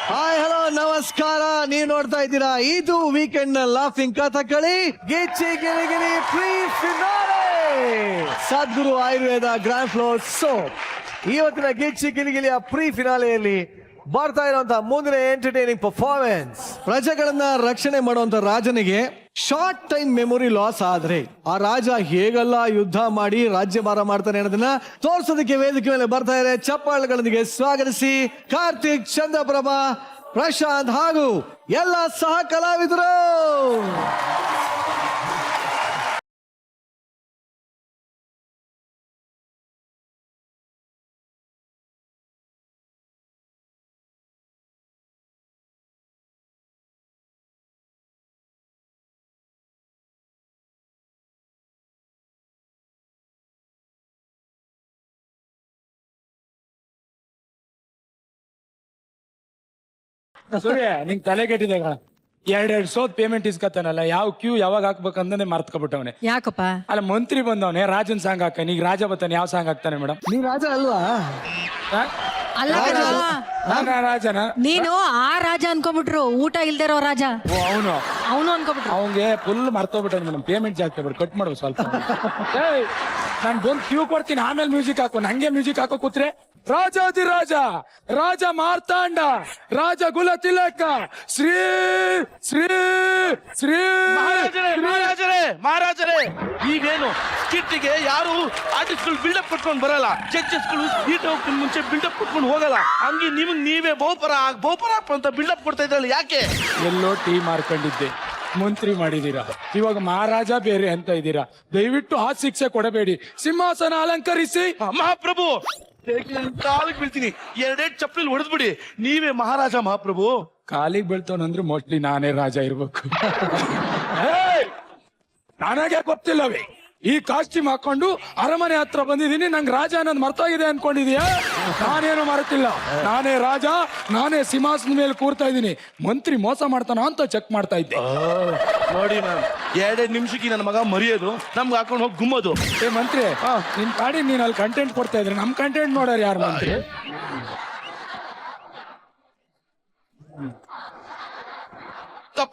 Hi hello ನಮಸ್ಕಾರ. ನೀವು ನೋಡ್ತಾ ಇದ್ದೀರಾ ಇದು ವೀಕೆಂಡ್ ನ ಲಾಫಿಂಗ್ ಕಥಕಳಿ ಗಿಚ್ಚಿ ಗಿಲಿಗಿಲಿ ಪ್ರೀ ಫಿನಾಲೆ ಸದ್ಗುರು ಆಯುರ್ವೇದ ಗ್ರ್ಯಾಂಡ್ ಫ್ಲೋರ್ ಸೋಪ್. ಇವತ್ತಿನ ಗಿಚ್ಚಿ ಗಿಲಿಗಿಲಿಯ ಪ್ರೀ ಫಿನಾಲೆಯಲ್ಲಿ ಬರ್ತಾ ಇರುವಂತಹ ಮುಂದಿನ ಎಂಟರ್ಟೈನಿಂಗ್ ಪರ್ಫಾರ್ಮೆನ್ಸ್. ಪ್ರಜೆಗಳನ್ನ ರಕ್ಷಣೆ ಮಾಡುವಂತ ರಾಜನಿಗೆ ಶಾರ್ಟ್ ಟೈಮ್ ಮೆಮೊರಿ ಲಾಸ್ ಆದ್ರೆ ಆ ರಾಜ ಹೇಗೆಲ್ಲ ಯುದ್ಧ ಮಾಡಿ ರಾಜ್ಯಭಾರ ಮಾಡ್ತಾನೆ ಅನ್ನೋದನ್ನ ತೋರ್ಸೋದಕ್ಕೆ ವೇದಿಕೆ ಮೇಲೆ ಬರ್ತಾ ಇದೆ. ಚಪ್ಪಾಳೆಗಳೊಂದಿಗೆ ಸ್ವಾಗತಿಸಿ ಕಾರ್ತಿಕ್, ಚಂದ್ರಪ್ರಭಾ, ಪ್ರಶಾಂತ್ ಹಾಗೂ ಎಲ್ಲ ಸಹ ಕಲಾವಿದರು. ಸೂರ್ಯ ನಿಂಗ್ ತಲೆ ಕೆಟ್ಟಿದೆ. ಎರಡೆರಡು ಸೋತ್ ಪೇಮೆಂಟ್ ಇಸ್ಕತ್ತಾನಲ್ಲ, ಯಾವ ಕ್ಯೂ ಯಾವಾಗ ಹಾಕ್ಬೇಕಂದ್ರೆ ಮರ್ತ್ಕೊಬಿಟ್ಟವನೆ. ಯಾಕಪ್ಪ? ಅಲ್ಲ ಮಂತ್ರಿ ಬಂದವನೆ ರಾಜನ್ ಸಾಂಗ್ ಹಾಕ, ನೀಗ ರಾಜ ಬತ್ತಾನೆ ಯಾವ ಸಾಂಗ್ ಹಾಕ್ತಾನೆ ಮೇಡಮ್? ನೀ ರಾಜ ಅಲ್ವಾ? ಅಲ್ಲ ರಾಜನ ನೀನು ಆ ರಾಜ ಅನ್ಕೋಬಿಟ್ರು, ಊಟ ಇಲ್ದಿರೋ ರಾಜ ಅವನು ಅನ್ಕೋಬಿಟ್ರು. ಅವಂಗೆ ಫುಲ್ ಮರ್ತೋಗ್ಬಿಟ್ಟಾನೆ ಮೇಡಮ್. ಪೇಮೆಂಟ್ ಜಾಸ್ತಿ ಆಗ್ಬಿಟ್ಟು ಕಟ್ ಮಾಡುವ ಸ್ವಲ್ಪ. ನಾನು ಬಂದ್ ಕ್ಯೂ ಕೊಡ್ತೀನಿ, ಆಮೇಲೆ ಮ್ಯೂಸಿಕ್ ಹಾಕೋ. ನಂಗೆ ಮ್ಯೂಸಿಕ್ ಹಾಕೋ ಕೂತ್ರೆ ರಾಜಾದಿರಾಜ, ರಾಜ ಮಾರ್ತಾಂಡ, ರಾಜ ಗುಲ ತಿಲಕ, ಶ್ರೀ ಶ್ರೀ ಶ್ರೀ ಮಹಾರಾಜರೇ, ಈಗೇನು ಸ್ಕಿಟ್ಗೆ ಯಾರು ಆರ್ಟಿಸ್ಟ್ಗಳು ಬಿಲ್ಡಪ್ ಕೊಟ್ಕೊಂಡು ಬರಲ್ಲ, ಜಡ್ಜಸ್ಗಳು ಸೀಟ್ ಹೋಗ್ತೀನಿ ಮುಂಚೆ ಬಿಲ್ಡಪ್ ಕೊಟ್ಕೊಂಡು ಹೋಗಲ್ಲ. ಹಂಗೆ ನಿಮಗೆ ನೀವೇ ಬಹುಪರ ಅಂತ ಬಿಲ್ಡಪ್ ಕೊಡ್ತಾ ಇದ್ರಲ್ಲ, ಯಾಕೆ? ಎಲ್ಲೋ ಟೀ ಮಾರ್ಕೊಂಡಿದ್ದೆ, ಮಂತ್ರಿ ಮಾಡಿದೀರಾ, ಇವಾಗ ಮಹಾರಾಜ ಬೇರೆ ಅಂತ ಇದ್ದೀರಾ. ದಯವಿಟ್ಟು ಆ ಶಿಕ್ಷೆ ಕೊಡಬೇಡಿ, ಸಿಂಹಾಸನ ಅಲಂಕರಿಸಿ. ಮಹಾಪ್ರಭು ಕಾಲಿಗೆ ಬೀಳ್ತೀನಿ, ಎರಡೆರಡು ಚಪ್ಪಲಿ ಹೊಡೆದ್ಬಿಡಿ, ನೀವೇ ಮಹಾರಾಜ. ಮಹಾಪ್ರಭು ಕಾಲಿಗೆ ಬೀಳ್ತಾನಂದ್ರೆ ಮೋಸ್ಟ್ಲಿ ನಾನೇ ರಾಜ ಇರ್ಬೇಕು. ನನಗೆ ಗೊತ್ತಿಲ್ಲವೇ, ಈ ಕಾಸ್ಟ್ಯೂಮ್ ಹಾಕೊಂಡು ಅರಮನೆ ಹತ್ರ ಬಂದಿದ್ದೀನಿ, ನಂಗೆ ರಾಜ ಅನ್ನೋದು ಮರ್ತೋಗಿದೆ ಅನ್ಕೊಂಡಿದೀಯಾ? ನಾನೇನು ಮರೆತಿಲ್ಲ, ನಾನೇ ರಾಜ, ನಾನೇ ಸಿಂಹಾಸನ ಮೇಲೆ ಕೂರ್ತಾ ಇದ್ದೀನಿ. ಮಂತ್ರಿ ಮೋಸ ಮಾಡ್ತಾನ ಅಂತ ಚೆಕ್ ಮಾಡ್ತಾ ಇದ್ದೆ. ನೋಡಿ ಮ್ಯಾಮ್, ಎರಡೆರಡು ನಿಮಿಷಕ್ಕೆ ನನ್ನ ಮಗ ಮರಿಯೋದು, ನಮ್ಗೆ ಹಾಕೊಂಡು ಹೋಗಿ ಗುಮ್ಮೋದು. ಏ ಮಂತ್ರಿ, ನಿನ್ ಕಾಡಿ ನೀನ್ ಅಲ್ಲಿ ಕಂಟೆಂಟ್ ಕೊಡ್ತಾ ಇದ್ರೆ ನಮ್ ಕಂಟೆಂಟ್ ನೋಡ್ಯಾರ ಯಾರು ಮಂತ್ರಿ?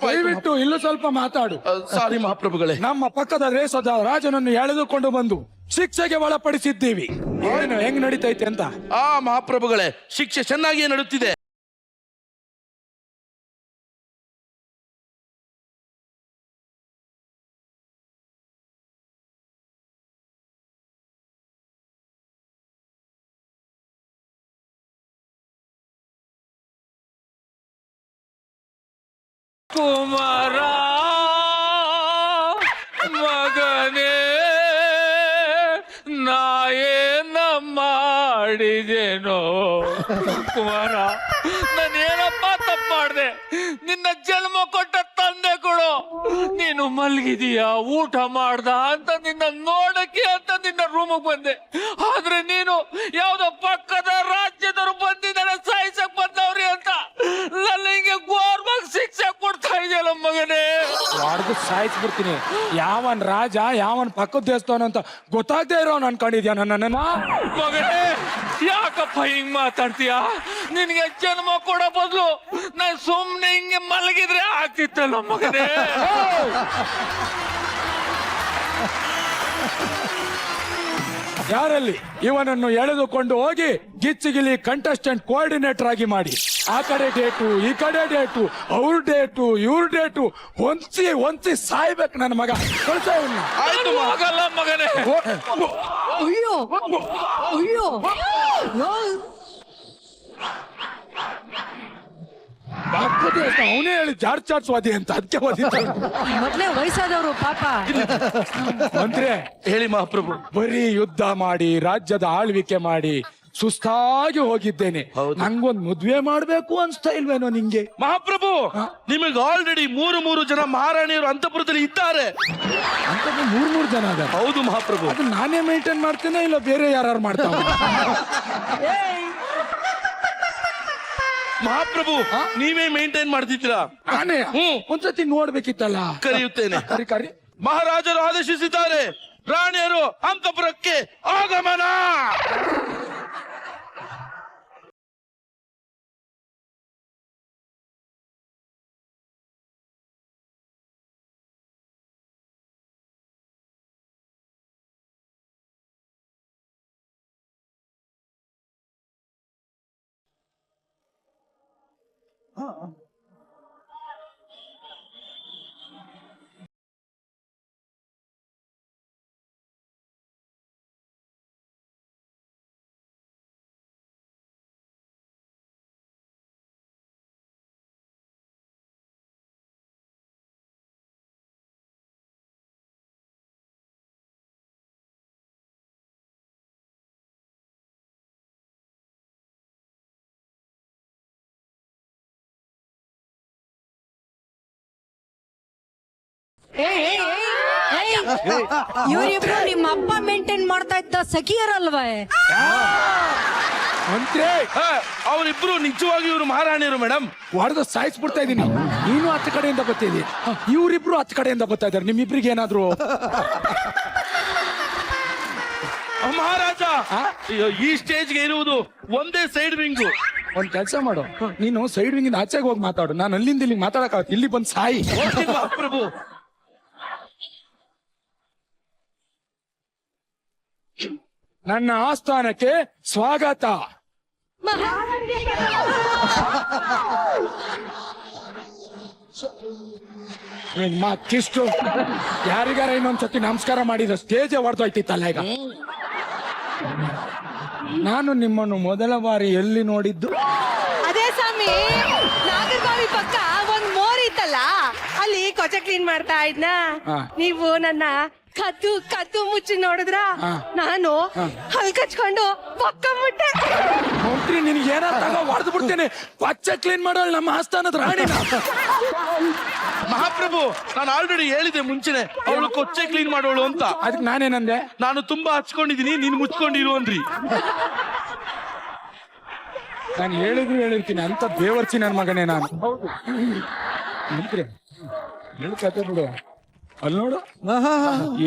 ದಯವಿಟ್ಟು ಇಲ್ಲೂ ಸ್ವಲ್ಪ ಮಾತಾಡು. ಸಾರಿ ಮಹಾಪ್ರಭುಗಳೇ. ನಮ್ಮ ಪಕ್ಕದ ರೇಸದ ರಾಜನನ್ನು ಎಳೆದುಕೊಂಡು ಬಂದು ಶಿಕ್ಷೆಗೆ ಒಳಪಡಿಸಿದ್ದೀವಿ. ಏನು ಹೆಂಗ್ ನಡೀತೈತೆ ಅಂತ? ಮಹಾಪ್ರಭುಗಳೇ, ಶಿಕ್ಷೆ ಚೆನ್ನಾಗಿಯೇ ನಡುತ್ತಿದೆ. ಕುಮಾರ ಮಗನೇ, ನಾಯೇನ ಮಾಡಿದೇನೋ ಕುಮಾರ, ನಾನೇನಪ್ಪ ತಪ್ಪು ಮಾಡಿದೆ? ನಿನ್ನ ಜನ್ಮ ಕೊಟ್ಟ ತಂದೆ ಕೊಡು, ನೀನು ಮಲಗಿದೀಯ, ಊಟ ಮಾಡ್ದ ಅಂತ ನಿನ್ನ ನೋಡಕ್ಕೆ ಅಂತ ನಿನ್ನ ರೂಮಿಗೆ ಬಂದೆ. ಆದ್ರೆ ನೀನು ಯಾವ್ದೋ ಪಕ್ಕದ ರಾಜ್ಯದವರು ಬಂದಿದ್ದಾರೆ ಸಾಯಿಸಕ್ ಬಂದವ್ರಿ ಅಂತ ನನ್ನ ಹಿಂಗೆ ಗೋರ್ಮಾಗ ಶಿಕ್ಷೆ ಕೊಡ್ತಾ ಇದೆಯಲ್ಲ ಮಗನೇ. ಹೊಡೆದು ಸಾಯಿಸ್ಬಿಡ್ತೀನಿ. ಯಾವನ್ ರಾಜ ಯಾವನ್ ಪಕ್ಕದ ದೇವಸ್ಥಾನ ಅಂತ ಗೊತ್ತಾಗದೆ ಇರೋನ್ ಅನ್ಕೊಂಡಿದ್ಯಾ ನನ್ನ? ಮಗನೇ, ಯಾಕಪ್ಪ ಹಿಂಗ್ ಮಾತಾಡ್ತೀಯ? ನಿನ್ಗೆ ಜನ್ಮ ಕೊಡೋ ಬದಲು ನಾನು ಸುಮ್ನೆ ಹಿಂಗೆ ಮಲಗಿದ್ರೆ ಆಗ್ತಿತ್ತಲ್ಲ ಮಗನೇ. ಯಾರಲ್ಲಿ ಇವನನ್ನು ಎಳೆದುಕೊಂಡು ಹೋಗಿ ಗಿಚ್ಚಿಗಿಲಿ ಕಂಟೆಸ್ಟೆಂಟ್ ಕೋಆರ್ಡಿನೇಟರ್ ಆಗಿ ಮಾಡಿ, ಆ ಕಡೆ ಡೇಟು ಈ ಕಡೆ ಡೇಟು, ಅವ್ರ ಡೇಟು ಇವ್ರ ಡೇಟು ಒಂದ್ಸಿ ಸಾಯ್ಬೇಕು ನನ್ನ ಮಗ. ಆಯ್ತು ಹೋಗಲ್ಲ ಮಗನೇ. ಅಯ್ಯೋ ಅಯ್ಯೋ, ಅವನೇ ಹೇಳಿ ಜಾರ್ಜ್ ವಾದಿ ಅಂತ, ಅದಕ್ಕೆ ಮೊದ್ಲೇ ವಯಸ್ಸಾದವರು ಪಾಪ. ಮಂತ್ರಿ ಹೇಳಿ ಮಹಾಪ್ರಭು. ಬರೀ ಯುದ್ಧ ಮಾಡಿ ರಾಜ್ಯದ ಆಳ್ವಿಕೆ ಮಾಡಿ ಸುಸ್ತಾಗಿ ಹೋಗಿದ್ದೇನೆ. ನಂಗೊಂದ್ ಮದ್ವೆ ಮಾಡ್ಬೇಕು ಅನ್ಸ್ತಾ ಇಲ್ವೇನೋ ನಿಂಗೆ? ಮಹಾಪ್ರಭು, ನಿಮಗೆ ಆಲ್ರೆಡಿ ಮೂರು ಜನ ಮಹಾರಾಣಿಯರು ಅಂತಃಪುರದಲ್ಲಿ ಇದ್ದಾರೆ. ಅಂತ ಮೂರ್ ಜನ ಅದ? ಹೌದು ಮಹಾಪ್ರಭು. ಅದು ನಾನೇ ಮೇಂಟೈನ್ ಮಾಡ್ತೇನೆ, ಇಲ್ಲ ಬೇರೆ ಯಾರು ಮಾಡ್ತಾವ? ಮಹಾಪ್ರಭು, ನೀವೇ ಮೇಂಟೈನ್ ಮಾಡ್ತಿದ್ದೀರಾ? ನಾನೇ ಒಂದ್ಸತಿ ನೋಡ್ಬೇಕಿತ್ತಲ್ಲ. ಕರೆಯುತ್ತೇನೆ. ಕರಿ. ಮಹಾರಾಜರು ಆದೇಶಿಸಿದ್ದಾರೆ, ರಾಣಿಯರು ಅಂತಃಪುರಕ್ಕೆ ಆಗಮನ. ಇವ್ರಿಬ್ರು ನಿಮ್ಮ ಅಪ್ಪ ಮೇಂಟೈನ್ ಮಾಡ್ತಾ ಇದ್ದ ಸಖಿಯರಲ್ವಾ? ಮಂತ್ರಿ ಅವರಿಬ್ರು ನಿಜವಾಗಿ ಇವರು ಮಹಾರಾಣಿಯರು ಮೇಡಮ್. ಹೊಡೆದು ಸಾಯಿಸ್ಬಿಡ್ತಾ ಇದೀನಿ. ನೀನು ಹತ್ತು ಕಡೆಯಿಂದ ಬರ್ತಿದ್ದೀನಿ, ಇವರಿಬ್ರು ಹತ್ತು ಕಡೆಯಿಂದ ಬರ್ತಾ ಇದ್ದಾರೆ. ನಿಮ್ಮಿಬ್ರಿಗೆ ಏನಾದ್ರು ಮಹಾರಾಜ ಅಯ್ಯೋ, ಈ ಸ್ಟೇಜ್ಗೆ ಇರುವುದು ಒಂದೇ ಸೈಡ್ ವಿಂಗು. ಒಂದ್ ಕೆಲಸ ಮಾಡು, ನೀನು ಸೈಡ್ ವಿಂಗ್ ಆಚೆಗೆ ಹೋಗಿ ಮಾತಾಡು. ನಾನು ಅಲ್ಲಿಂದ ಇಲ್ಲಿ ಮಾತಾಡಕ್ ಇಲ್ಲಿ ಬಂದು ಸಾಯಿ. ಪ್ರಭು ನನ್ನ ಆಸ್ಥಾನಕ್ಕೆ ಸ್ವಾಗತ. ಮತ್ತಿಷ್ಟು ಯಾರಿಗಾರ ಇನ್ನೊಂದ್ಸತಿ ನಮಸ್ಕಾರ ಮಾಡಿದ ಸ್ಟೇಜ್ ಹೊಡೆದೋಯ್ತಿತ್ತಲ್ಲ ಈಗ. ನಾನು ನಿಮ್ಮನ್ನು ಮೊದಲ ಬಾರಿ ಎಲ್ಲಿ ನೋಡಿದ್ದು? ಅದೇ ಸ್ವಾಮಿ, ನಾಗರಬಾವಿ ಪಕ್ಕ ಒಂದ್ ಮೋರ್ ಇತ್ತಲ್ಲ, ಅಲ್ಲಿ ಕೊಚೆ ಕ್ಲೀನ್ ಮಾಡ್ತಾ ಇದ್ನ. ಹಾ. ನೀವು ನನ್ನ ಕದ್ದು ಕದ್ದು ಮುಚ್ಚಿ ನೋಡಿದ್ರ, ನಾನು ಹಲ್ ಕಚ್ಕೊಂಡು ಬೊಕ್ಕಂಬಿಟ್ಟೆ. ಮಂತ್ರಿ ನಿನ್ಗೆ ಏನಾಗ ಹೊಡೆದು ಬಿಡ್ತೇನೆ. ಪಚ್ಚೆ ಕ್ಲೀನ್ ಮಾಡೋಳು ನಮ್ಮ ಆಸ್ಥಾನದ ರಾಣಿನ. ಮಹಾಪ್ರಭು, ನಾನು ಆಲ್ರೆಡಿ ಹೇಳಿದೆ ಮುಂಚೆನೆ ಅವಳು ಕೊಚ್ಚೆ ಕ್ಲೀನ್ ಮಾಡೋಳು ಅಂತ. ಅದಕ್ಕೆ ನಾನೇನಂದೆ? ನಾನು ತುಂಬಾ ಹಚ್ಕೊಂಡಿದೀನಿ, ನೀನ್ ಮುಚ್ಕೊಂಡಿರು ಅಂದ್ರಿ. ನಾನು ಹೇಳಿರ್ತೀನಿ ಅಂತ ಬೇವರ್ಸಿ ನನ್ನ ಮಗನೇ ನಾನು. ಮಂತ್ರಿ ಹೇಳ್ಕತೆ ಬಿಡು. ಅಲ್ಲಿ ನೋಡು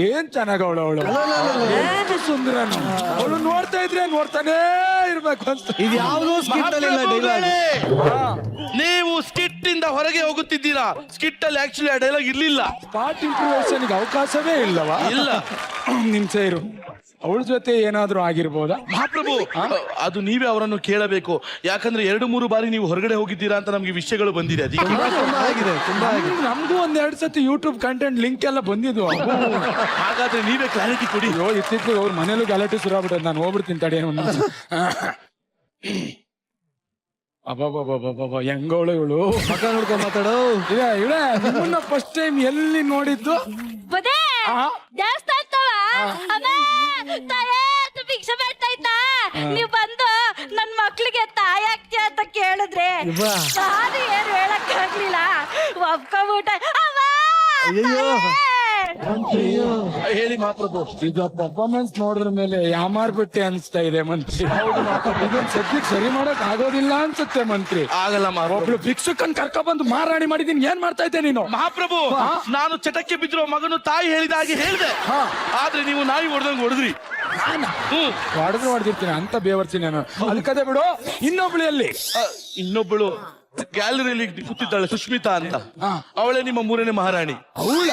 ಏನ್ ಚೆನ್ನಾಗ ಅವಳು ಎಷ್ಟು ಸುಂದರನು. ಅವಳು ನೋಡ್ತಾ ಇದ್ರೆ ನೋಡ್ತಾನೇ ಇರ್ಬೇಕು ಅಂತ. ಇದು ಯಾವ್ದೋ ಸ್ಕಿಟ್ ಅಲ್ಲಿ ಡೈಲಾಗ್. ನೀವು ಸ್ಕಿಟ್ ಇಂದ ಹೊರಗೆ ಹೋಗುತ್ತಿದ್ದೀರಾ. ಸ್ಕಿಟ್ ಅಲ್ಲಿ ಆಕ್ಚುಲಿ ಆ ಡೈಲಾಗ್ ಇರ್ಲಿಲ್ಲ. ಪಾರ್ಟ್ ಇಂಪ್ರೂವೈಸೇಷನ್ ಅವಕಾಶವೇ ಇಲ್ಲವಾ? ಇಲ್ಲ. ನಿಮ್ ಸೇರು ಅವಳ ಜೊತೆ ಏನಾದ್ರೂ ಆಗಿರ್ಬೋದಾ? ಮಹಾಪ್ರಭು, ಅದು ನೀವೇ ಅವರನ್ನು ಕೇಳಬೇಕು. ಯಾಕಂದ್ರೆ 2-3 ಬಾರಿ ನೀವು ಹೊರಗಡೆ ಹೋಗಿದ್ದೀರಾ ಅಂತ ನಮ್ಗೆ ವಿಷಯಗಳು ಬಂದಿದೆ. ಅದಕ್ಕೆ ತುಂಬಾ ಆಗಿದೆ. ನಮ್ಗೂ ಒಂದೆರಡು ಸತಿ ಯೂಟ್ಯೂಬ್ ಕಂಟೆಂಟ್ ಲಿಂಕ್ ಎಲ್ಲ ಬಂದಿದ್ವು. ಹಾಗಾದ್ರೆ ನೀವೇ ಕ್ಲಾರಿಟಿ ಕೊಡಿ. ಅಯ್ಯೋ, ಇತ್ತಿತ್ತು ಅವ್ರ ಮನೇಲೂ ಗಲಾಟೆ ಶುರು ಆಗ್ಬಿಟ್ಟದ್. ನಾನು ಹೋಗ್ಬಿಡ್ತೀನಿ ತಡೆ. ಅಬ್ಬಬ್ಬಬ್ಬಬ್ಬ, ಹೆಂಗೋಳು ಇವಳು. ಮಕ್ಕ ನೋಡ್ಕೊಂಡ್ ಮಾತಾಡೋ. ಇವಳೆ ನಿಮ್ಮನ್ನ ಫಸ್ಟ್ ಟೈಮ್ ಎಲ್ಲಿ ನೋಡಿದ್ದು? ಬದೇ ದೇವಸ್ಥಾನ ಭಿಕ್ಷೆ ಬೇಡ್ತಾ ಇದ್ದ. ನೀವ್ ಬಂದು ನನ್ ಮಕ್ಳಿಗೆ ತಾಯಿ ಆಗ್ತೀಯ ಅಂತ ಕೇಳಿದ್ರೆ ನಾನು ಏನು ಹೇಳಕ್ ಆಗ್ಲಿಲ್ಲ. ಒಪ್ಕೊಂಬಿಟ್ಟ. ಹೇಳಿ ಮಹಾಪ್ರಭು. ಇದು ಪರ್ಫಾರ್ಮೆನ್ಸ್ ನೋಡಿದ್ರ ಮೇಲೆ ಯಾಮಾರ್ಬಿಟ್ಟೆ ಅನ್ಸ್ತಾ ಇದೆ ಮಂತ್ರಿ. ಇದೊಂದು ಸದ್ಯಕ್ಕೆ ಸರಿ ಮಾಡಕ್ ಆಗೋದಿಲ್ಲ ಅನ್ಸುತ್ತೆ ಮಂತ್ರಿ. ಆಗಲ್ಲ ಒಬ್ಳು ಭಿಕ್ಷುಕನ್ ಕರ್ಕ ಬಂದು ಮಾರಾಣಿ ಮಾಡಿದೀನಿ. ಏನ್ ಮಾಡ್ತಾ ಇದ್ದೆ ನೀನು? ಮಹಾಪ್ರಭು, ನಾನು ಚಟಕ್ಕೆ ಬಿದ್ದಿರೋ ಮಗನು ತಾಯಿ ಹೇಳಿದ ಹಾಗೆ ಹೇಳ್ದೆ. ಆದ್ರೆ ನೀವು ನಾಯಿ ಹೊಡೆದಂಗ್ ಹೊಡೆದ್ರಿ. ಹೊಡೆದಿರ್ತೀನಿ ಅಂತ ಬೇವರ್ಸಿ ನಾನು. ಅದಕ್ಕದೆ ಬಿಡು. ಇನ್ನೊಬ್ಳು ಎಲ್ಲಿ? ಇನ್ನೊಬ್ಬಳು ಗ್ಯಾಲರಿಯಲ್ಲಿ ಕೂತಿದ್ದಾಳೆ, ಸುಷ್ಮಿತಾ ಅಂತ. ಅವಳೇ ನಿಮ್ಮ 3ನೇ ಮಹಾರಾಣಿ. ಅವಳ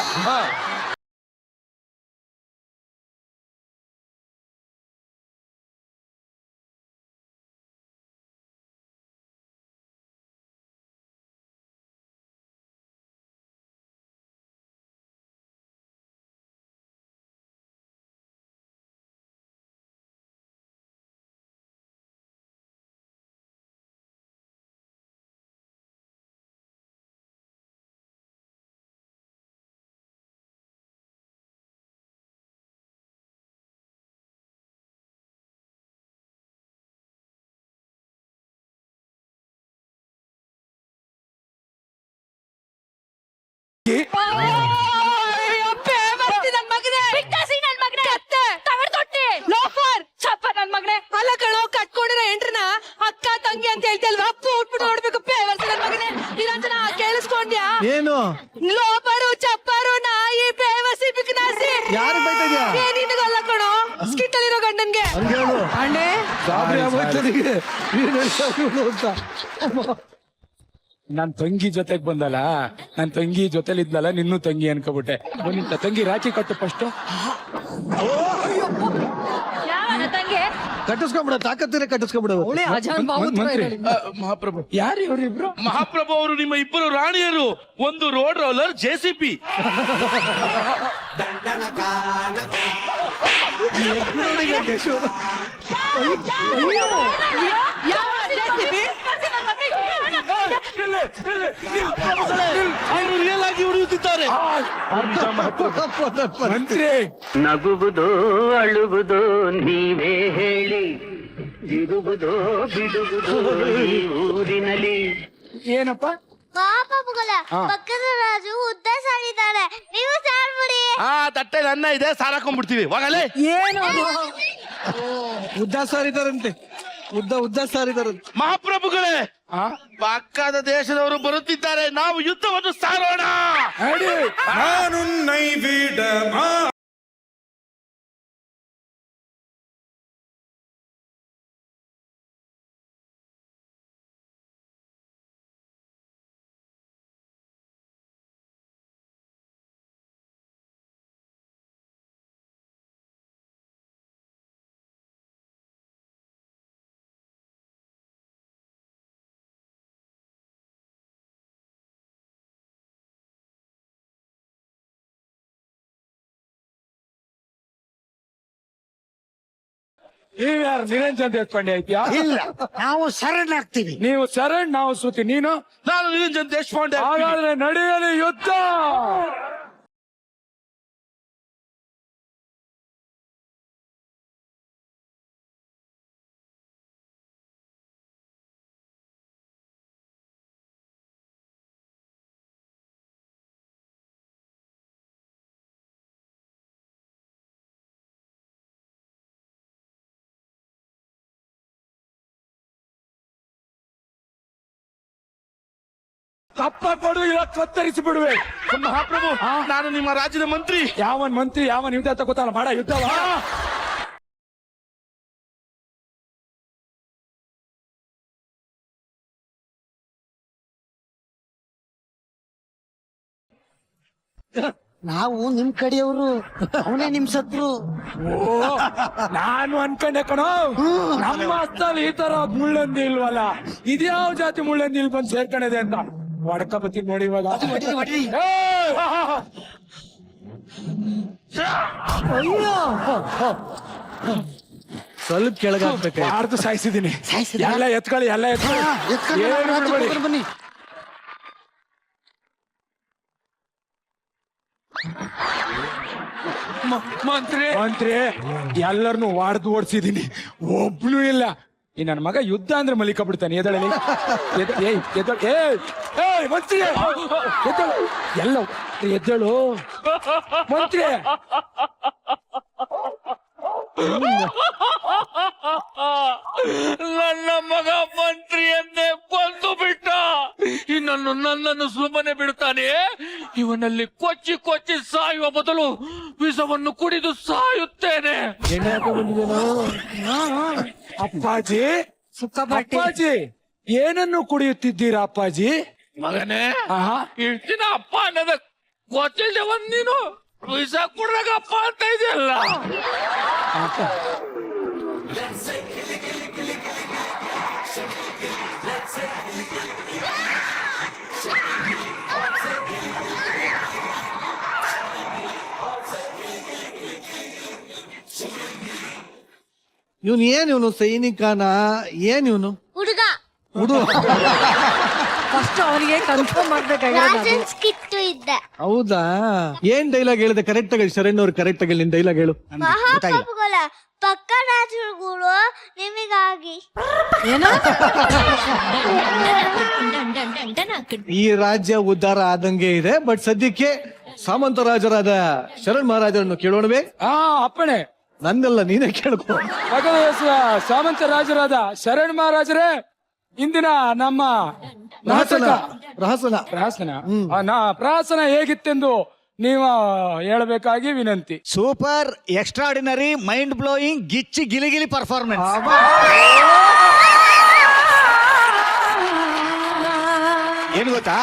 ಗಾಬರಿ ಆಗೋಯ್ತು ನನಗೆ. ಏನ್ ಹೇಳ್ತಾ ಇವ್ನು ಅಂತ. ನನ್ ತಂಗಿ ಜೊತೆಗ್ ಬಂದಲ್ಲ, ನನ್ ತಂಗಿ ಜೊತೆಲಿ ಇದ್ಲಲ್ಲ, ನಿನ್ನೂ ತಂಗಿ ಅನ್ಕೋಬಿಟ್ಟೆ. ನಿನ್ನ ತಂಗಿ ರಾಖಿ ಕಟ್ಟು ಫಸ್ಟ್. ಯಾವ ತಂಗೆ ಕಟ್ಟಿಸ್ಕೊಂಬಿಡ, ತಾಕತ್ತಿರ ಕಟ್ಟಿಸ್ಕೊಂಬಿಡ. ಮಂತ್ರಿ ಮಹಾಪ್ರಭು, ಯಾರು ಇವ್ರಿಬ್ರು? ಮಹಾಪ್ರಭು ಅವರು ನಿಮ್ಮ ಇಬ್ಬರು ರಾಣಿಯರು. ಒಂದು ರೋಡ್ ರೋಲರ್, JCP. ಅವರು ರಿಯಲ್ ಆಗಿ ಉಳಿಯುತ್ತಿದ್ದಾರೆ. ಮಂತ್ರಿ ನಗುವುದೋ ಅಳುವುದೋ ನೀವೇ ಹೇಳಿ, ಇರುವುದೋ ಬಿಡುವುದೋ ಈ ಊರಿನಲ್ಲಿ. ಏನಪ್ಪ? ಪಾಪಗಳ ಪಕ್ಕದ ರಾಜು ಉದ್ದ ಸಾರಿದ್ದಾರೆ, ನೀವು ಸಾರ್ಬಿಡಿ. ತಟ್ಟೆಲಿ ಅನ್ನ ಇದೆ, ಸಾರಾಕೊಂಡ್ಬಿಡ್ತೀವಿ. ಹೋಗಲೇ. ಏನು ಉದ್ದ ಸಾರಿದಾರಂತೆ, ಉದ್ದ ಸಾರಿದಾರಂತೆ. ಮಹಾಪ್ರಭುಗಳೇ, ಪಕ್ಕದ ದೇಶದವರು ಬರುತ್ತಿದ್ದಾರೆ, ನಾವು ಯುದ್ಧವನ್ನು ಸಾರೋಣ. ನಾನು ನೈವೇಡ ಯಾರು ನಿರಂಜನ್ ದೇಶಪಾಂಡೆ ಐತಿಯಾ? ಇಲ್ಲ, ನಾವು ಶರಣಾಗ್ತೀವಿ. ನೀವು ಶರಣ್, ನಾವು ಶ್ರುತಿ. ನೀನು? ನಾನು ನಿರಂಜನ್ ದೇಶಪಾಂಡೆ. ಹಾಗಾದ್ರೆ ನಡೆಯಲಿ ಯುದ್ಧ. ತಪ್ಪ ಕೊಡು, ಇಲ್ಲ ಕತ್ತರಿಸಿ ಬಿಡುವೆ. ಮಹಾಪ್ರಭು, ನಾನು ನಿಮ್ಮ ರಾಜ್ಯದ ಮಂತ್ರಿ. ಯಾವನ್ ಮಂತ್ರಿ, ಯಾವನ್ ಯುದ್ಧ ಅಂತ ಗೊತ್ತಲ್ಲ, ಮಾಡ ಯುದ್ಧವ. ನಾವು ನಿಮ್ ಕಡೆಯವರು, ಅವನೇ ನಿಮ್ ಶತ್ರು. ಓ, ನಾನು ಅನ್ಕೊಂಡೆ ಕಣೋ, ನಮ್ಮ ಹಸ್ತಲ್ಲಿ ಈ ತರ ಮುಳ್ಳಂದಿ ಇಲ್ವಲ್ಲ, ಇದ್ಯಾವ ಜಾತಿ ಮುಳ್ಳಂದಿ ಇಲ್ಲಿ ಬಂದು ಸೇರ್ಕೊಂಡಿದೆ ಅಂತ. ಹೊಡ್ಕ ಬತ್ತೀನಿ ನೋಡಿ ಇವಾಗ. ಏಯ್! ಸ್ವಲ್ಪ ಕೆಳಗಾಗ್ಬೇಕು. ಯಾರ್ದು ಸಾಯಿಸಿದೀನಿ. ಎಲ್ಲ ಎತ್ಕೊಳ್ಳಿ, ಎಲ್ಲ ಎತ್ಕೊಳ್ಳಿ, ಏನು ಬಿಡ್ಬೇಡಿ. ಬನ್ನಿ. ಮಂತ್ರಿ ಮಂತ್ರಿ, ಎಲ್ಲರನ್ನು ವಾಡ್ದು ಓಡಿಸಿದೀನಿ, ಒಬ್ನು ಇಲ್ಲ. ಈ ನನ್ನ ಮಗ ಯುದ್ಧ ಅಂದ್ರೆ ಮಲಿಕ ಬಿಡ್ತಾನೆ. ಎದಳಲಿ, ಮಂತ್ರಿ ಎದ್ದಳು, ಎಲ್ಲ ಎದ್ದಳು ಮಂತ್ರಿ. ನನ್ನ ಮಗ ಮಂತ್ರಿಯನ್ನೇ ಕೊಂದು ಬಿಟ್ಟ. ನನ್ನನ್ನು ಸುಮ್ಮನೆ ಬಿಡುತ್ತಾನೆ? ಇವನಲ್ಲಿ ಕೊಚ್ಚಿ ಕೊಚ್ಚಿ ಸಾಯುವ ಬದಲು ವಿಷವನ್ನು ಕುಡಿದು ಸಾಯುತ್ತೇನೆ. ಅಪ್ಪಾಜಿ, ಅಪ್ಪಾಜಿ, ಏನನ್ನು ಕುಡಿಯುತ್ತಿದ್ದೀರಾ ಅಪ್ಪಾಜಿ? ಮಗನೇ, ಇಷ್ಟ್ ದಿನ ಅಪ್ಪ ಅನ್ನದ ಗೊತ್ತಿಲ್ದೆ ಒಂದ್ ನೀನು ವಿಷ ಕುಡ್ದಾಗ ಅಪ್ಪ ಅಂತ ಇದೆಯಲ್ಲ. ಇವನು ಸೈನಿಕನ, ಏನ್ ಇವನು ಹುಡುಗ ಫಸ್ಟ್ ಅವನಿಗೆ ಕನ್ಫರ್ಮ್ ಮಾಡ್ಬೇಕಾಗಿರೋದು. ರಾಜನ್ ಸ್ಕಿಟ್ಟು ಇದ್ದ. ಹೌದಾ? ಏನ್ ಡೈಲಾಗ್ ಹೇಳಿದೆ? ಕರೆಕ್ಟ್ ಆಗಿ ಶರಣ್ ಅವ್ರು ಕರೆಕ್ಟ್ ಆಗಿ ನಿನ್ ಡೈಲಾಗ್ ಹೇಳು. ಮಹಾಪ್ರಭುಗಳ ಪಕ್ಕ ರಾಜರುಗಳು ನಿಮಗಾಗಿ. ಈ ರಾಜ್ಯ ಉದ್ಧಾರ ಆದಂಗೆ ಇದೆ, ಬಟ್ ಸದ್ಯಕ್ಕೆ ಸಾಮಂತ ರಾಜರಾದ ಶರಣ್ ಮಹಾರಾಜರನ್ನು ಕೇಳೋಣವೇ? ಅಪ್ಪಣೆ. ನಂದೆಲ್ಲ ನೀನೇ ಕೇಳ್ಕೊ. ಸಾಮಂತ ರಾಜರಾದ ಶರಣ್ ಮಹಾರಾಜರೇ, ಇಂದಿನ ನಮ್ಮ ಪ್ರಹಸನ ಪ್ರಹಸನ ಹೇಗಿತ್ತೆಂದು ನೀವು ಹೇಳ್ಬೇಕಾಗಿ ವಿನಂತಿ. ಸೂಪರ್, ಎಕ್ಸ್ಟ್ರಾರ್ಡಿನರಿ, ಮೈಂಡ್ ಬ್ಲೋಯಿಂಗ್, ಗಿಚ್ಚಿ ಗಿಲಿಗಿಲಿ ಪರ್ಫಾರ್ಮೆನ್ಸ್. ಏನು ಗೊತ್ತಾ,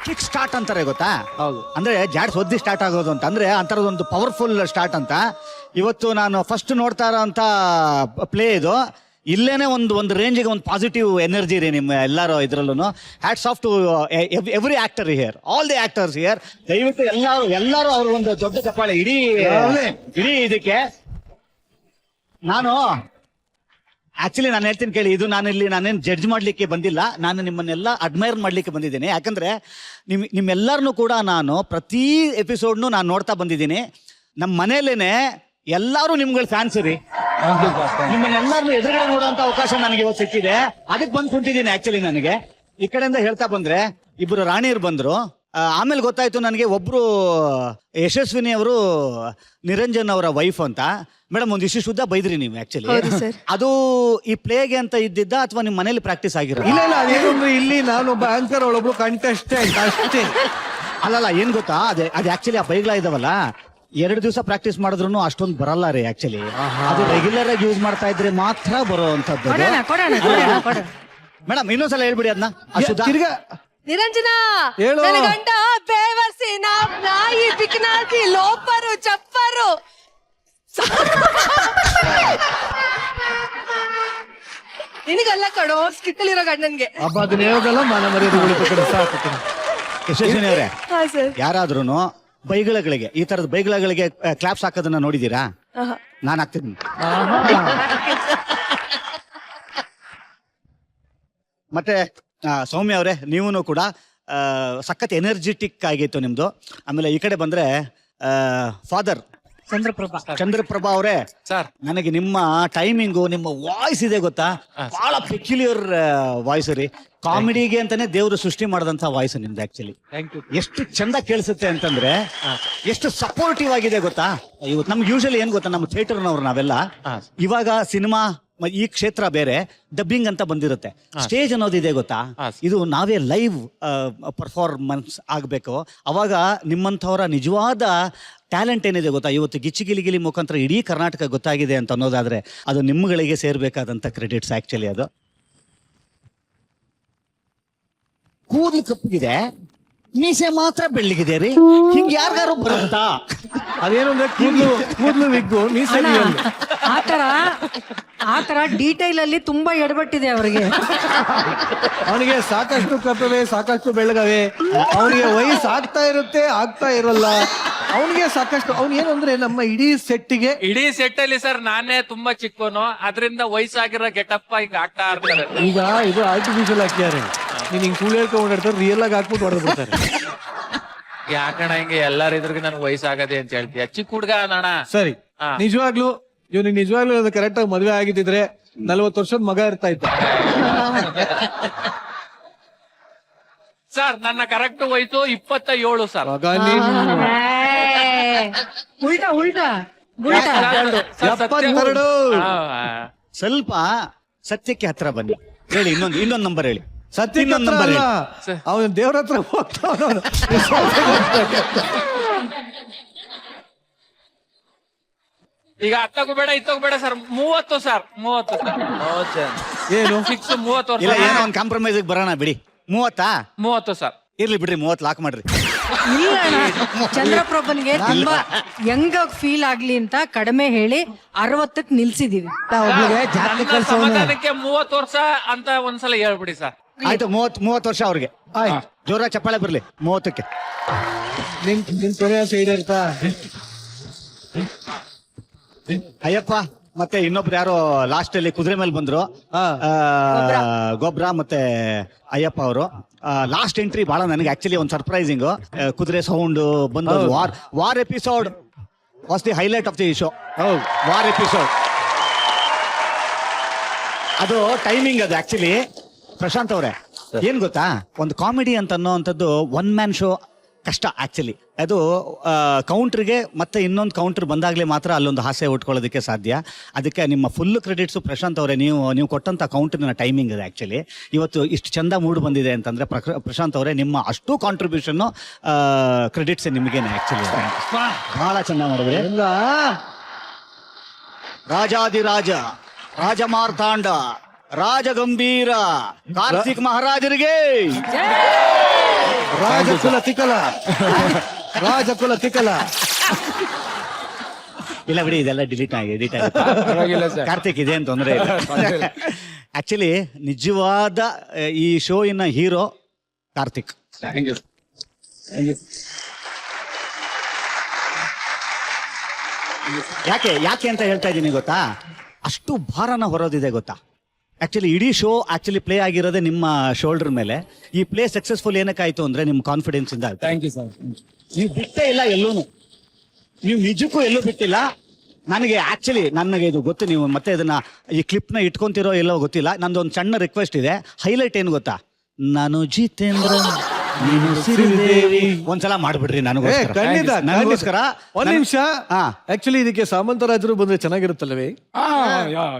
ಕಿಕ್ ಸ್ಟಾರ್ಟ್ ಅಂತಾರೆ ಗೊತ್ತಾ? ಹೌದು. ಅಂದ್ರೆ ಜಾಡ್ಸ್ ಒದ್ದಿ ಸ್ಟಾರ್ಟ್ ಆಗೋದು ಅಂತ, ಅಂದ್ರೆ ಅಂತರದೊಂದು ಪವರ್ಫುಲ್ ಸ್ಟಾರ್ಟ್ ಅಂತ. ಇವತ್ತು ನಾನು ಫಸ್ಟ್ ನೋಡ್ತಾ ಇರೋಂಥ ಪ್ಲೇ ಇದು. ಇಲ್ಲೇನೆ ಒಂದು ರೇಂಜಿಗೆ ಒಂದು ಪಾಸಿಟಿವ್ ಎನರ್ಜಿ ರೀ ನಿಮ್ಮ ಎಲ್ಲರೂ ಇದ್ರಲ್ಲೂ. Hats off to every actor here, all the actors here. ದಯವಿಟ್ಟು ಎಲ್ಲರೂ ಅವ್ರ ಒಂದು ದೊಡ್ಡ ಚಪ್ಪಾಳೆ ಇಡೀ ಇದಕ್ಕೆ. ನಾನು ಆಕ್ಚುಲಿ ನಾನು ಹೇಳ್ತೀನಿ ಕೇಳಿ, ಇದು ನಾನೇನು ಜಡ್ಜ್ ಮಾಡ್ಲಿಕ್ಕೆ ಬಂದಿಲ್ಲ, ನಾನು ನಿಮ್ಮನ್ನೆಲ್ಲ ಅಡ್ಮೈರ್ ಮಾಡ್ಲಿಕ್ಕೆ ಬಂದಿದ್ದೀನಿ. ಯಾಕಂದ್ರೆ ನಿಮ್ಮೆಲ್ಲರನ್ನು ಕೂಡ ನಾನು ಪ್ರತಿ ಎಪಿಸೋಡ್ನು ನಾನು ನೋಡ್ತಾ ಬಂದಿದ್ದೀನಿ. ನಮ್ಮ ಮನೇಲೇನೆ ಎಲ್ಲರೂ ನಿಮ್ಗಳ ಫ್ಯಾನ್ಸ್ ರೀ. ನಿಮ್ಮನ್ನೆಲ್ಲರನ್ನು ಎದುರುಗಡೆ ನೋಡುವಂತ ಅವಕಾಶ ನನಗೆ ಇವತ್ತು ಸಿಕ್ಕಿದೆ, ಅದಕ್ಕೆ ಬಂದು ಕುಂತಿದ್ದೀನಿ. ಆಕ್ಚುಲಿ ನನಗೆ ಈ ಕಡೆಯಿಂದ ಹೇಳ್ತಾ ಬಂದ್ರೆ ಇಬ್ರು ರಾಣಿಯರು ಬಂದ್ರು. ಆಮೇಲೆ ಗೊತ್ತಾಯ್ತು ನನಗೆ, ಒಬ್ರು ಯಶಸ್ವಿನಿ ಅವರು ನಿರಂಜನ್ ಅವರ ವೈಫ್ ಅಂತ. ಮೇಡಮ್ ಒಂದು ಇಷ್ಟು ಶುದ್ಧ ಬೈದ್ರಿ ನೀವು. ಆಕ್ಚುಲಿ ಅದು ಈ ಪ್ಲೇಗೆ ಅಂತ ಇದ್ದಿದ್ದ ಅಥವಾ ನಿಮ್ಮ ಮನೇಲಿ ಪ್ರಾಕ್ಟೀಸ್ ಆಗಿರೋ? ಇಲ್ಲ ಅದೇನು ಅಂದ್ರೆ ಇಲ್ಲಿ ನಾನೊಬ್ಬ ಆಂಕರ್, ಅವಳೊಬ್ಳು ಕಂಟೆಸ್ಟೆಂಟ್ ಅಷ್ಟೇ. ಅಲ್ಲಲ್ಲ, ಏನ್ ಗೊತ್ತಾ, ಅದು ಆಕ್ಚುಲಿ ಆ ಬೈಗ್ಲ ಇದಾವಲ್ಲ, 2 ದಿವಸ ಪ್ರಾಕ್ಟೀಸ್ ಮಾಡಿದ್ರು ಅಷ್ಟೊಂದು ಬರಲ್ಲ ರೀ. ಆಕ್ಚುಲಿ ಅದು ರೆಗ್ಯುಲರ್ ಆಗಿ ಯೂಸ್ ಮಾಡ್ತಾ ಇದ್ರೆ ಮಾತ್ರ ಬರುವಂತದ್ದು. ಮೇಡಮ್ ಇನ್ನೊಂದ್ಸಲ ಹೇಳ್ಬಿಡಿ ಅದನ್ನ. ತಿರ್ಗಾ ನಿರಂಜನ, ಹೇಳು. ನನ್ನ ಗಂಡ ಬೇವರ್ಸಿ, ನಾಯಿ, ಬಿಕ್ನಾಸಿ, ಲೋಪರು, ಚಪ್ಪರು. ನಿನಗಲ್ಲ ಕಣೋ, ಸ್ಕಿಟ್ಟಲ್ಲಿರೋ ಗಂಡನ್ಗೆ. ಹಬ್ಬ ಅದನ್ನ ಹೇಳೋದಲ್ಲ, ಮಾನ ಮರ್ಯಾದೆ ಸಾಕು. ಯಶಸ್ವಿನಿ ಅವರೇ, ಹಾ ಸರ್. ಯಾರಾದ್ರೂ ಬೈಗಳಗಳಿಗೆ, ಈ ತರದ ಬೈಗಳಗಳಿಗೆ ಕ್ಲಾಪ್ಸ್ ಹಾಕೋದನ್ನ ನೋಡಿದೀರಾ? ನಾನು ಹಾಕ್ತೀನಿ. ಮತ್ತೆ ಸೌಮ್ಯ ಅವರೇ, ನೀವೂ ಕೂಡ ಸಖತ್ ಎನರ್ಜೆಟಿಕ್ ಆಗಿತ್ತು ನಿಮ್ದು. ಆಮೇಲೆ ಈ ಕಡೆ ಬಂದ್ರೆ ಫಾದರ್ ಚಂದ್ರಪ್ರಭಾ ಅವರೇ, ಸರ್ ನನಗೆ ನಿಮ್ಮ ಟೈಮಿಂಗು, ನಿಮ್ಮ ವಾಯ್ಸ್ ಇದೆ ಗೊತ್ತಾ, ಬಹಳ ಪೆಕ್ಯುಲಿಯರ್ ವಾಯ್ಸ್ ರೀ. ಕಾಮಿಡಿಗೆ ಅಂತಾನೆ ದೇವರು ಸೃಷ್ಟಿ ಮಾಡಿದಂತ ವಾಯ್ಸ್ ನಿಮ್ದು. ಆಕ್ಚುಲಿ ಎಷ್ಟು ಚಂದ ಕೇಳಿಸುತ್ತೆ ಅಂತಂದ್ರೆ, ಎಷ್ಟು ಸಪೋರ್ಟಿವ್ ಆಗಿದೆ ಗೊತ್ತಾ. ಇವತ್ತು ನಮ್ಗೆ ಯೂಶಲಿ ಏನ್ ಗೊತ್ತಾ, ನಮ್ಮ ಥಿಯೇಟರ್ನವ್ರು ನಾವೆಲ್ಲ ಇವಾಗ ಸಿನಿಮಾ ಈ ಕ್ಷೇತ್ರ ಬೇರೆ, ಡಬ್ಬಿಂಗ್ ಅಂತ ಬಂದಿರುತ್ತೆ. ಸ್ಟೇಜ್ ಅನ್ನೋದಿದೆ ಗೊತ್ತಾ, ಇದು ನಾವೇ ಲೈವ್ ಪರ್ಫಾರ್ಮೆನ್ಸ್ ಆಗ್ಬೇಕು. ಅವಾಗ ನಿಮ್ಮಂಥವರ ನಿಜವಾದ ಟ್ಯಾಲೆಂಟ್ ಏನಿದೆ ಗೊತ್ತಾ, ಇವತ್ತು ಗಿಚ್ಚಿ ಗಿಲಿಗಿಲಿ ಮುಖಾಂತರ ಇಡೀ ಕರ್ನಾಟಕ ಗೊತ್ತಾಗಿದೆ ಅಂತ ಅನ್ನೋದಾದ್ರೆ ಅದು ನಿಮ್ಗಳಿಗೆ ಸೇರ್ಬೇಕಾದಂತ ಕ್ರೆಡಿಟ್ಸ್. ಆಕ್ಚುಲಿ ಅದು ಕೂದಲು ಕಪ್ಪಗಿದೆ, ಮೀಸೆ ಮಾತ್ರ ಬೆಳ್ಳಿಗಿದೆ ರೀ. ಹಿಂಗ್ ಯಾರಿಗಾರು ಬರುತ್ತಾ? ಅದೇನು ಅಂದ್ರೆ ಕೂದ್ಲು ವಿಗ್ಗು, ಮೀಸೆ ರಿಯಲ್. ಆತರ ಡೀಟೈಲ್ ಅಲ್ಲಿ ತುಂಬಾ ಎಡಬಟ್ಟಿದೆ ಅವರಿಗೆ. ಅವನಿಗೆ ಸಾಕಷ್ಟು ಕಪ್ಪವೆ, ಸಾಕಷ್ಟು ಬೆಳಗವೆ. ಅವನಿಗೆ ವಯಸ್ಸು ಆಗ್ತಾ ಇರುತ್ತೆ, ಆಗ್ತಾ ಇರಲ್ಲ. ಅವನಿಗೆ ಸಾಕಷ್ಟು, ಏನು ಅಂದ್ರೆ ನಮ್ಮ ಇಡೀ ಸೆಟ್ ಅಲ್ಲಿ ಸರ್ ನಾನೇ ತುಂಬಾ ಚಿಕ್ಕವನು, ಅದರಿಂದ ವಯಸ್ಸಾಗಿರೋ ಗೆಟಪ್ಪ ಈಗ ಆಗ್ತಾ ಇರ್ತಾರೆ. ಈಗ ಇದು ಆರ್ಟಿಫಿಷಿಯಲ್ ಹಾಕ್ಯಾರೆ. ನೀನ್ ಹಿಂಗ್ ಸುಳ್ಳು ಹೇಳ್ಕೊಂಡು ರಿಯಲ್ ಆಗಿ ಹಾಕ್ಬಿಟ್ಟು ಹೊಡೆದ್ಬಿಡ್ತಾರೆ. ಯಾಕಣ ಹಿಂಗೆ ಎಲ್ಲಾರ ಇದ್ರಿಗೆ ನನ್ಗೆ ವಯಸ್ಸಾಗದೆ ಅಂತ ಹೇಳ್ತೀಯ? ಚಿಕ್ಕ ಹುಡ್ಗ ಅಣ್ಣ. ಸರಿ, ನಿಜವಾಗ್ಲೂ ಇವ್ನಿಗೆ ನಿಜವಾಗ್ಲೂ ಕರೆಕ್ಟ್ ಆಗಿ ಮದ್ವೆ ಆಗಿದ್ದಿದ್ರೆ 40 ವರ್ಷದ ಮಗ ಇರ್ತಾ ಇತ್ತು. ಸರ್ ನನ್ನ ಕರೆಕ್ಟ್ ವಯಸ್ಸು 27 ಸರ್. ಮಗ ನೀನು ಉಲ್ಟಾ 72. ಸ್ವಲ್ಪ ಸತ್ಯಕ್ಕೆ ಹತ್ರ ಬನ್ನಿ. ಹೇಳಿ, ಇನ್ನೊಂದು ನಂಬರ್ ಹೇಳಿ. ಸತ್ಯಕ್ಕೆ ಹತ್ರ ಅಲ್ಲ, ಅವನು ದೇವ್ರ ಹತ್ರ ಹೋಗ್ತಾವನು. ಈಗ ಹತ್ತಕ್ಕೂ ಬೇಡ ಇತ್ತಕ್ಕೂ ಬೇಡ ಸರ್. 30 sir, 30 sir. ಏನು ಫಿಕ್ಸ್ 30 ಇಲ್ಲ, ವರ್ಷ. ಏನೋ ಒಂದು ಕಾಂಪ್ರಮೈಸ್ ಬರೋಣ ಬಿಡಿ. 30 ಸರ್. ಇರ್ಲಿ ಬಿಡ್ರಿ, 30 ಲಾಕ್ ಮಾಡ್ರಿ. ಚಂದ್ರಪ್ರಭನ್ಗೆ ತುಂಬಾ ಯಂಗ್ ಫೀಲ್ ಆಗ್ಲಿ ಅಂತ ಕಡಿಮೆ ಹೇಳಿ 60ಕ್ಕೆ ನಿಲ್ಸಿದೀವಿ. ನನ್ನ ಸಮಾಧಾನಕ್ಕೆ 30 ವರ್ಷ ಅಂತ ಒಂದ್ಸಲ ಹೇಳ್ಬಿಡಿ ಸರ್. ಆಯ್ತು, 30 ವರ್ಷ ಅವ್ರಿಗೆ. ಜೋರ ಚಪ್ಪಾಳೆ ಬರ್ಲಿ 30ಕ್ಕೆ. ನಿನ್ ಕೊನೆಯ ಸೈಡ್ ಇರ್ತಾ ಅಯ್ಯಪ್ಪ ಮತ್ತೆ ಇನ್ನೊಬ್ರು ಯಾರೋ ಲಾಸ್ಟ್ ಅಲ್ಲಿ ಕುದುರೆ ಮೇಲೆ ಬಂದ್ರು, ಗೊಬ್ರ ಮತ್ತೆ ಅಯ್ಯಪ್ಪ ಅವರು. ಲಾಸ್ಟ್ ಎಂಟ್ರಿ ಬಹಳ ನನಗೆ ಆಕ್ಚುಲಿ ಒಂದು ಸರ್ಪ್ರೈಸಿಂಗ್. ಕುದುರೆ ಸೌಂಡ್ ಬಂದು war episode was the highlight of the show. War episode ಅದು ಟೈಮಿಂಗ್ ಅದು ಆಕ್ಚುಲಿ. ಪ್ರಶಾಂತ್ ಅವರೇ, ಏನ್ ಗೊತ್ತಾ, ಒಂದು ಕಾಮಿಡಿ ಅಂತ ಅನ್ನೋವಂಥದ್ದು 1 ಮ್ಯಾನ್ ಶೋ ಕಷ್ಟ ಆಕ್ಚುಲಿ. ಅದು ಕೌಂಟ್ರಿಗೆ ಮತ್ತೆ ಇನ್ನೊಂದು ಕೌಂಟರ್ ಬಂದಾಗಲೇ ಮಾತ್ರ ಅಲ್ಲೊಂದು ಹಾಸ್ಯ ಉಟ್ಕೊಳ್ಳೋದಕ್ಕೆ ಸಾಧ್ಯ. ಅದಕ್ಕೆ ನಿಮ್ಮ ಫುಲ್ ಕ್ರೆಡಿಟ್ಸು ಪ್ರಶಾಂತ್ ಅವರೇ. ನೀವು ಕೊಟ್ಟಂಥ ಕೌಂಟ್ರಿನ ಟೈಮಿಂಗ್ ಇದೆ ಆ್ಯಕ್ಚುಲಿ. ಇವತ್ತು ಇಷ್ಟು ಚಂದ ಮೂಡ್ ಬಂದಿದೆ ಅಂತಂದರೆ ಪ್ರಶಾಂತ್ ಅವರೇ, ನಿಮ್ಮ ಅಷ್ಟು ಕಾಂಟ್ರಿಬ್ಯೂಷನ್ನು ಕ್ರೆಡಿಟ್ಸ್ ನಿಮಗೇನೆ ಆ್ಯಕ್ಚುಲಿ. ಭಾಳ ಚೆನ್ನಾಗಿ ಮಾಡಿದ್ರಿ. ರಾಜಾದಿರಾಜ, ರಾಜಮಾರ್ತಾಂಡ, ರಾಜಗಂಭೀರ ಕಾರ್ತಿಕ್ ಮಹಾರಾಜರಿಗೆ, ರಾಜಕುಲ ತಿಕಲ, ರಾಜಕುಲ ತಿಕಲ. ಇಲ್ಲ ಬಿಡಿ, ಇದೆಲ್ಲ ಡಿಲೀಟ್ ಆಗಿದೆ. ಪರವಾಗಿಲ್ಲ ಸರ್. ಕಾರ್ತಿಕ್ ಇದೆ ಅಂತ ತೊಂದರೆ ಇಲ್ಲ. ಆಕ್ಚುಲಿ ನಿಜವಾದ ಈ ಶೋ ಇನ್ನ ಹೀರೋ ಕಾರ್ತಿಕ್. Thank you. ಯಾಕೆ ಅಂತ ಹೇಳ್ತಾ ಇದ್ದೀನಿ ಗೊತ್ತಾ? ಅಷ್ಟು ಭಾರನ ಹೊರೋದಿದೆ ಗೊತ್ತಾ. ಆಕ್ಚುಲಿ ಇಡೀ ಶೋ ಆಕ್ಚುಲಿ ಪ್ಲೇ ಆಗಿರೋದೇ ನಿಮ್ಮ ಶೋಲ್ಡರ್ ಮೇಲೆ. ಈ ಪ್ಲೇ ಸಕ್ಸಸ್ಫುಲ್ ಏನಕ್ಕಾಯ್ತು ಅಂದ್ರೆ ನಿಮ್ಮ ಕಾನ್ಫಿಡೆನ್ಸ್ ಇಂದ. Thank you sir. ನೀವು ಬಿಟ್ಟೇ ಇಲ್ಲ ಎಲ್ಲೂನು, ನೀವು ನಿಜಕ್ಕೂ ಎಲ್ಲೂ ಬಿಟ್ಟಿಲ್ಲ. ನನಗೆ ಇದು ಗೊತ್ತು, ನೀವು ಮತ್ತೆ ಇದನ್ನ ಈ ಕ್ಲಿಪ್ನ ಇಟ್ಕೊಂತಿರೋ ಎಲ್ಲೋ ಗೊತ್ತಿಲ್ಲ. ನಂದೊಂದು ಸಣ್ಣ ರಿಕ್ವೆಸ್ಟ್ ಇದೆ. ಹೈಲೈಟ್ ಏನು ಗೊತ್ತಾ? ನಾನು ಜಿತೇಂದ್ರ, ನೀನು ಶ್ರೀದೇವಿ. ಒಂದ್ಸಲ ಮಾಡ್ಬಿಡ್ರಿ ನನಗೋಸ್ಕರ. ನನಗೋಸ್ಕರ. ಒಂದ್ ನಿಮಿಷ. ಆಕ್ಚುಲಿ ಇದಕ್ಕೆ ಸಾಮಂತರಾಜರು ಬಂದ್ರೆ ಚೆನ್ನಾಗಿರುತ್ತಲ್ಲವೇ?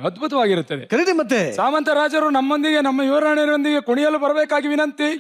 ಅದ್ಭುತವಾಗಿರುತ್ತದೆ. ಕರೀರಿ ಮತ್ತೆ. ಸಾಮಂತರಾಜರು ನಮ್ಮೊಂದಿಗೆ, ನಮ್ಮ ಯುವರಾಣಿಯರೊಂದಿಗೆ ಕುಣಿಯಲು ಬರಬೇಕಾಗಿ ವಿನಂತಿ.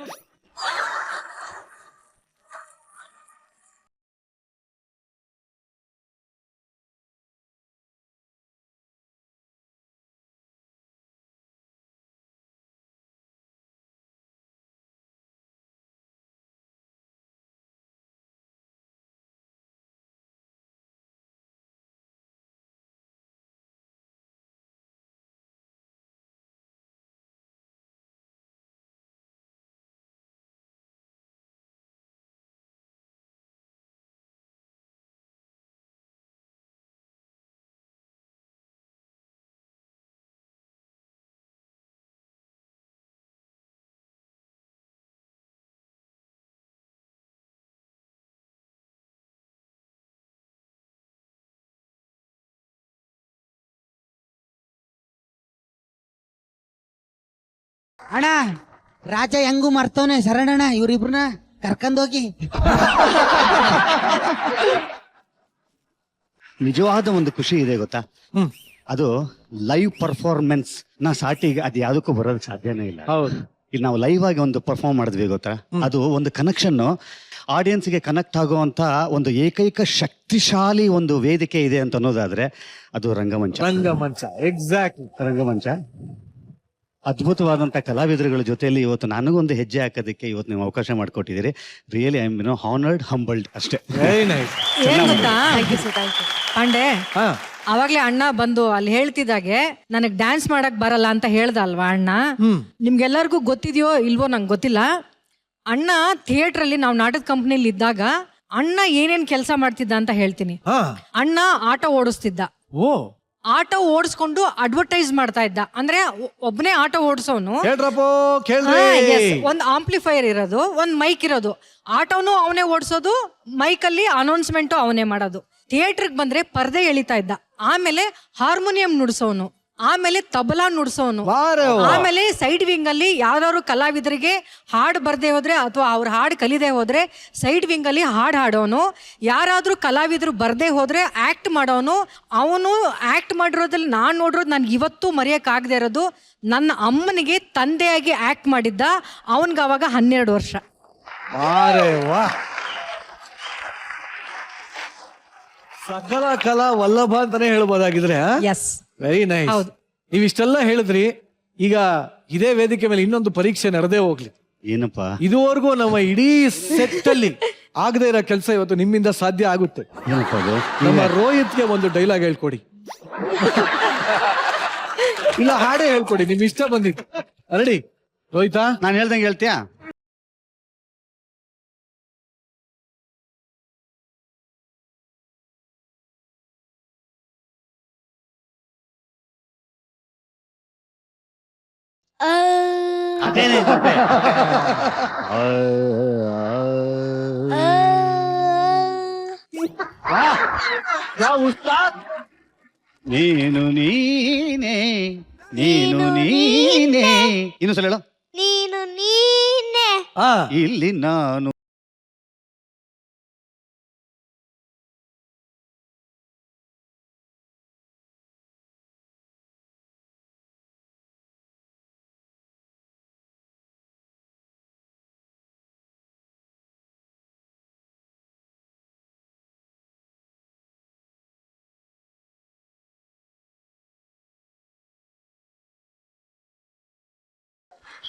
ಅಣ್ಣ, ರಾಜ ಹೆಂಗೂ ಮರ್ತವನೆ ಶರಣಣ್ಣ, ಇವ್ರಿಬ್ರನ್ನ ಕರ್ಕೊಂಡೋಗಿ. ನಿಜವಾದ ಒಂದು ಖುಷಿ ಇದೆ ಗೊತ್ತಾ? ಅದು ಲೈವ್ ಪರ್ಫಾರ್ಮೆನ್ಸ್ ನ ಸಾಟಿಗೆ ಅದು ಯಾವುದಕ್ಕೂ ಬರೋದು ಸಾಧ್ಯನೇ ಇಲ್ಲ. ಹೌದು. ಈಗ ನಾವು ಲೈವ್ ಆಗಿ ಒಂದು ಪರ್ಫಾರ್ಮ್ ಮಾಡಿದ್ವಿ ಗೊತ್ತಾ, ಅದು ಒಂದು ಕನೆಕ್ಷನ್, ಆಡಿಯನ್ಸ್ಗೆ ಕನೆಕ್ಟ್ ಆಗುವಂತ ಒಂದು ಏಕೈಕ ಶಕ್ತಿಶಾಲಿ ಒಂದು ವೇದಿಕೆ ಇದೆ ಅಂತ ಅನ್ನೋದಾದ್ರೆ ಅದು ರಂಗಮಂಚ. ಎಕ್ಸಾಕ್ಟ್ಲಿ, ರಂಗಮಂಚ. ಅದ್ಭುತವಾದಂಥ ಕಲಾವಿದರುಗಳ ಜೊತೆಯಲ್ಲಿ ಇವತ್ತು ನನಗೊಂದು ಹೆಜ್ಜೆ ಹಾಕೋದಕ್ಕೆ ಇವತ್ತು ನೀವು ಅವಕಾಶ ಮಾಡಿಕೊಟ್ಟಿದ್ದೀರಿ. Really I am honoured, humbled ಅಷ್ಟೇ. Very nice. ಏನ್ ಗೊತ್ತಾ ಪಾಂಡೆ, ಅವಾಗ್ಲೇ ಅಣ್ಣ ಬಂದು ಅಲ್ಲಿ ಹೇಳ್ತಿದ್ದಾಗೆ ನನಗ್ ಡ್ಯಾನ್ಸ್ ಮಾಡಕ್ ಬರಲ್ಲ ಅಂತ ಹೇಳ್ದ ಅಲ್ವಾ ಅಣ್ಣ? ನಿಮ್ಗೆಲ್ಲರಿಗೂ ಗೊತ್ತಿದ್ಯೋ ಇಲ್ವೋ ನಂಗೆ ಗೊತ್ತಿಲ್ಲ. ಅಣ್ಣ ಥಿಯೇಟರ್ ಅಲ್ಲಿ ನಾವು ನಾಟಕ ಕಂಪ್ನಿಲಿ ಇದ್ದಾಗ ಅಣ್ಣ ಏನೇನ್ ಕೆಲಸ ಮಾಡ್ತಿದ್ದ ಅಂತ ಹೇಳ್ತೀನಿ. ಅಣ್ಣ ಆಟೋ ಓಡಿಸ್ತಿದ್ದ. ಆಟೋ ಓಡಿಸ್ಕೊಂಡು ಅಡ್ವರ್ಟೈಸ್ ಮಾಡ್ತಾ ಇದ್ದ. ಅಂದ್ರೆ ಒಬ್ಬನೇ ಆಟೋ ಓಡಿಸೋನು, ಒಂದ್ ಆಂಪ್ಲಿಫೈಯರ್ ಇರೋದು, ಒಂದ್ ಮೈಕ್ ಇರೋದು. ಆಟೋನು ಅವನೇ ಓಡಿಸೋದು, ಮೈಕಲ್ಲಿ ಅನೌನ್ಸ್ಮೆಂಟು ಅವನೇ ಮಾಡೋದು. ಥಿಯೇಟರ್ಗೆ ಬಂದ್ರೆ ಪರ್ದೆ ಎಳಿತಾ ಇದ್ದ. ಆಮೇಲೆ ಹಾರ್ಮೋನಿಯಂ ನುಡ್ಸೋನು, ಆಮೇಲೆ ತಬಲಾ ನುಡ್ಸೋನು, ಆಮೇಲೆ ಸೈಡ್ ವಿಂಗ್ ಅಲ್ಲಿ ಯಾವ್ದಾದ್ರು ಕಲಾವಿದರಿಗೆ ಹಾಡು ಬರ್ದೇ ಹೋದ್ರೆ ಅಥವಾ ಅವ್ರ ಹಾಡು ಕಲಿದೇ ಹೋದ್ರೆ ಸೈಡ್ ವಿಂಗ್ ಅಲ್ಲಿ ಹಾಡು ಹಾಡೋನು. ಯಾರಾದ್ರೂ ಕಲಾವಿದರು ಬರ್ದೇ ಹೋದ್ರೆ ಆಕ್ಟ್ ಮಾಡೋನು. ಅವನು ಆಕ್ಟ್ ಮಾಡಿರೋದ್ರಲ್ಲಿ ನಾನ್ ನೋಡಿರೋದು ನನ್ಗೆ ಇವತ್ತು ಮರೆಯಕ್ ಆಗದೆ ಇರೋದು, ನನ್ನ ಅಮ್ಮನಿಗೆ ತಂದೆಯಾಗಿ ಆಕ್ಟ್ ಮಾಡಿದ್ದ. ಅವನ್ಗೆ ಅವಾಗ 12 ವರ್ಷ. ಸಕಲ ಕಲಾ ವಲ್ಲಭ ಅಂತಾನೆ ಹೇಳ್ಬೋದಾಗಿದ್ರೆ. S, very nice. ನೀವ್ ಇಷ್ಟೆಲ್ಲ ಹೇಳಿದ್ರಿ. ಈಗ ಇದೇ ವೇದಿಕೆ ಮೇಲೆ ಇನ್ನೊಂದು ಪರೀಕ್ಷೆ ನಡೆದೇ ಹೋಗ್ಲಿ. ಏನಪ್ಪಾ? ಇದುವರೆಗೂ ನಮ್ಮ ಇಡೀ ಸೆಟ್ ಅಲ್ಲಿ ಆಗದೆ ಇರೋ ಕೆಲಸ ಇವತ್ತು ನಿಮ್ಮಿಂದ ಸಾಧ್ಯ ಆಗುತ್ತೆ. ನಮ್ಮ ರೋಹಿತ್ಗೆ ಒಂದು ಡೈಲಾಗ್ ಹೇಳ್ಕೊಡಿ, ಇಲ್ಲ ಹಾಡೇ ಹೇಳ್ಕೊಡಿ, ನಿಮ್ ಇಷ್ಟ ಬಂದಿತ್ತು. ರೆಡಿ ರೋಹಿತಾ? ನಾನು ಹೇಳ್ದಂಗೆ ಹೇಳ್ತೀಯಾ? ಅದೇನೇ ನೀನು ನೀನೇ, ನೀನು ನೀನೇ. ಇನ್ನೊಂದ್ಸಲ ಹೇಳು. ನೀನು ನೀನೆ ಇಲ್ಲಿ ನಾನು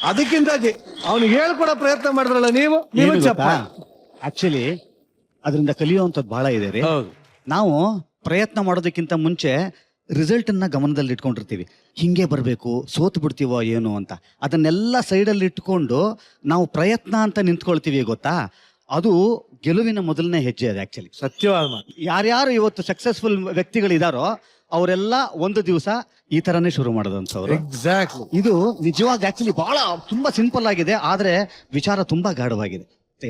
ಅದಕ್ಕಿಂತ ಅವನಿಗೆ ಹೇಳ್ಕೊಡೋ ಪ್ರಯತ್ನ ಮಾಡಿದ್ರಲ್ಲ ನೀವು ಚಪ್ಪ. ಆಕ್ಚುಲಿ ಅದರಿಂದ ಕಲಿಯುವಂಥದ್ದು ಬಹಳ ಇದೆ ರೀ. ಹೌದು. ನಾವು ಪ್ರಯತ್ನ ಮಾಡೋದಕ್ಕಿಂತ ಮುಂಚೆ ರಿಸಲ್ಟ್ ಅನ್ನ ಗಮನದಲ್ಲಿ ಇಟ್ಕೊಂಡಿರ್ತೀವಿ. ಹಿಂಗೆ ಬರಬೇಕು, ಸೋತು ಬಿಡ್ತೀವೋ ಏನು ಅಂತ. ಅದನ್ನೆಲ್ಲ ಸೈಡಲ್ಲಿ ಇಟ್ಕೊಂಡು ನಾವು ಪ್ರಯತ್ನ ಅಂತ ನಿಂತ್ಕೊಳ್ತೀವಿ ಗೊತ್ತಾ, ಅದು ಗೆಲುವಿನ ಮೊದಲನೇ ಹೆಜ್ಜೆ ಅದು ಆಕ್ಚುಲಿ. ಸತ್ಯವಾದ ಮಾತು. ಯಾರ್ಯಾರು ಇವತ್ತು ಸಕ್ಸಸ್ಫುಲ್ ವ್ಯಕ್ತಿಗಳಿದಾರೋ ಅವರೆಲ್ಲ ಒಂದು ದಿವಸ ಈ ತರನೇ ಶುರು ಮಾಡೋದಂಥವ್ರು. ಎಕ್ಸಾಕ್ಟ್ಲಿ. ಇದು ನಿಜವಾಗಿ ಆಕ್ಚುಲಿ ಬಹಳ ತುಂಬಾ ಸಿಂಪಲ್ ಆಗಿದೆ, ಆದ್ರೆ ವಿಚಾರ ತುಂಬಾ ಗಾಢವಾಗಿದೆ.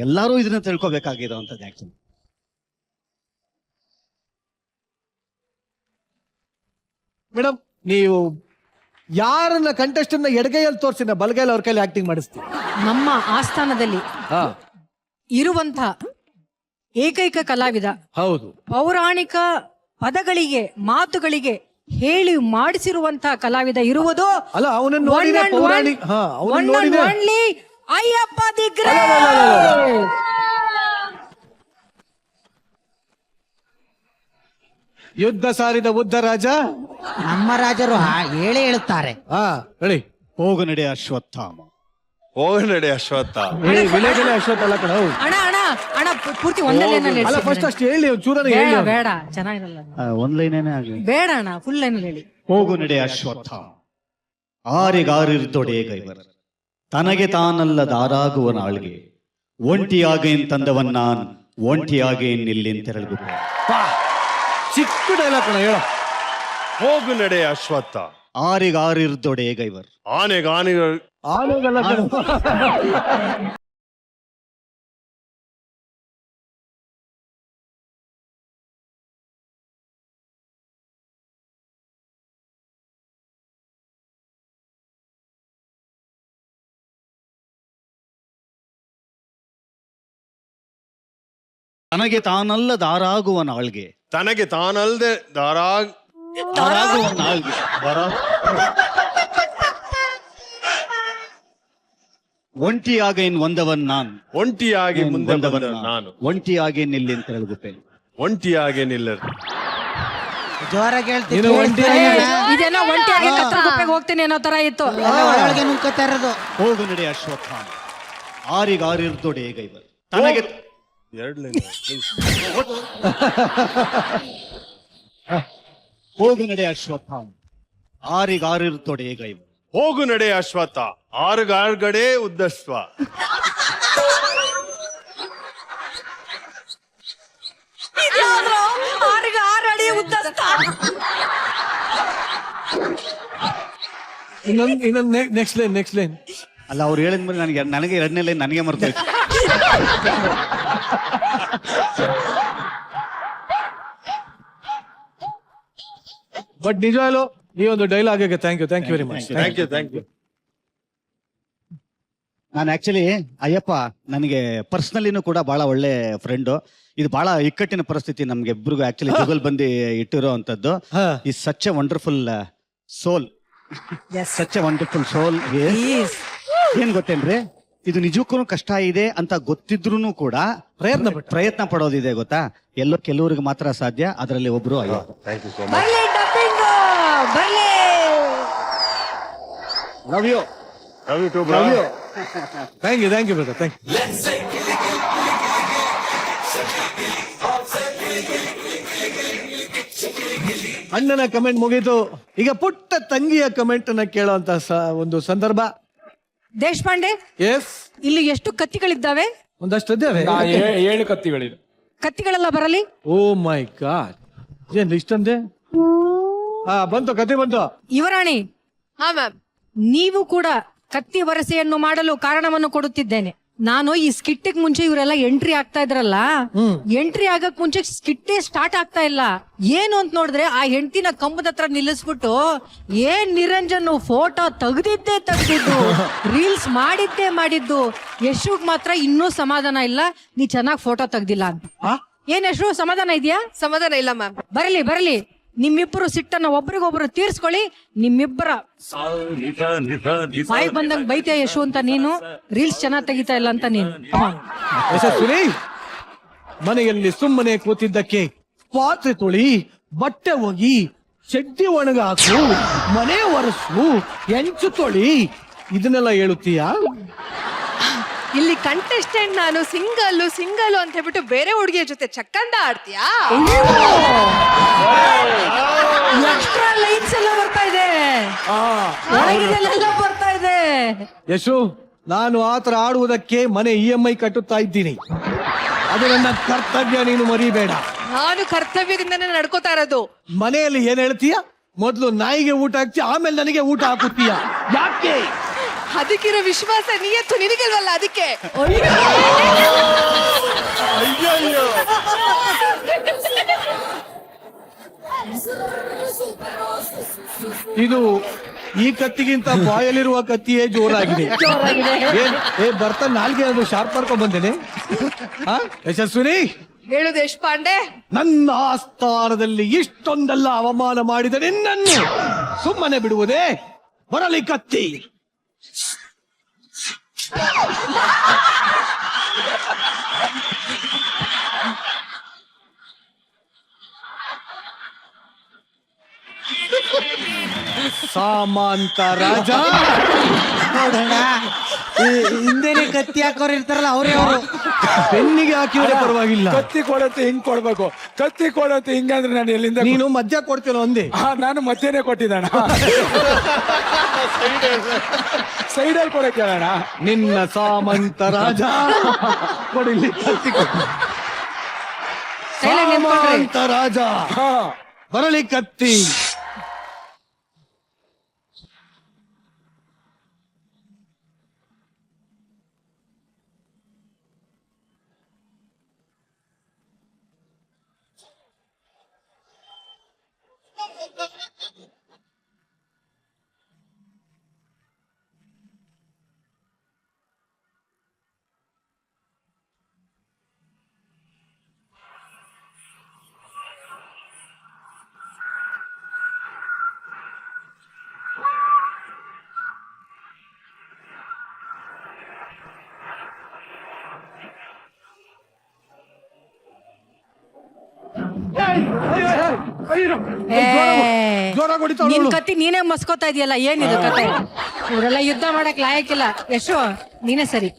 ಎಲ್ಲರೂ ಇದನ್ನ ತಿಳ್ಕೊಬೇಕಾಗಿರುವಂತದ್ದು ಆಕ್ಚುಲಿ. ಮೇಡಮ್, ನೀವು ಯಾರನ್ನ ಕಂಟೆಸ್ಟೆಂಟ್ ಎಡಗೈಯಲ್ಲಿ ತೋರಿಸಿ ಬಲಗೈಯಲ್ಲಿ ಅವ್ರ ಕೈಲಿ ಆಕ್ಟಿಂಗ್ ಮಾಡಿಸ್ತೀವಿ. ನಮ್ಮ ಆಸ್ಥಾನದಲ್ಲಿ ಇರುವಂತ ಏಕೈಕ ಕಲಾವಿದ, ಹೌದು, ಪೌರಾಣಿಕ ಪದಗಳಿಗೆ ಮಾತುಗಳಿಗೆ ಹೇಳಿ ಮಾಡಿಸಿರುವಂತ ಕಲಾವಿದ ಇರುವುದು ಅಲ್ಲ ಅವನನ್ನು ನೋಡಿದೆ ಪೌರಾಣಿಕ. ಅವನನ್ನು ನೋಡಿದೆ only ಅಯ್ಯಪ್ಪ ದಿ ಯುದ್ಧ ಸಾರಿದ ಉದ್ದ ರಾಜ. ನಮ್ಮ ರಾಜರು ಹೇಳೇ ಹೇಳುತ್ತಾರೆ. ಹೇಳಿ. ಹೋಗು ನಡೆ ಅಶ್ವತ್ಥಾಮ. ಹೋಗ ನಡೆ ಅಶ್ವತ್ಥ. ವಿಲೇಜ್ ಅಶ್ವತ್ಥ ಅಲ್ಲ ಕಣ. ಅಣ್ಣ ಅಣ್ಣ ಅಣ್ಣ ಪೂರ್ತಿ ಒಂದೇ ಲೈನಲ್ಲಿ ಅಲ್ಲ, ಫಸ್ಟ್ ಅಷ್ಟು ಹೇಳಿ, ಚೂರನ ಹೇಳಿ. ಬೇಡ ಚೆನ್ನಾಗಿರಲ್ಲ. ಒಂದ್ ಲೈನೇನೆ ಆಗ್ಲಿ. ಬೇಡ ಅಣ್ಣ, ಫುಲ್ ಲೈನಲ್ಲಿ ಹೇಳಿ. ಹೋಗು ನಡೆ ಅಶ್ವತ್ಥಾಮ, ಆರಿಗಾರಿರ್ದೊಡೆ ಗೈವರ್, ತನಗೆ ತಾನಲ್ಲದಾರಾಗುವ ನಾಳ್ಗೆ, ಒಂಟಿಯಾಗೇನ್ ತಂದವನ್ ನಾನ್, ಒಂಟಿಯಾಗೇನ್ ನಿಲ್ಲಿಂತೆರಳು. ಚಿಕ್ಕ ಡೈಲಾಗ್ ಕಣ, ಹೇಳ. ಹೋಗು ನಡೆ ಅಶ್ವತ್ಥ, ಆರಿಗಾರಿರ್ದೊಡೆ ಗೈವರ್. ಆನೆಗಾನಿಗಳು ಆನೆಗಲ್ಲ ಕಣ. ತನಗೆ ತಾನಲ್ಲದಾರಾಗುವ ನಾಳ್ಗೆ, ತನಗೆ ತಾನಲ್ದೆ ದಾರಾಗುವ ನಾಳ್ಗೆ ಒಂಟಿಯಾಗೇನ್ ಒಂದವನ್ ನಾನ್, ಒಂಟಿಯಾಗಿ ಮುಂದೆ ಬಂದ ನಾನು, ಒಂಟಿಯಾಗೇನ್ ಇಲ್ಲಿ ಅಂತ ಹೇಳ್ಬಿಟ್ಟೆ. ಒಂಟಿಯಾಗಿ ನಿಲ್ಲರು. ಜೋರಾಗಿ ಹೇಳ್ತೀನಿ. ನೀನು ಒಂಟಿಯಾಗಿ ಇದೇನೋ ಒಂಟಿಯಾಗಿ ಕತ್ತರಗುಪ್ಪೆಗೆ ಹೋಗ್ತೀನಿ ಅನ್ನೋ ತರ ಇತ್ತು. ಒಳಗೆ ನುಗ್ಕೋತಾ ಇರೋದು. ಹೋಗು ನಡೆ ಅಶ್ವತ್ಥಾಮ, ಆರಿಗಾರಿರ್ದೊಡೆ ಗೈವರ್, ತನಗೆ ಎರಡು ಲೈನ್ ಹೋಗು ನಡೆ ಅಶ್ವತ್ಥಾಮ, ಆರಿಗಾರಿರ್ದೊಡೆ ಗೈವರ್. ಹೋಗು ನಡೆ ಅಶ್ವತ್ಥ, ಆರುಗಾರ್ಗಡೆ ಉದ್ದಸ್ವ. ಇನ್ನೊಂದು ನೆಕ್ಸ್ಟ್ ಲೈನ್. ಅಲ್ಲ, ಅವ್ರು ಹೇಳಿದ್ಮೇಲೆ ನನಗೆ ಎರಡನೇ ಲೈನ್ ನನಗೆ ಮರ್ತೋಯ್ತು. ಬಟ್ ನಿಜವಾಗ್ಲು ಈ ಒಂದು ಡೈಲಾಗ್ಗೆ thank you very much. Thank you. ನಾನು ಆಕ್ಚುಲಿ ಅಯ್ಯಪ್ಪ ನನಗೆ ಪರ್ಸನಲಿನೂ ಕೂಡ ಬಹಳ ಒಳ್ಳೆ ಫ್ರೆಂಡು. ಇದು ಬಹಳ ಇಕ್ಕಟ್ಟಿನ ಪರಿಸ್ಥಿತಿ ನಮ್ಗೆ ಇಬ್ಬರಿಗೂ ಆಕ್ಚುಲಿ ಜುಗಲ್ ಬಂದು ಇಟ್ಟಿರೋ ಅಂತದ್ದು. ಈ such a wonderful soul, such a wonderful soul. ಏನ್ ಗೊತ್ತೇನ್ರಿ, ಇದು ನಿಜಕ್ಕೂ ಕಷ್ಟ ಇದೆ ಅಂತ ಗೊತ್ತಿದ್ರು ಕೂಡ ಪ್ರಯತ್ನ ಪಡೋದಿದೆ ಗೊತ್ತಾ. ಎಲ್ಲೋ ಕೆಲವರಿಗೆ ಮಾತ್ರ ಸಾಧ್ಯ, ಅದರಲ್ಲಿ ಒಬ್ರು ಅಯ್ಯಪ್ಪ. ಬರ್ಲಿ ಡಬ್ಬಿಂಗ್, ಬರ್ಲಿ. Love you. Thank you brother, thank you. ಅಣ್ಣನ ಕಮೆಂಟ್ ಮುಗೀತು. ಈಗ ಪುಟ್ಟ ತಂಗಿಯ ಕಮೆಂಟ್ ಅನ್ನ ಕೇಳುವಂತ ಒಂದು ಸಂದರ್ಭ. ದೇಶಪಾಂಡೆ, ಎಸ್, ಇಲ್ಲಿ ಎಷ್ಟು ಕತ್ತಿಗಳಿದ್ದಾವೆ? ಒಂದಷ್ಟು ಇದ್ದೇವೆ. 7 ಕತ್ತಿಗಳಿದೆ. ಕತ್ತಿಗಳೆಲ್ಲ ಬರಲಿ. ಓ ಮೈ ಗಾಡ್, ಏನ್ ಇಷ್ಟಂದೆ? ಬಂತು, ಕತ್ತಿ ಬಂತು. ಯುವರಾಣಿ, ನೀವು ಕೂಡ ಕತ್ತಿ ವರಸೆಯನ್ನು ಮಾಡಲು ಕಾರಣವನ್ನು ಕೊಡುತ್ತಿದ್ದೇನೆ. ನಾನು ಈ ಸ್ಕಿಟ್ಟಿಗೆ ಮುಂಚೆ ಇವರೆಲ್ಲ ಎಂಟ್ರಿ ಆಗ್ತಾ ಇದ್ರಲ್ಲ, ಎಂಟ್ರಿ ಆಗಕ್ ಮುಂಚೆ ಸ್ಕಿಟ್ಟೇ ಸ್ಟಾರ್ಟ್ ಆಗ್ತಾ ಇಲ್ಲ. ಏನು ಅಂತ ನೋಡಿದ್ರೆ ಆ ಹೆಂಡತಿನ ಕಂಬದ ಹತ್ರ ನಿಲ್ಲಿಸ್ಬಿಟ್ಟು ಏನ್ ನಿರಂಜನ್ ಫೋಟೋ ತೆಗ್ದಿದ್ದು, ರೀಲ್ಸ್ ಮಾಡಿದ್ದು. ಯಶುಗ್ ಮಾತ್ರ ಇನ್ನೂ ಸಮಾಧಾನ ಇಲ್ಲ, ನೀ ಚೆನ್ನಾಗಿ ಫೋಟೋ ತೆಗ್ದಿಲ್ಲ ಅಂತ. ಏನ್ ಯಶು, ಸಮಾಧಾನ ಇದೆಯಾ? ಸಮಾಧಾನ ಇಲ್ಲ ಮ್ಯಾಮ್. ಬರಲಿ ನಿಮ್ಮಿಬ್ಬರು ಸಿಟ್ಟನ್ನ ಒಬ್ರಿಗೊಬ್ರು ತೀರ್ಸ್ಕೊಳ್ಳಿ. ನಿಮ್ಮಿಬ್ಬರ ಬಾಯಿ ಬಂದಂಗ್ ಬೈತೆ ಯಶು ಅಂತ ನೀನು, ರೀಲ್ಸ್ ಚೆನ್ನಾಗಿ ತೆಗಿತಾ ಇಲ್ಲ ಅಂತ ನೀನು. ಯಶಸ್ವಿನಿ, ಮನೆಯಲ್ಲಿ ಸುಮ್ಮನೆ ಕೂತಿದ್ದಕ್ಕೆ ಪಾತ್ರೆ ತೊಳಿ, ಬಟ್ಟೆ ಒಗಿ, ಚಡ್ಡಿ ಒಣಗಾಕು, ಮನೆ ಒರೆಸು, ಹೆಂಚು ತೊಳಿ, ಇದನ್ನೆಲ್ಲ ಹೇಳುತ್ತೀಯಾ? ಇಲ್ಲಿ ಕಂಟೆಸ್ಟೆಂಟ್ ನಾನು ಸಿಂಗಲ್ ಅಂತ ಹೇಳ್ಬಿಟ್ಟು ಬೇರೆ ಹುಡುಗಿಯ ಜೊತೆ ಚಕ್ಕಂದ ಆಡ್ತೀಯಾ? ಎಕ್ಸ್ಟ್ರಾ ಲೈನ್ಸ್ ಎಲ್ಲ ಬರ್ತಾ ಇದೆ, ಒಳಗಿದೆಲ್ಲ ಬರ್ತಾ ಇದೆ. ಯಶು, ನಾನು ಆತರ ಆಡುವುದಕ್ಕೆ ಮನೆ EMI ಕಟ್ಟುತ್ತಾ ಇದ್ದೀನಿ. ಅದು ನನ್ನ ಕರ್ತವ್ಯ, ನೀನು ಮರಿಬೇಡ. ನಾನು ಕರ್ತವ್ಯದಿಂದನೇ ನಡ್ಕೋತಾ ಇರೋದು. ಮನೆಯಲ್ಲಿ ಏನ್ ಹೇಳ್ತೀಯ? ಮೊದ್ಲು ನಾಯಿಗೆ ಊಟ ಹಾಕ್ತಿ, ಆಮೇಲೆ ನನಗೆ ಊಟ ಹಾಕುತ್ತೀಯ. ಯಾಕೆ? ಅದಕ್ಕಿರೋ ವಿಶ್ವಾಸ ನಿಯತ್ತು ನಿನಗಿಲ್ವಲ್ಲ, ಅದಕ್ಕೆ. ಇದು ಈ ಕತ್ತಿಗಿಂತ ಬಾಯಲ್ಲಿರುವ ಕತ್ತಿಯೇ ಜೋರಾಗಿದೆ. ಬರ್ತಾ ನಾಲ್ಗೆ ಅದು ಶಾರ್ಪ್ ಮಾಡ್ಕೊಂಡ್ ಬಂದೇನೆ. ಯಶಸ್ವಿನಿ, ಹೇಳು ದೇಶಪಾಂಡೆ, ನನ್ನ ಆಸ್ಥಾನದಲ್ಲಿ ಇಷ್ಟೊಂದೆಲ್ಲ ಅವಮಾನ ಮಾಡಿದ ನಿನ್ನನ್ನು ಸುಮ್ಮನೆ ಬಿಡುವುದೇ? ಬರಲಿ ಕತ್ತಿ. ಸಾಮಾಂತ ರಾಜ ನೋಡೋಣ, ಹಿಂದೆನೆ ಕತ್ತಿ ಹಾಕೋರು ಇರ್ತಾರಲ್ಲ ಅವ್ರೇ ಅವರು. ಬೆನ್ನಿಗೆ ಹಾಕಿದ್ರೆ ಪರವಾಗಿಲ್ಲ. ಕತ್ತಿ ಕೊಡತ್ತೆ ಹಿಂಗ್ ಕೊಡ್ಬೇಕು, ಕತ್ತಿ ಕೊಡತ್ತೆ ಹಿಂಗಂದ್ರೆ ನಾನು ಎಲ್ಲಿಂದ ನೀನು ಮಧ್ಯ ಕೊಡ್ತೇನೋ ಅಂದೆ. ನಾನು ಮಧ್ಯನೇ ಕೊಟ್ಟಿದ್ದಾಣ, ಸೈಡಲ್ಲಿ ಕೊಡಕ್ಕೆ ಹೇಳೋಣ. ನಿನ್ನ ಸಾಮಂತ ರಾಜ ಕೊಡಿಲಿ ಕತ್ತಿ ಕೊಡು. ಸಾಮಂತ ರಾಜ ಬರಲಿ ಕತ್ತಿ. ಜೋರಾಗಿ ಹೊಡಿತಾವ್ಳು ನಿನ್ ಅವ್ಳು. ಕತ್ತಿ ನೀನೇ ಮಸ್ಕೋತಾ ಇದೆಯಲ್ಲ, ಏನಿದು ಕತೆ? ಇವರೆಲ್ಲ ಯುದ್ಧ ಮಾಡಕ್ ಲಾಯಕ್ಕಿಲ್ಲ. ಯಶೋ, ನೀನೇ ಸರಿ.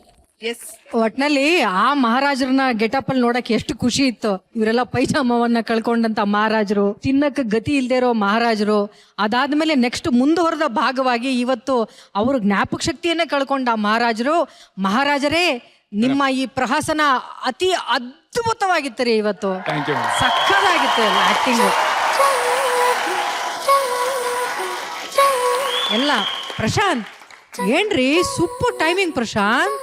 ಒಟ್ನಲ್ಲಿ ಆ ಮಹಾರಾಜರನ್ನ ಗೆಟಪ್ ಅಲ್ಲಿ ನೋಡಕ್ ಎಷ್ಟು ಖುಷಿ ಇತ್ತು. ಇವರೆಲ್ಲ ಪೈಜಾಮವನ್ನ ಕಳ್ಕೊಂಡಂತ ಮಹಾರಾಜರು, ತಿನ್ನಕ್ ಗತಿ ಇಲ್ದೇ ಇರೋ ಮಹಾರಾಜರು. ಅದಾದ್ಮೇಲೆ ನೆಕ್ಸ್ಟ್ ಮುಂದುವರೆದ ಭಾಗವಾಗಿ ಇವತ್ತು ಅವರು ಜ್ಞಾಪಕ ಶಕ್ತಿಯನ್ನೇ ಕಳ್ಕೊಂಡ ಮಹಾರಾಜರು. ಮಹಾರಾಜರೇ, ನಿಮ್ಮ ಈ ಪ್ರಹಸನ ಅತಿ ಅದ್ಭುತವಾಗಿತ್ತು ರೀ ಇವತ್ತು. ಸಕ್ಕದಾಗಿತ್ತು ಎಲ್ಲ ಆಕ್ಟಿಂಗ್ ಎಲ್ಲ. ಪ್ರಶಾಂತ್, ಏನ್ರಿ ಸೂಪರ್ ಟೈಮಿಂಗ್ ಪ್ರಶಾಂತ್,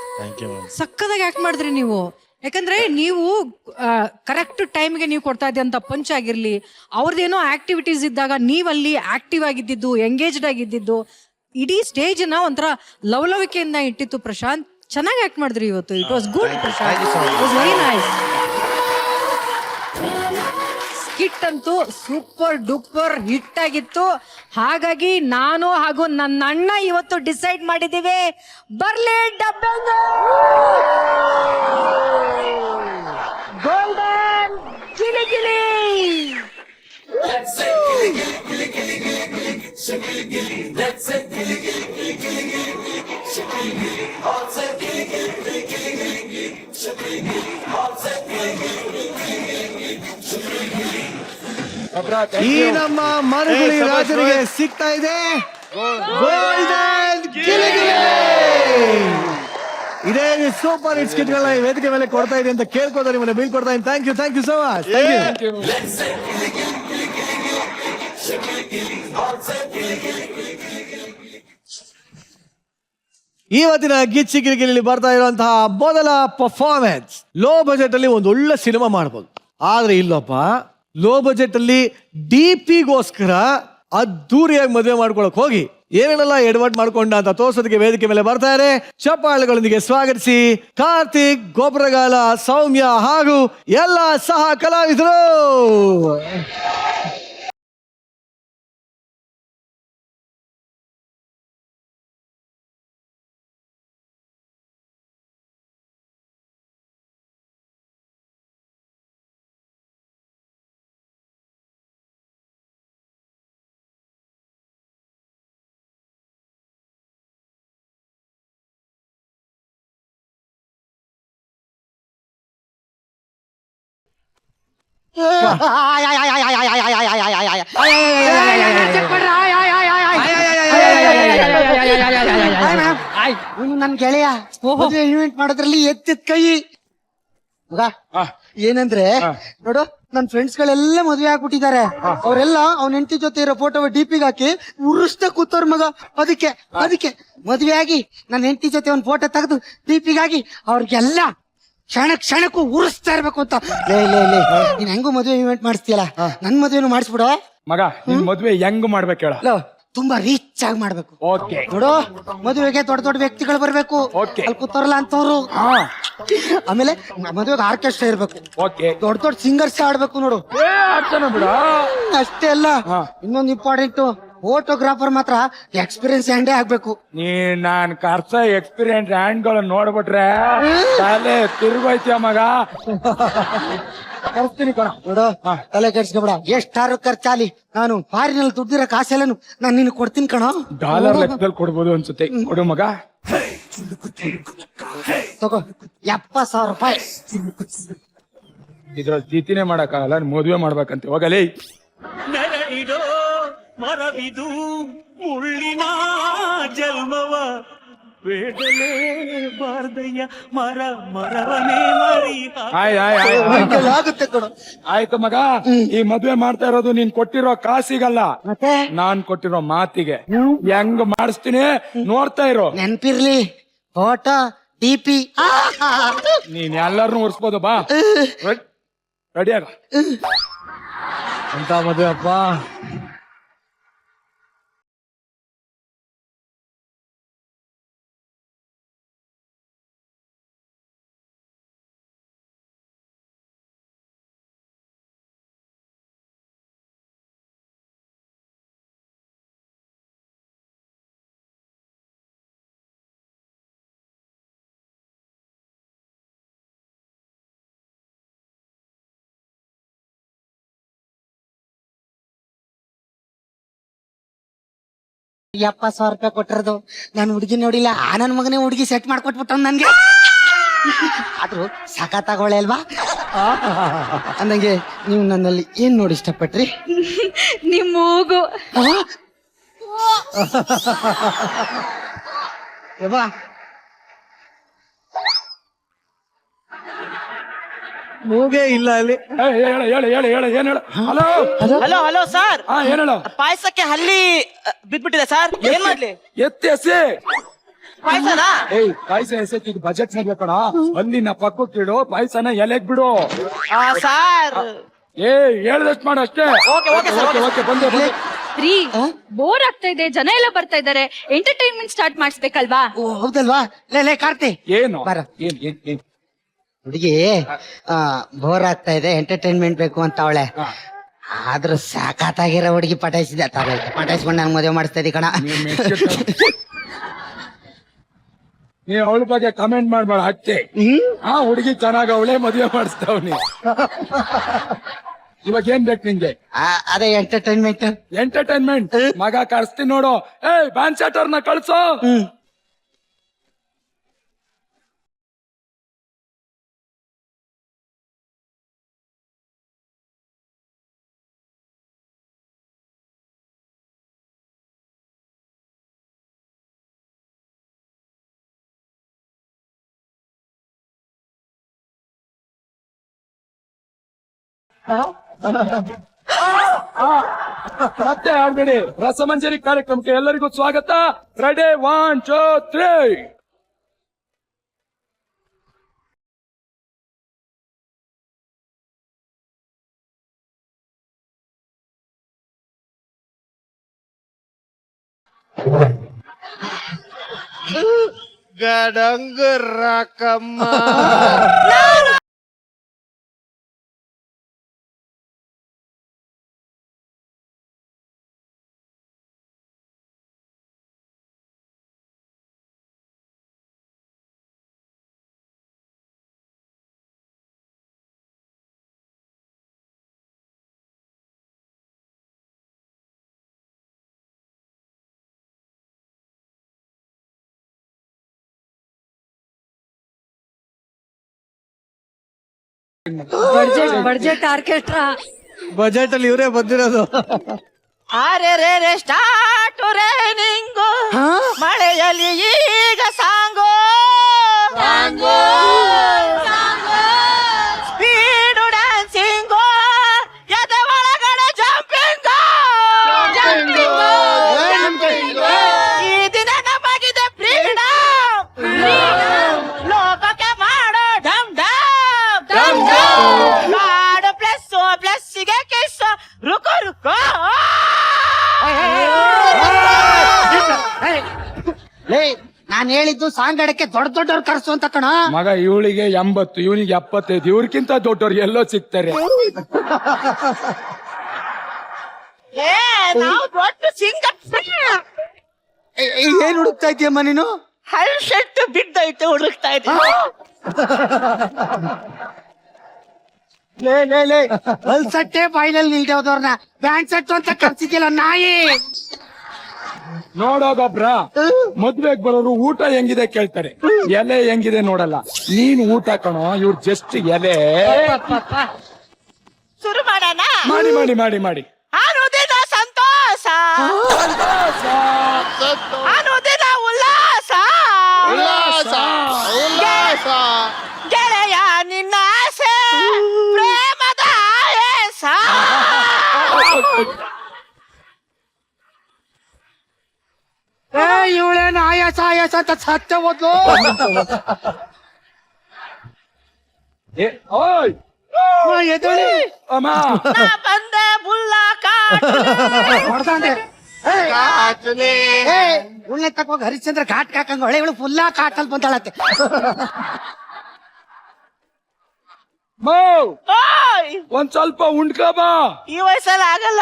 ಸಕ್ಕದಾಗಿ ಆಕ್ಟ್ ಮಾಡಿದ್ರಿ ನೀವು. ಯಾಕಂದ್ರೆ ನೀವು ಕರೆಕ್ಟ್ ಟೈಮ್ಗೆ ನೀವು ಕೊಡ್ತಾ ಇದ್ದಂತ ಪಂಚ್ ಆಗಿರ್ಲಿ, ಅವ್ರದ್ದೇನೋ ಆಕ್ಟಿವಿಟೀಸ್ ಇದ್ದಾಗ ನೀವಲ್ಲಿ ಆಕ್ಟಿವ್ ಆಗಿದ್ದು, ಎಂಗೇಜ್ಡ್ ಆಗಿದ್ದು, ಇಡೀ ಸ್ಟೇಜ್ ನ ಒಂಥರ ಲವಲವಿಕೆಯಿಂದ ಇಟ್ಟಿತ್ತು. ಪ್ರಶಾಂತ್, ಚೆನ್ನಾಗಿ ಆಕ್ಟ್ ಮಾಡಿದ್ರಿ ಇವತ್ತು. It was good Prashanth, it was very nice. Skit ಅಂತೂ ಸೂಪರ್ ಡೂಪರ್ ಹಿಟ್ ಆಗಿತ್ತು. ಹಾಗಾಗಿ ನಾನು ಹಾಗೂ ನನ್ನ ಅಣ್ಣ ಇವತ್ತು ಡಿಸೈಡ್ ಮಾಡಿದ್ದೀವಿ, ಬರ್ಲಿ ಡಬ್ಬಂಗ ಗೋಲ್ಡನ್ ಗಿಲಿ ಗಿಲಿ. ಈ ನಮ್ಮ ಮರಗುಳಿ ರಾಜರಿಗೆ ಸಿಗ್ತಾ ಇದೆ ಗೋಲ್ಡನ್ ಗಿಲಿಗಿಲಿ. ಇದೇ ಸೂಪರ್ ಹಿಟ್ ಸ್ಕಿಟ್ ಗಳನ್ನ ವೇದಿಕೆ ಮೇಲೆ ಕೊಡ್ತಾ ಇದೆ ಅಂತ ಕೇಳ್ಕೊತಾ ನಿಮ್ಮನ್ನ ಬೀಳ್ಕೊಡ್ತಾ ಇದ್ದೀನಿ. Thank you so much. Thank you. ಇವತ್ತಿನ ಗಿಚ್ಚಿ ಗಿಲಿಗಿಲಿ ಬರ್ತಾ ಇರುವಂತಹ ಮೊದಲ ಪರ್ಫಾರ್ಮೆನ್ಸ್. ಲೋ ಬಜೆಟ್ ಅಲ್ಲಿ ಒಂದು ಒಳ್ಳೆ ಸಿನಿಮಾ ಮಾಡಬಹುದು, ಆದ್ರೆ ಇಲ್ಲಪ್ಪ, ಲೋ ಬಜೆಟ್ ಅಲ್ಲಿ DP-ಗೋಸ್ಕರ ಅದ್ದೂರಿಯಾಗಿ ಮದುವೆ ಮಾಡ್ಕೊಳಕ್ ಹೋಗಿ ಏನೇನೆಲ್ಲ ಎಡವಟ್ ಮಾಡ್ಕೊಂಡ ಅಂತ ತೋರ್ಸೋದಕ್ಕೆ ವೇದಿಕೆ ಮೇಲೆ ಬರ್ತಾರೆ. ಚಪ್ಪಾಳೆಗಳೊಂದಿಗೆ ಸ್ವಾಗತಿಸಿ ಕಾರ್ತಿಕ್, ಗೊಬ್ಬರಗಾಲ, ಸೌಮ್ಯ ಹಾಗೂ ಎಲ್ಲ ಸಹ ಕಲಾವಿದರು. ನನ್ ಗೆಳೆಯ ಮದುವೆ ಇವೆಂಟ್ ಮಾಡೋದ್ರಲ್ಲಿ ಎತ್ತಿದ ಕೈ ಮಗ ಏನಂದ್ರೆ ನೋಡು ನನ್ ಫ್ರೆಂಡ್ಸ್ ಗಳೆಲ್ಲ ಮದ್ವೆ ಆಗ್ಬಿಟ್ಟಿದ್ದಾರೆ ಅವರೆಲ್ಲ ಅವ್ನ ಹೆಂಡತಿ ಜೊತೆ ಇರೋ ಫೋಟೋ ಡಿಪಿಗೆ ಹಾಕಿ ಉರುಸ್ತಾ ಕೂತವ್ರ ಮಗ. ಅದಕ್ಕೆ ಮದ್ವೆ ಆಗಿ ನನ್ನ ಹೆಂಡತಿ ಜೊತೆ ಒಂದ್ ಫೋಟೋ ತೆಗೆದು ಡಿಪಿಗೆ ಹಾಕಿ ಅವ್ರಿಗೆಲ್ಲ ಕ್ಷಣಕ್ಕೂ ಉರಿಸ್ತಾ ಇರ್ಬೇಕು ಅಂತ. ಲೇ ನೀನ್ ಹೆಂಗು ಮದ್ವೆ ಇವೆಂಟ್ ಮಾಡಿಸ್ತೀಯಲ್ಲ ನನ್ ಮದ್ವೆನು ಮಾಡಿಸ್ಬಿಡು ಮಗ. ನಿನ್ ಮದ್ವೆ ಹೆಂಗ್ ಮಾಡ್ಬೇಕು ಹೇಳ? ತುಂಬಾ ರೀಚ್ ಆಗಿ ಮಾಡ್ಬೇಕು. ಓಕೆ ನೋಡು ಮದುವೆಗೆ ದೊಡ್ಡ ದೊಡ್ಡ ವ್ಯಕ್ತಿಗಳು ಬರ್ಬೇಕು, ಅಲ್ಲಿ ಕೂತಾರಲ್ಲ ಅಂತವ್ರು. ಆಮೇಲೆ ಮದುವೆಗೆ ಆರ್ಕೆಸ್ಟ್ರಾ ಇರ್ಬೇಕು, ದೊಡ್ಡ ದೊಡ್ಡ ಸಿಂಗರ್ಸ್ ಆಡ್ಬೇಕು. ನೋಡು ಬಿಡ. ಅಷ್ಟೇ ಅಲ್ಲ, ಇನ್ನೊಂದು ಇಂಪಾರ್ಟೆಂಟ್, ಫೋಟೋಗ್ರಾಫರ್ ಮಾತ್ರ ಎಕ್ಸ್ಪೀರಿಯನ್ಸ್ ಹ್ಯಾಂಡೇ ಆಗ್ಬೇಕು. ನಾನ್ ಕರ್ಸ ಎಕ್ಸ್ಪೀರಿಯನ್ಸ್ ಹ್ಯಾಂಡ್ ಗಳನ್ನ ನೋಡ್ಬಿಟ್ರೆ ತಲೆ ತಿರುಗೋಯ್ತೀಯ ಮಗ. ಕರ್ಸ್ತೀನಿ ಕಣ. ನೋಡು ತಲೆ ಕೆಡ್ಸ್ಕೊಬೇಡ, ಎಷ್ಟಾರು ಖರ್ಚಾಲಿ ನಾನು ಫಾರಿನಲ್ಲಿ ದುಡ್ಡಿರೋ ಕಾಸೆಲ್ಲನು ನಾನು ನಿನ್ ಕೊಡ್ತೀನಿ ಕಣ. ಡಾಲರ್ ಲೆಕ್ಕದಲ್ಲಿ ಕೊಡ್ಬೋದು ಅನ್ಸುತ್ತೆ. ಕೊಡು ಮಗ. ತಗೋ 70,000 ರೂಪಾಯಿ. ಇದ್ರಲ್ಲಿ ಚೀತಿನೇ ಮಾಡಕ್ಕಾಗಲ್ಲ, ಮದುವೆ ಮಾಡ್ಬೇಕಂತೆ. ಹೋಗಲೇ. ಮರವಿದು ಮುಳ್ಳಿನ ಜನ್ಮವ ಬೇಡಲೇ ಬಾರ್ದಯ್ಯ ಮರ ಮರವನೇ ಮರಿ. ಆಗುತ್ತೆ ಕಣ. ಆಯ್ತು ಮಗ, ಈ ಮದ್ವೆ ಮಾಡ್ತಾ ಇರೋದು ನೀನ್ ಕೊಟ್ಟಿರೋ ಕಾಸಿಗಲ್ಲ, ಮತ್ತೆ ನಾನ್ ಕೊಟ್ಟಿರೋ ಮಾತಿಗೆ. ಹೆಂಗ್ ಮಾಡಿಸ್ತೀನಿ ನೋಡ್ತಾ ಇರೋ. ನೆನ್ಪಿರ್ಲಿ, ಫೋಟೋ ಡಿಪಿ ನೀನ್ ಎಲ್ಲಾರನು ಉರ್ಸ್ಬೋದು. ಬಾ ರೆಡಿ ಆಗ. ಅಂತ ಮದುವೆ ಅಪ್ಪ. ₹70,000 ಕೊಟ್ಟಿರೋದು ನಾನು ಹುಡುಗಿ ನೋಡಿಲ್ಲ, ನನ್ ಮಗನೇ ಹುಡುಗಿ ಸೆಟ್ ಮಾಡ್ಕೊಟ್ಬಿಟ್ಟ ನನ್ಗೆ. ಆದ್ರೂ ಸಖತ್ತಾಗೋಳೆ ಅಲ್ವಾ? ಅಂದಂಗೆ ನೀವು ನನ್ನಲ್ಲಿ ಏನ್ ನೋಡಿ ಇಷ್ಟಪಟ್ರಿ? ನಿಮ್ ಮೂಗು. ಮೂಗೇ ಇಲ್ಲ ಅಲ್ಲಿ. ಹೇಳ ಏನ್ ಹೇಳ. ಹಲೋ ಹಲೋ ಸರ್, ಏನ್ ಹೇಳ. ಪಾಯಸಕ್ಕೆ ಹಲ್ಲಿ ಬಿದ್ಬಿಟ್ಟಿದೆ ಸರ್, ಏನ್ ಮಾಡ್ಲಿ? ಎತ್ತಿ ಎಸೆ ಪಾಯಸನಾ? ಪಾಯಸ ಎಸೆತ್ತಿದ್ ಬಜೆಟ್ ಮಾಡ್ಬೇಕಣ. ಅಲ್ಲಿನ ಪಕ್ಕಕ್ಕಿಡು, ಪಾಯಸನ ಎಲೆಗ್ ಬಿಡು. ಸರ್ ಹೇಳ್ದಷ್ಟು ಮಾಡು ಅಷ್ಟೇ. ಓಕೆ ಬಂದೆ. ರೀ, ಬೋರ್ ಆಗ್ತಾ ಇದೆ, ಜನ ಎಲ್ಲ ಬರ್ತಾ ಇದಾರೆ, ಎಂಟರ್ಟೈನ್ಮೆಂಟ್ ಸ್ಟಾರ್ಟ್ ಮಾಡಿಸ್ಬೇಕಲ್ವಾ? ಹೌದಲ್ವಾ? ಲೇ ಕಾರ್ತಿ, ಏನು ಬರ. ಏನ್ ಹುಡುಗಿ ಬೋರ್ ಆಗ್ತಾ ಇದೆ, ಎಂಟರ್ಟೈನ್ಮೆಂಟ್ ಬೇಕು ಅಂತ ಅವಳೆ. ಆದ್ರೂ ಸಾಕಾಗಿರೋ ಹುಡುಗಿ ಪಟಾಯಿಸ್ಕೊಂಡು ನಾನು ಮದುವೆ ಮಾಡಿಸ್ತಾ ಇದ್ದಿ ಕಣ. ನೀ ಅವಳ ಬಗ್ಗೆ ಕಮೆಂಟ್ ಮಾಡ್ಬೇಡ ಅಷ್ಟೇ. ಹುಡುಗಿ ಚೆನ್ನಾಗ ಅವಳೆ, ಮದುವೆ ಮಾಡಿಸ್ತಾವ್ನಿ. ಇವಾಗ ಏನ್ ಬೇಕು ನಿಂಗೆ? ಅದೇ ಎಂಟರ್ಟೈನ್ಮೆಂಟ್ ಮಗ ಕರ್ಸ್ತೀನಿ ನೋಡು. ಬ್ಯಾನ್ ಸೆಟರ್ನ ಕಳ್ಸೋ. ಮತ್ತೆ ಆಡ್ಬೇಡಿ. ರಸಮಂಜರಿ ಕಾರ್ಯಕ್ರಮಕ್ಕೆ ಎಲ್ಲರಿಗೂ ಸ್ವಾಗತ. ರೆಡಿ, 1 2 3. ಗಡಂಗರಕಮ್ಮ ಬಡ್ಜೆಟ್ ಆರ್ಕೆಸ್ಟ್ರಾ. ಬಜೆಟ್ ಅಲ್ಲಿ ಇವರೇ ಬಂದಿರೋದು. ಅರೆ ರೇ ರೇ ಸ್ಟಾರ್ಟ್ ರೇನಿಂಗು ಮಳೆಯಲ್ಲಿ ಈಗ ಸಾಂಗೋ ಸ್ಪೀಡು ಡ್ಯಾನ್ಸಿಂಗು ಎದೆ ಒಳಗಡೆ ಜಂಪಿಂಗು ಈ ದಿನ ನಮಗಿದೆ ಫ್ರೀಡಮ್ ಲೋಕಕ್ಕೆ ಮಾಡೋ ಡಮ್ ಡಮ್ ಮಾಡು ಪ್ಲಸ್ಸಿಗೆ ಕಿಸ್ಸು ರುಕೋ ರುಕೋ ನಾನ್ ಹೇಳಿದ್ದು ಸಾಂಗ್ ಆಡಕ್ಕೆ ದೊಡ್ಡ ದೊಡ್ಡವ್ರು ಕರ್ಸು ಅಂತ ಕಣ. ಮಗ ಇವಳಿಗೆ 80, ಇವನಿಗೆ 75. ಇವ್ರಿಗಿಂತ ದೊಡ್ಡವ್ರು ಎಲ್ಲೋ ಸಿಗ್ತಾರೆ. ನಾವು ದೊಡ್ಡ ಸಿಂಗರ್. ಏನ್ ಹುಡುಕ್ತಾ ಇದೀಯಮ್ಮ ನೀನು? ಹಲ್ ಸೆಟ್ ಬಿದ್ದೈತೆ ಹುಡುಕ್ತಾ ಇದ್ದೀನಿ. ಲೇ ಅಲ್ಸಟ್ಟೆ ಬಾಯಿನಲ್ಲಿ ನಿಲ್ದೆ ಹೋದವ್ರನ್ನ ಬ್ಯಾಂಡ್ ಸೆಟ್ ಅಂತ ಕರ್ಸಿದ್ಯಲ್ಲ ನಾಯಿ. ನೋಡೋಗೊಬ್ರ ಮದ್ವೆಗ್ ಬರೋರು ಊಟ ಹೆಂಗಿದೆ ಕೇಳ್ತಾರೆ, ಎಲೆ ಹೆಂಗಿದೆ ನೋಡಲ್ಲ. ನೀನ್ ಊಟ ಕಣೋ, ಇವ್ರು ಜಸ್ಟ್ ಎಲೆ. ಶುರು ಮಾಡೋಣ. ಮಾಡಿ ಮಾಡಿ ಮಾಡಿ ಮಾಡಿ. ಅನುದಿನ ಸಂತೋಷ ಅನುದಿನ ಉಲ್ಲಾಸ ಗೆಳೆಯ ನಿನ್ನ ಆಸೆ ಪ್ರೇಮದ ಆಯಸ. ಇವಳೇನು ಆಯಾಸ ಅಂತ ಸತ್ಯ ಓದ್ಲು. ಎದುಳಿ ಅಮ್ಮ ನಾ ಬಂದೆ ಬುಲ್ಲ ಹೊಡ್ದಂಡೆ ಉಳ್ಳೆ ತಕೋಗ ಹರಿಶ್ಚಂದ್ರ ಘಾಟ್ ಕಾಕಂಗ ಹೊಳೆ ಇವಳು ಫುಲ್ಲಾ ಕಾಟಲ್ ಬಂದಾಳತ್ತೆ. ಒಂದ್ ಸ್ವಲ್ಪ ಉಂಡ್ಕಬಾ. ಈ ವಯಸ್ಸಲ್ಲಿ ಆಗಲ್ಲ.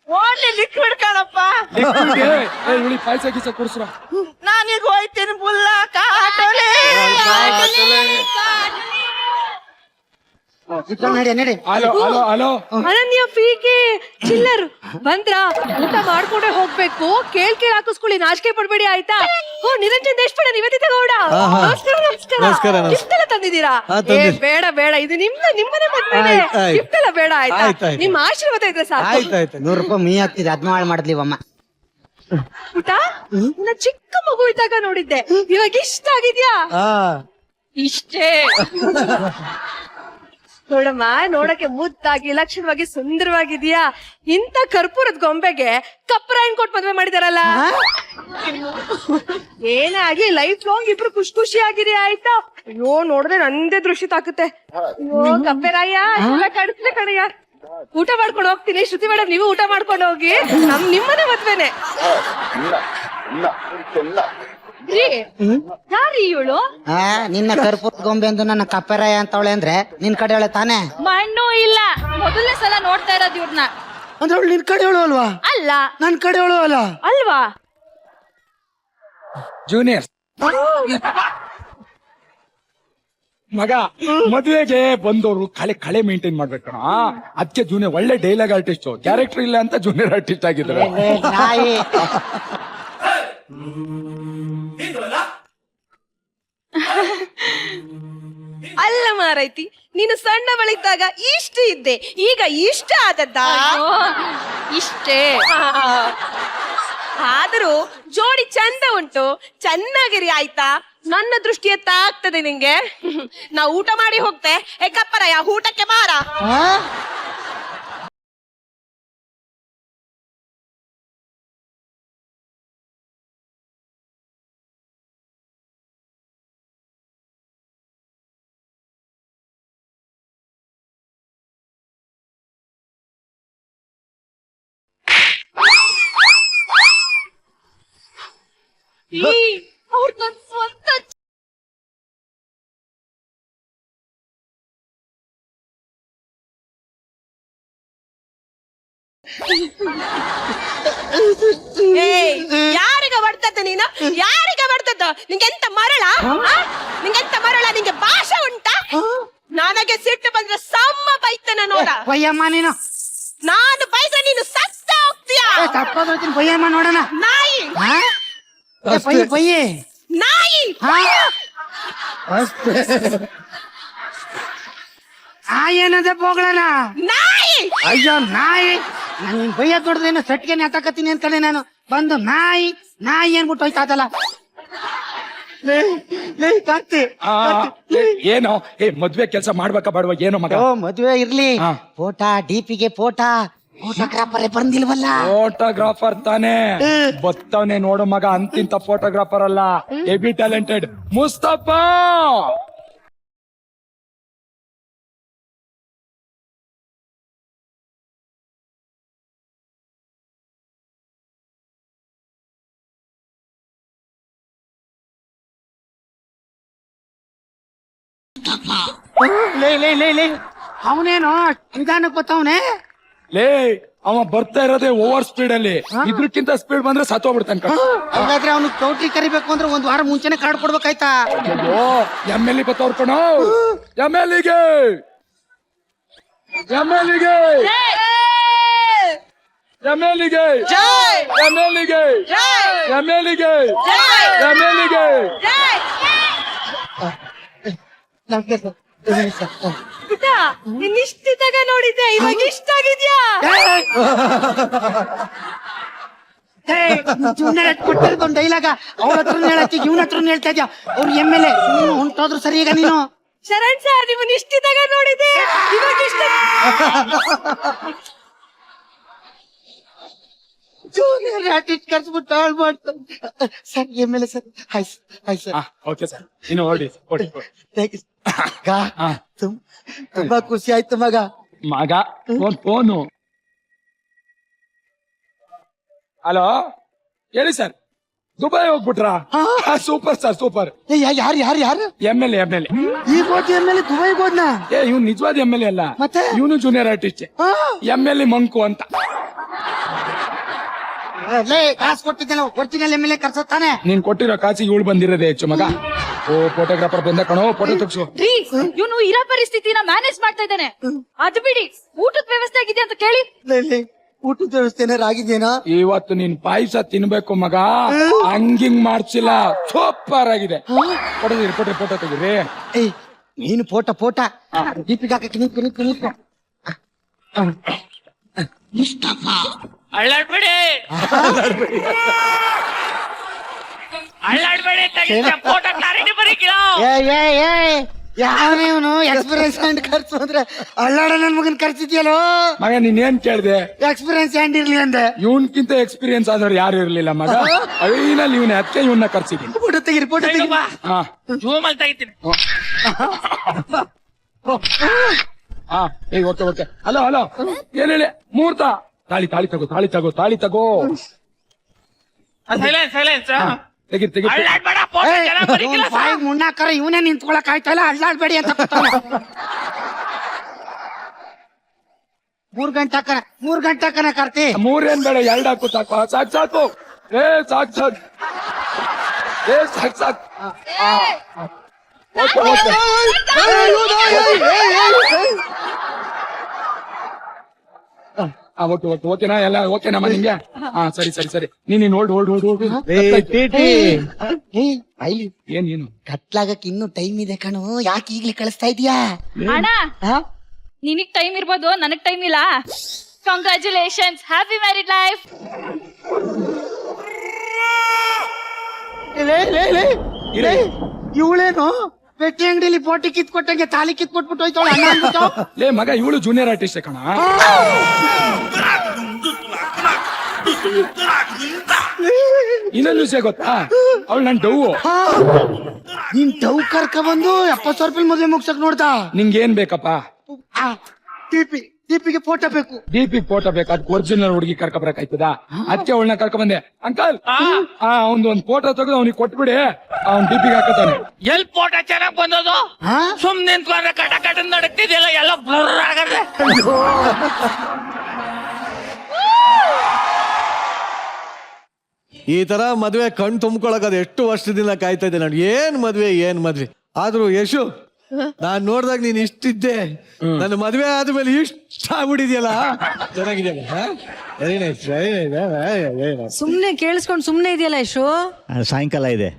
ಓನ್ಲಿ ಲಿಕ್ವಿಡ್ ಕಣಪ್ಪ. ಇವಳಿ ಪಾಯಸ ಗೀಸ ಕುಡ್ಸ್ರ. ನಾನೀಗ ಹೋಯ್ತೀನಿ ಬುಲ್ಲ ಕಾಟಲೆ. ನಡಿ ನಡಿ. Hello hello hello. ಅನನ್ಯ ಫೀಗೆ ಚಿಲ್ಲರ್ ಬಂದ್ರ ಊಟ ಮಾಡ್ಕೊಂಡೆ ಹೋಗ್ಬೇಕು. ಕೇಳ್ ಹಾಕಿಸ್ಕೊಳ್ಳಿ, ನಾಚಿಕೆ ಪಡ್ಬೇಡಿ ಆಯ್ತಾ? ಓ ನಿರಂಜನ್ ದೇಶಪಾಂಡೆ, ನಿವೇದಿತ ಗೌಡ, ನಮಸ್ಕಾರ ನಮಸ್ಕಾರ. ನಮಸ್ಕಾರ. ಗಿಫ್ಟ್ ಎಲ್ಲ ತಂದಿದ್ದೀರಾ? ಬೇಡ ಬೇಡ, ಇದು ನಿಮ್ಮನೆ ಮದ್ವೆನೆ. ಗಿಫ್ಟ್ ಎಲ್ಲ ಬೇಡ ಆಯ್ತಾ? ನಿಮ್ಮ ಆಶೀರ್ವಾದ ಇದ್ರೆ ಸಾಕು. ಆಯ್ತಾಯ್ತು. 100 ರೂಪಾಯಿ ಮೀ ಆಗ್ತಿದೆ, ಅದ್ನ ಹಾಳು ಮಾಡಿದ್ಲಿವಮ್ಮ. ಊಟ ನನ್ನ ಚಿಕ್ಕ ಮಗು ಇದ್ದಾಗ ನೋಡಿದ್ದೆ, ಇವಾಗ ಇಷ್ಟ ಆಗಿದ್ಯಾ? ಇಷ್ಟೇ ನೋಡಮ್ಮ, ನೋಡಕ್ಕೆ ಮುದ್ದಾಗಿ ಲಕ್ಷಣವಾಗಿ ಸುಂದರವಾಗಿದ್ಯಾ. ಇಂತ ಕರ್ಪೂರದ ಗೊಂಬೆಗೆ ಕಪ್ಪರಾಯನ್ ಕೊಟ್ಟು ಮದ್ವೆ ಮಾಡಿದಾರಲ್ಲ. ಏನೇ ಆಗಿ ಲೈಫ್ ಲಾಂಗ್ ಇಬ್ರು ಖುಷಿ ಖುಷಿ ಆಗಿರಿ ಆಯ್ತಾ? ಅಯ್ಯೋ ನೋಡಿದ್ರೆ ನಂದೇ ದೃಷ್ಟಿ ತಾಕುತ್ತೆ. ಅಯ್ಯೋ ಕಪ್ಪೆರಾಯ ಕಡಿಸ್ಲೆ ಕಡೆಯ. ಊಟ ಮಾಡ್ಕೊಂಡು ಹೋಗ್ತೀನಿ. ಶ್ರುತಿ ಮೇಡಮ್, ನೀವು ಊಟ ಮಾಡ್ಕೊಂಡು ಹೋಗಿ. ನಿಮ್ಮನೆ ಮದ್ವೆನೆ. ಯಾರೀ ಇವಳು? ನಿನ್ನ ಕರ್ಪೂರದ ಗೊಂಬೆ ಎಂದು ನನ್ನ ಕಪ್ಪೆರಾಯ ಅಂತವಳೆ ಅಂದ್ರೆ ನಿನ್ ಕಡೆ ಅವಳೆ ತಾನೆ? ಮಣ್ಣು ಇಲ್ಲ, ಮೊದಲನೇ ಸಲ ನೋಡ್ತಾ ಇರೋದು ಇವ್ರನ್ನ. ಅಂದ್ರೆ ಅವಳು ನಿನ್ ಕಡೆ ಅವಳು ಅಲ್ವಾ? ಅಲ್ಲ, ನನ್ ಕಡೆ ಅವಳು ಅಲ್ಲ ಅಲ್ವಾ? ಜೂನಿಯರ್ ಮಗ, ಮದುವೆಗೆ ಬಂದವರು ಕಳೆ ಮೇಂಟೈನ್ ಮಾಡ್ಬೇಕಣ. ಅದಕ್ಕೆ ಜೂನಿಯರ್ ಒಳ್ಳೆ ಡೈಲಾಗ್ ಆರ್ಟಿಸ್ಟ್. ಕ್ಯಾರೆಕ್ಟರ್ ಇಲ್ಲ ಅಂತ ಜೂನಿಯರ್ ಆರ್ಟಿಸ್ಟ್ ಆಗಿದ್ದಾರೆ. ನಾಯಿ. ಅಲ್ಲ ಮಾರೈತಿ, ನೀನು ಸಣ್ಣವಳಿದ್ದಾಗ ಇಷ್ಟ ಇದ್ದೆ, ಈಗ ಇಷ್ಟ ಆದದ್ದ? ಇಷ್ಟೇ. ಆದರೂ ಜೋಡಿ ಚಂದ ಉಂಟು, ಚೆನ್ನಾಗಿರಿ ಆಯ್ತಾ? ನನ್ನ ದೃಷ್ಟಿ ಎತ್ತ ಆಗ್ತದೆ ನಿಂಗೆ. ನಾ ಊಟ ಮಾಡಿ ಹೋಗ್ತೆ. ಕಪ್ಪರಾಯ ಊಟಕ್ಕೆ ಬಾರ. ಅವ್ರ ನನ್ ಸ್ವಂತ ಯಾರಿಗ ಬರ್ತದ ನೀನು? ಯಾರಿಗ ಬರ್ತದ? ನಿಂಗೆಂತ ಮರಳ? ನಿಂಗೆಂತ ಮರಳ? ನಿಂಗೆ ಭಾಷೆ ಉಂಟಾ? ನನಗೆ ಸಿಟ್ಟು ಬಂದ್ರೆ ಸಮ್ಮ ಬೈತನ ನೋಡ. ಬಯ್ಯಮ್ಮ ನೀನು. ನಾನು ಬೈದ್ರೆ ನೀನು ಸತ್ತ ಹೋಗ್ತೀಯ. ತಪ್ಪೋದ್ರತೀನಿ ಬಯ್ಯಮ್ಮ ನೋಡೋಣ. ನಾಯಿ ಬಯ್ಯಿ ನಾಯಿ. ಆ ಏನದೆ ಬೋಗಳನ ನಾಯಿ ಅಯ್ಯೋ ನಾಯಿ ನಾನು ಬೈಯ ದೊಡ್ಡದೇನು ಸೆಟ್ಗೆ ನೆತಾಕತ್ತೀನಿ ಅನ್ಕೊಂಡೆ ನಾನು ಬಂದು ನಾಯಿ ನಾಯಿ ಅನ್ಬಿಟ್ಟು ಹೋಯ್ತಾದಲ್ಲ ಕಾರ್ತಿ ಏನೋ ಮದ್ವೆ ಕೆಲಸ ಮಾಡ್ಬೇಕಾ ಬೇಡವಾ ಏನೋ ಮಗ ಓ ಮದ್ವೆ ಇರ್ಲಿ ಹಾ. ಫೋಟಾ ಡಿಪಿಗೆ ಫೋಟೋಗ್ರಾಫರ್ ಬಂದಿಲ್ವಲ್ಲ ಫೋಟೋಗ್ರಾಫರ್ ತಾನೇ ಬತ್ತವನೆ ನೋಡು ಮಗ ಅಂತಿಂತ ಫೋಟೋಗ್ರಾಫರ್ ಅಲ್ಲ ಹೆವಿ ಟ್ಯಾಲೆಂಟೆಡ್ ಮುಸ್ತಫಾ ಲೇ ಅವನೇನೋ ನಿಧಾನಕ್ಕೆ ಬತ್ತವನೆ ಲೇ ಅವ ಬರ್ತಾ ಇರೋದೇ ಓವರ್ ಸ್ಪೀಡ್ ಅಲ್ಲಿ ಇದ್ರಕ್ಕಿಂತ ಸ್ಪೀಡ್ ಬಂದ್ರೆ ಸತ್ತೋಗ್ಬಿಡ್ತಾನೆ ಹಾಗಾದ್ರೆ ಅವನು ಚೌಟ್ರಿ ಕರಿಬೇಕು ಅಂದ್ರೆ ಒಂದ್ ವಾರ ಮುಂಚೆನೆ ಕಾರ್ಡ್ ಕೊಡ್ಬೇಕಾಯ್ತಾ ಎಮ್ ಎಲ್ ಬತ್ತವ್ರ ಕಣ ಎಮ್ ಎಲ್ ಗೆ ಎಮ್ ಎಲ್ ಗೆ ಎಮ್ ಎಲ್ ಗೆ ಎಮ್ ಎಲ್ ಗೆ ಎಮ್ ಎಲ್ ಗೆ ಎಮ್ ಎಲ್ ಗೆ ನಿನ್ನಿಷ್ಟಿದಾಗ ನೋಡಿದ್ದೆ ಇವಾಗ ಇಷ್ಟ ಆಗಿದ್ಯಾ ಕೊಟ್ಟಿರೋದೊಂದು ಡೈಲಾಗ ಅವ್ರ ಹತ್ರ ಹೇಳತ್ತಿ ಇವ್ನ ಹತ್ರ ಹೇಳ್ತಾ ಇದ್ಯಾ ಅವ್ರು ಎಮ್ ಎಲ್ ಎ ಹೊಂಟೋದ್ರು ಸರಿ ಈಗ ನೀನು ಶರಣ್ ಸರ್ ನಿಮ್ಮನ್ನ ಇಷ್ಟಿದಾಗ ನೋಡಿದ್ದೆ ಇವಾಗ ಇಷ್ಟ ಜೂನಿಯರ್ ಆರ್ಟಿಸ್ಟ್ ಕರ್ಸ್ಬಿಟ್ಟು ಹಾಳು ಮಾಡ್ತಾರೆ sir M L A sir hi sir okay sir ಇನ್ನು ಹೊರಡಿ ತುಂಬಾ ಖುಷಿ ಆಯ್ತು ಮಗ ಮಗ ಫೋನು ಹಲೋ ಹೇಳಿ ಸರ್ ದುಬೈ ಹೋಗ್ಬಿಟ್ರಾ ಸೂಪರ್ ಸರ್ ಸೂಪರ್ ಯಾರು ಎಮ್ ಎಲ್ ಎಮ್ ಎಲ್ ಈಗ ಹೋಗಿ ಎಮ್ ಎಲ್ ಎ ದುಬೈಗೆ ಹೋದ್ನಾ ಇವ್ನು ನಿಜವಾದ ಎಮ್ ಎಲ್ ಎ ಅಲ್ಲ ಮತ್ತೆ? ಇವನು junior artist M L A ಮಂಕು ಅಂತ ಕಾಸು ಕೊಟ್ಟಿದ್ದೇನೆ ಒರಿಜಿನಲ್ ಎಮ್ ಎಲ್ ಎ ಕರ್ಸತ್ತಾನೆ ನೀನ್ ಕೊಟ್ಟಿರೋ ಕಾಸಿಗೆ ಇವಳು ಬಂದಿರೋದೇ ಹೆಚ್ಚು ಮಗ ಓ ಫೋಟೋಗ್ರಾಫರ್ ಬಂದ ಕಣೋ ಫೋಟೋ ತೆಗ್ಸು ಇವನು ಇರೋ ಪರಿಸ್ಥಿತಿನ ಮ್ಯಾನೇಜ್ ಮಾಡ್ತಾ ಇದ್ದಾನೆ ಅದು ಬಿಡಿ ಊಟದ ವ್ಯವಸ್ಥೆ ಆಗಿದೆ ಅಂತ ಕೇಳಿ ಊಟದ ವ್ಯವಸ್ಥೆ ಏನಾರು ಆಗಿದೇನಾ ಇವತ್ತು ನೀನ್ ಪಾಯಸ ತಿನ್ಬೇಕು ಮಗ ಹಂಗಿಂಗ್ ಮಾಡ್ಸಿಲ್ಲ ಸೂಪರ್ ಆಗಿದೆ ಫೋಟೋ ತೆಗಿರಿ ನೀನು ಫೋಟೋ ದೀಪಿಗೆ ಹಾಕಕ್ಕೆ ನಿಂತ್ಕೊ ಅಳ್ಳಾಡ್ಬೇಡಿ ಅಳ್ಳಾಡ್ಬೇಡಿ ಫೋಟೋ ಕ್ಲಾರಿಟಿ ಬರೀಕಿಲ್ಲ ಯಾವನೇವನು ಎಕ್ಸ್ಪೀರಿಯನ್ಸ್ ಹ್ಯಾಂಡ್ ಖರ್ಚು ಅಂದ್ರೆ ಅಳ್ಳಾಡ ನನ್ ಮಗನ್ ಖರ್ಚಿದ್ಯಲ್ಲೋ ಮಗ ನೀನ್ ಏನ್ ಕೇಳ್ದೆ ಎಕ್ಸ್ಪೀರಿಯನ್ಸ್ ಹ್ಯಾಂಡ್ ಇರ್ಲಿ ಅಂದೆ ಇವನ್ಕಿಂತ ಎಕ್ಸ್ಪೀರಿಯನ್ಸ್ ಆದವ್ರು ಯಾರು ಇರ್ಲಿಲ್ಲ ಮಗ ಐನಲ್ಲಿ ಇವನ್ ಅದಕ್ಕೆ ಇವನ್ನ ಕರ್ಸಿದೀನಿ ಫೋಟೋ ತೆಗಿರಿ ಹಾ ಜೂಮ್ ಅಲ್ಲಿ ತೆಗಿತೀನಿ ಹಾ ಓಕೆ ಹಲೋ ಏನ್ ಹೇಳಿ ಮುಹೂರ್ತ ತಾಳಿ ತಗೋ ಸೈಲೆನ್ಸ್ ತೆಗಿ ಅಳ್ಳಾಡ್ಬೇಡ ಫೋಟೋ ಚೆನ್ನಾಗಿ ಬರೀಕಿಲ್ಲ ಮುನ್ನಾಕರ ಇವನೇ ನಿಂತ್ಕೊಳಕ್ ಆಯ್ತಲ್ಲ ಅಳ್ಳಾಡ್ಬೇಡಿ ಅಂತ ಮೂರ್ ಗಂಟೆ ಕಾರ್ತಿ ಮೂರೇನ್ ಬೇಡ ಎರಡು ಹಾಕು ಸಾಕು ಸಾಕು ಓಕೆನಾ ಎಲ್ಲ ಓಕೆನಮ್ಮ ನಿಂಗೆ ಹಾ ಸರಿ ನೀನ್ ಹೋಲ್ಡ್ ಏನು ಕತ್ಲಾಗಕ್ ಇನ್ನು ಟೈಮ್ ಇದೆ ಕಣು ಯಾಕೆ ಈಗ್ಲೇ ಕಳಿಸ್ತಾ ಇದೀಯಾ ಅಣ್ಣ ನಿನಗ್ ಟೈಮ್ ಇರ್ಬೋದು ನನಗ್ ಟೈಮ್ ಇಲ್ಲ ಕಂಗ್ರಾಚುಲೇಷನ್ಸ್ ಹ್ಯಾಪಿ ಮ್ಯಾರಿಡ್ ಲೈಫ್ ಇವಳೇನು ಪೆಟ್ಟಿ ಅಂಗಡಿಲಿ ಪೋಟಿ ಕಿತ್ಕೊಟ್ಟಂಗೆ ತಾಲಿ ಕಿತ್ಕೊಟ್ಬಿಟ್ಟು ಹೋಯ್ತಾಳೆ ಅಣ್ಣ ಅಂದ್ಬಿಟ್ಟು ಲೇ ಮಗ ಇವಳು ಜೂನಿಯರ್ ಆರ್ಟಿಸ್ಟ್ ಕಣ ಇನ್ನೊಂದು ವಿಷಯ ಗೊತ್ತಾ ಅವಳು ನನ್ ಡವ್ ನೀನ್ ಡವ್ ಕರ್ಕ ಬಂದು 70,000 ರೂಪಾಯಿ ಮದುವೆ ಮುಗ್ಸಕ್ ನೋಡ್ತಾ ನಿಂಗೇನ್ ಬೇಕಪ್ಪ ದೀಪಿಗೆ ಫೋಟೋ ಬೇಕು ದೀಪಿಗೆ ಫೋಟೋ ಬೇಕು ಅದಕ್ಕೆ ಒರಿಜಿನಲ್ ಹುಡುಗಿ ಕರ್ಕೊಬರಕಾಯ್ತದ ಅದಕ್ಕೆ ಅವಳನ್ನ ಕರ್ಕೊ ಬಂದೆ ಅಂಕಲ್ ಒಂದ್ ಫೋಟೋ ತೆಗೆದು ಅವ್ನಿಗೆ ಕೊಟ್ಬಿಡಿ ಅವ್ನ್ ದೀಪಿಗೆ ಹಾಕತಾನೆ ಎಲ್ ಫೋಟೋ ಚೆನ್ನಾಗ್ ಬಂದದು ಸುಮ್ನೆ ನಿಂತ್ಕೊಂಡ್ರೆ ಕಟ ನಡಕ್ತಿದೆಯಲ್ಲ ಎಲ್ಲ ಬ್ಲರ್ ಆಗದೆ ಈ ತರ ಮದ್ವೆ ಕಣ್ ತುಂಬ್ಕೊಳಕ್ ಅದು ಎಷ್ಟು ವರ್ಷದಿಂದ ಕಾಯ್ತಾ ಇದ್ದೆ ನಾನು ಏನ್ ಮದ್ವೆ ಆದ್ರೂ ಯಶು ನಾನ್ ನೋಡ್ದಾಗ ನೀನ್ ಇಷ್ಟಿದ್ದೆ ನನ್ನ ಮದ್ವೆ ಆದ್ಮೇಲೆ ಇಷ್ಟ ಆಗ್ಬಿಟ್ಟಿದ್ಯಲ್ಲ ಚೆನ್ನಾಗಿದೆಯಲ್ಲ ವೆರಿ ನೈಸ್ ಸುಮ್ನೆ ಕೇಳಿಸ್ಕೊಂಡು ಸುಮ್ನೆ ಇದೆಯಲ್ಲ ಯಶು ಸಾಯಂಕಾಲ ಇದೆ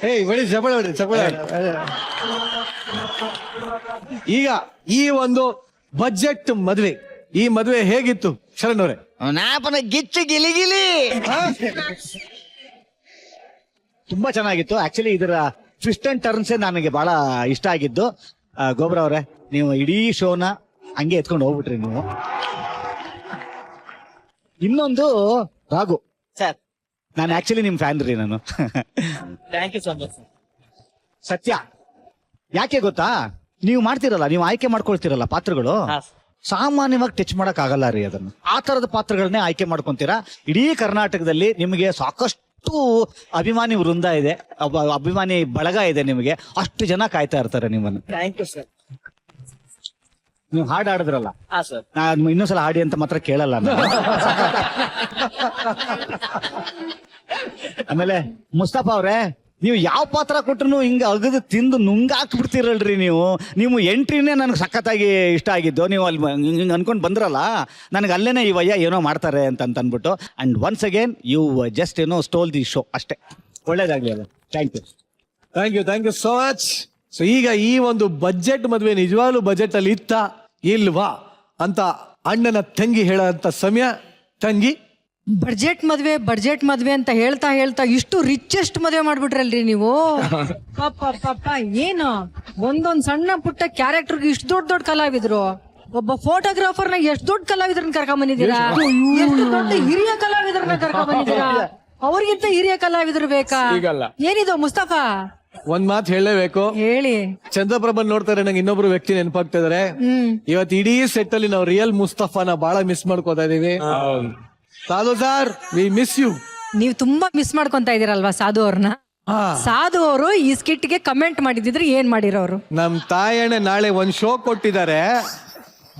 ಏಯ್ ಹೊಡಿ ಚಪ್ಪಳ ಹೊಡಿ ಚಪ್ಪಳ. ಈಗ ಈ ಒಂದು ಬಜೆಟ್ ಮದ್ವೆ, ಈ ಮದ್ವೆ ಹೇಗಿತ್ತು ಶರಣ್ ಅವರೇ? ನಾಪನ ಗಿಚ್ಚು ಗಿಲಿಗಿಲಿ. ತುಂಬಾ ಚೆನ್ನಾಗಿತ್ತು. ಆಕ್ಚುಲಿ ಇದರ ಟ್ವಿಸ್ಟ್ ಅಂಡ್ ಟರ್ನ್ಸ್ ನನಗೆ ಬಹಳ ಇಷ್ಟ ಆಗಿದ್ದು. ಗೋಬ್ರ ಅವರೇ, ನೀವು ಇಡೀ ಶೋನ ಹಂಗೆ ಎತ್ಕೊಂಡು ಹೋಗ್ಬಿಟ್ರಿ ನೀವು. ಇನ್ನೊಂದು ರಾಘು ಸರ್, ನಾನು ಆಕ್ಚುಲಿ ನಿಮ್ ಫ್ಯಾನ್ ರೀ ನಾನು. Thank you so much. Sathya, ಯಾಕೆ ಗೊತ್ತಾ, ನೀವು ಮಾಡ್ತಿರಲ್ಲ, ನೀವು ಆಯ್ಕೆ ಮಾಡ್ಕೊಳ್ತಿರಲ್ಲ ಪಾತ್ರಗಳು, ಸಾಮಾನ್ಯವಾಗಿ ಟಚ್ ಮಾಡಕ್ ಆಗಲ್ಲ ರೀ ಅದನ್ನು. ಆ ತರದ ಪಾತ್ರಗಳನ್ನೇ ಆಯ್ಕೆ ಮಾಡ್ಕೊಂತೀರಾ. ಇಡೀ ಕರ್ನಾಟಕದಲ್ಲಿ ನಿಮಗೆ ಸಾಕಷ್ಟು ಅಭಿಮಾನಿ ವೃಂದ ಇದೆ, ಅಭಿಮಾನಿ ಬಳಗ ಇದೆ ನಿಮಗೆ. ಅಷ್ಟು ಜನ ಕಾಯ್ತಾ ಇರ್ತಾರೆ ನಿಮ್ಮನ್ನು. Thank you sir. ನೀವು ಹಾಡು ಆಡಿದ್ರಲ್ಲ, ಹಾ ಸರ್. ನಾನು ಇನ್ನೊಂದ್ಸಲ ಹಾಡಿ ಅಂತ ಮಾತ್ರ ಕೇಳಲ್ಲ ನಾನು. ಆಮೇಲೆ ಮುಸ್ತಫಾ ಅವ್ರೆ, ನೀವು ಯಾವ ಪಾತ್ರ ಕೊಟ್ರು ಹಿಂಗ ಅಗದು ತಿಂದು ನುಂಗಾಕ್ಬಿಡ್ತೀರಲ್ರಿ ನೀವು. ನೀವು ಎಂಟ್ರಿನೇ ನನಗೆ ಸಖತ್ತಾಗಿ ಇಷ್ಟ ಆಗಿದ್ದು. ನೀವು ಅಲ್ಲಿ ಹಿಂಗೆ ಅನ್ಕೊಂಡು ಬಂದ್ರಲ್ಲ, ನನಗೆ ಅಲ್ಲೇನೆ ಈ ವಯ್ಯ ಏನೋ ಮಾಡ್ತಾರೆ ಅಂತ ಅನ್ಬಿಟ್ಟು. And once again you just stole the show ಅಷ್ಟೇ. ಒಳ್ಳೇದಾಗ್ಲಿ ಅಲ್ಲ. Thank you. Thank you so much. So ಈಗ ಈ ಒಂದು ಬಜೆಟ್ ಮದ್ವೆ ನಿಜವಾಗ್ಲೂ ಬಜೆಟ್ ಅಲ್ಲಿ ಇತ್ತ ಇಲ್ವಾ ಅಂತ ಅಣ್ಣನ ತಂಗಿ ಹೇಳೋಂತ ಸಮಯ. ತಂಗಿ, ಬಡ್ಜೆಟ್ ಮದ್ವೆ ಅಂತ ಹೇಳ್ತಾ ಇಷ್ಟು ರಿಚೆಸ್ಟ್ ಮದ್ವೆ ಮಾಡ್ಬಿಟ್ರಲ್ರಿ ನೀವು. ಪಾಪ ಏನು ಒಂದೊಂದ್ ಸಣ್ಣ ಪುಟ್ಟ ಕ್ಯಾರೆಕ್ಟರ್ಗೆ ಇಷ್ಟು ದೊಡ್ಡ ಕಲಾವಿದ್ರು. ಒಬ್ಬ ಫೋಟೋಗ್ರಾಫರ್ನ ಎಷ್ಟು ದೊಡ್ಡ ಕಲಾವಿದ್ರನ್ನ ಕರ್ಕೊಂಡ್ ಬಂದಿದ್ದೀರಾ, ಎಷ್ಟು ದೊಡ್ಡ ಹಿರಿಯ ಕಲಾವಿದ್ರನ್ನ ಕರ್ಕೊಂಡ್ ಬಂದಿದ್ದೀರಾ. ಅವ್ರಿಗಿಂತ ಹಿರಿಯ ಕಲಾವಿದ್ರು ಬೇಕಾ? ಏನಿದು ಮುಸ್ತಫಾ? ಒಂದ್ ಮಾತು ಹೇಳಲೇಬೇಕು. ಹೇಳಿ. ಚಂದ್ರಪ್ರಭನ್ ನೋಡ್ತಾರೆ, ನಂಗೆ ಇನ್ನೊಬ್ರು ವ್ಯಕ್ತಿ ನೆನಪಾಗ್ತಾ ಇದಾರೆ. ಇವತ್ತು ಇಡೀ ಸೆಟ್ ಅಲ್ಲಿ ನಾವು ರಿಯಲ್ ಮುಸ್ತಫಾನ ಬಹಳ ಮಿಸ್ ಮಾಡ್ಕೋತಾ ಇದೀವಿ. ಸಾಧು ಸರ್, ವಿ ಮಿಸ್ ಯು. ನೀವು ತುಂಬಾ ಮಿಸ್ ಮಾಡ್ಕೊಂತ ಇದೀರಲ್ವಾ ಸಾಧು ಅವ್ರನ್ನ? ಸಾಧು ಅವರು ಈ ಸ್ಕಿಟ್ಗೆ ಕಮೆಂಟ್ ಮಾಡಿದ್ರೆ ಏನ್ ಮಾಡಿರೋರು? ನಮ್ ತಾಯಣ್ಣ ನಾಳೆ ಒಂದ್ ಶೋ ಕೊಟ್ಟಿದ್ದಾರೆ,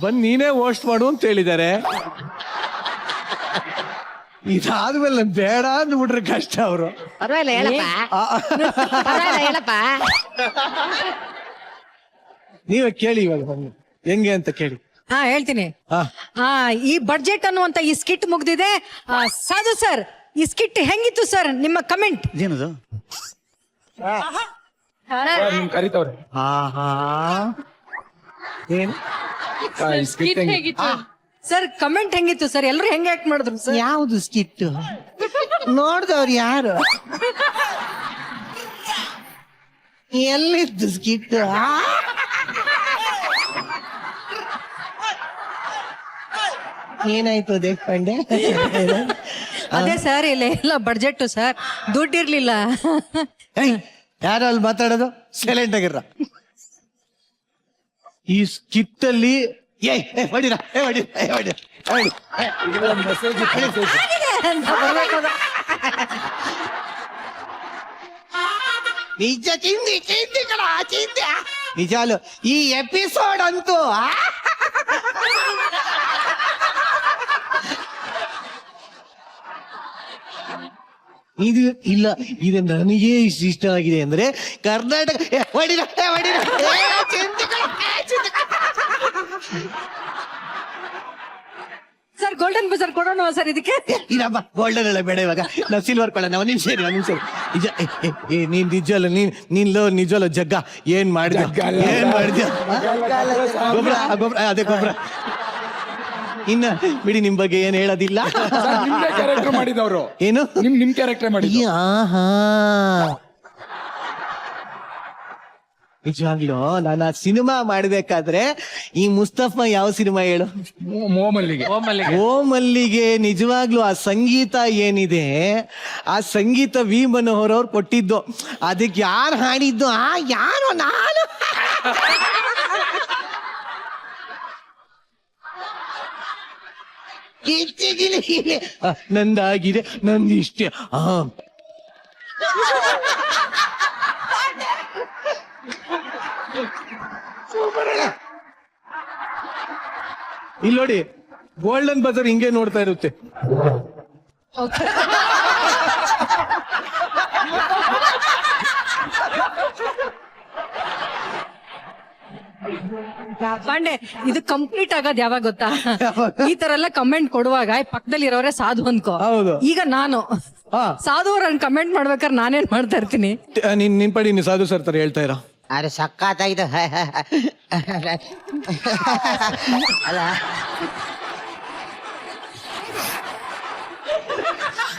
ಬಂದ್ ನೀನೇ ಹೋಸ್ಟ್ ಮಾಡು ಅಂತ ಹೇಳಿದ್ದಾರೆ. ಇದಾದ್ಮೇಲೆ ನನ್ ಬೇಡ ಅಂದ್ಬಿಟ್ರೆ ಕಷ್ಟ ಅವರು. ಪರವಾಗಿಲ್ಲ ಹೇಳಪ್ಪ. ನೀವೇ ಕೇಳಿ ಇವಾಗ ಹೆಂಗೆ ಅಂತ ಕೇಳಿ. ಹೇಳ್ತೀನಿ. ಈ ಬಡ್ಜೆಟ್ ಅನ್ನುವಂತ ಈ ಸ್ಕಿಟ್ ಮುಗ್ದಿದೆ. ಸಾಧು ಸರ್, ಈ ಸ್ಕಿಟ್ ಹೆಂಗಿತ್ತು ಸರ್? ನಿಮ್ಮ ಕಮೆಂಟ್ ಏನದು? ಕರಿತವ್ರೆ. ಏನು ಸರ್ ಕಮೆಂಟ್ ಹೆಂಗಿತ್ತು ಸರ್? ಎಲ್ರು ಹೆಂಗ್ ಆಕ್ಟ್ ಮಾಡಿದ್ರು ಸರ್? ಯಾವ್ದು ಸ್ಕಿಟ್ ನೋಡ್ದವ್ರು ಯಾರು? ಎಲ್ಲಿದ್ದು ಸ್ಕಿಟ್? ಏನಾಯ್ತು ದೇಶಪಾಂಡೆ? ಅದೇ ಸರ್, ಇಲ್ಲ ಬಡ್ಜೆಟ್ ಸರ್, ದುಡ್ಡಿರ್ಲಿಲ್ಲ. ಯಾರು ಅಲ್ಲಿ ಮಾತಾಡೋದು? ಸೈಲೆಂಟ್ ಆಗಿರ. ಈ ಸ್ಕಿಟ್ ಅಲ್ಲಿ ನಿಜ ಚಿಂದಿ ನಿಜಾಲು ಈ ಎಪಿಸೋಡ್ ಅಂತೂ ಇದು ಇಲ್ಲ, ಇದು ನನಗೆ ಇಷ್ಟ ಆಗಿದೆ ಅಂದ್ರೆ ಕರ್ನಾಟಕ. ಸರ್ ಗೋಲ್ಡನ್ ಬಜಾರ್ ಕೊಡೋಣ ಸರ್ ಇದಕ್ಕೆ? ಇಲ್ಲಮ್ಮ, ಗೋಲ್ಡನ್ ಎಲ್ಲ ಬೇಡ, ಇವಾಗ ನಾವು ಸಿಲ್ವರ್ ಕೊಡೋಣ. ಒಂದ್ ನಿಮಿಷ ನಿಜ. ನೀನ್ ನಿಜಲ್ಲ, ನಿಜಲ್ಲ ಜಗ್ಗ ಏನ್ ಮಾಡಿದ್ಯ? ಗೊಬ್ಬರ ಅದೇ ಗೊಬ್ಬರ. ಇನ್ನ ಬಿಡಿ, ನಿಮ್ ಬಗ್ಗೆ ಏನ್ ಹೇಳೋದಿಲ್ಲ. ನಿಮ್ದೇ ಕ್ಯಾರೆಕ್ಟರ್ ಮಾಡಿದವರು. ಏನು ನಿಮ್ ಕ್ಯಾರೆಕ್ಟರ್ ಮಾಡಿ? ನಿಜವಾಗ್ಲೂ ನಾನು ಆ ಸಿನಿಮಾ ಮಾಡ್ಬೇಕಾದ್ರೆ ಈ ಮುಸ್ತಫಾ ಯಾವ ಸಿನಿಮಾ ಹೇಳು? ಓ ಮಲ್ಲಿಗೆ. ನಿಜವಾಗ್ಲೂ ಆ ಸಂಗೀತ ಏನಿದೆ, ಆ ಸಂಗೀತ ವಿ ಮನೋಹರ್ ಅವ್ರು ಕೊಟ್ಟಿದ್ದು. ಅದಕ್ಕೆ ಯಾರು ಹಾಡಿದ್ದು? ಯಾರು? ನಾನು. ನಂದಾಗಿದೆ, ನಂದಿಷ್ಟ. ಇಲ್ಲಿ ನೋಡಿ, ಗೋಲ್ಡನ್ ಬಜಾರ್ ಹಿಂಗೆ ನೋಡ್ತಾ ಇರುತ್ತೆ. ಪಾಂಡೆ, ಇದು ಕಂಪ್ಲೀಟ್ ಆಗೋದ್ ಯಾವಾಗ ಗೊತ್ತಾ? ಈ ತರ ಎಲ್ಲ ಕಮೆಂಟ್ ಕೊಡುವಾಗ ಪಕ್ಕದಲ್ಲಿ ಇರೋರೆ ಸಾಧು ಅನ್ಕೋ. ಹೌದು. ಈಗ ನಾನು ಹಾ. ಸಾಧು ಅವ್ರನ್ನ ಕಮೆಂಟ್ ಮಾಡ್ಬೇಕಾದ್ರೆ ನಾನೇನ್ ಮಾಡ್ತಾ ಇರ್ತೀನಿ. ನಿನ್ ಪಡಿ ನೀವು ಸಾಧು ಸರ್ ತರ ಹೇಳ್ತಾ ಇರ. ಅರೆ ಸಕ್ಕತ್ತಾಗಿದೆ. ಅಲ್ಲ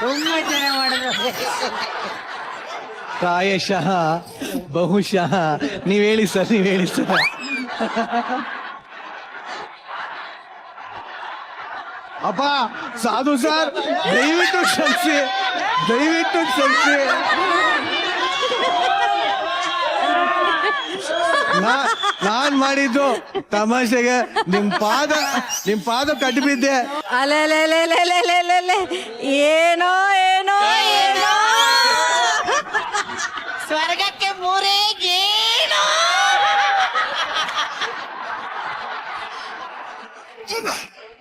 ತುಂಬಾ ಚೆನ್ನಾಗಿ ಮಾಡಿದ್ರು. ಪ್ರಾಯಶಃ ಬಹುಶಃ ನೀವ್ ಹೇಳಿ ಸರ್. ಅಪ್ಪ ಸಾಧು ಸರ್ ದಯವಿಟ್ಟು ಕ್ಷಮಿಸಿ. ನಾನ್ ಮಾಡಿದ್ದು ತಮಾಷೆಗೆ ನಿಮ್ ಪಾದ ಕಟ್ಟಿ ಬಿದ್ದೆ. ಅಲೆಲೆಲೆಲೆಲೆಲೆಲೆ ಏನೋ ಏನೋ ಏನೋ ಸ್ವರ್ಗಕ್ಕೆ ಮೂರೇ ಗೇಣು.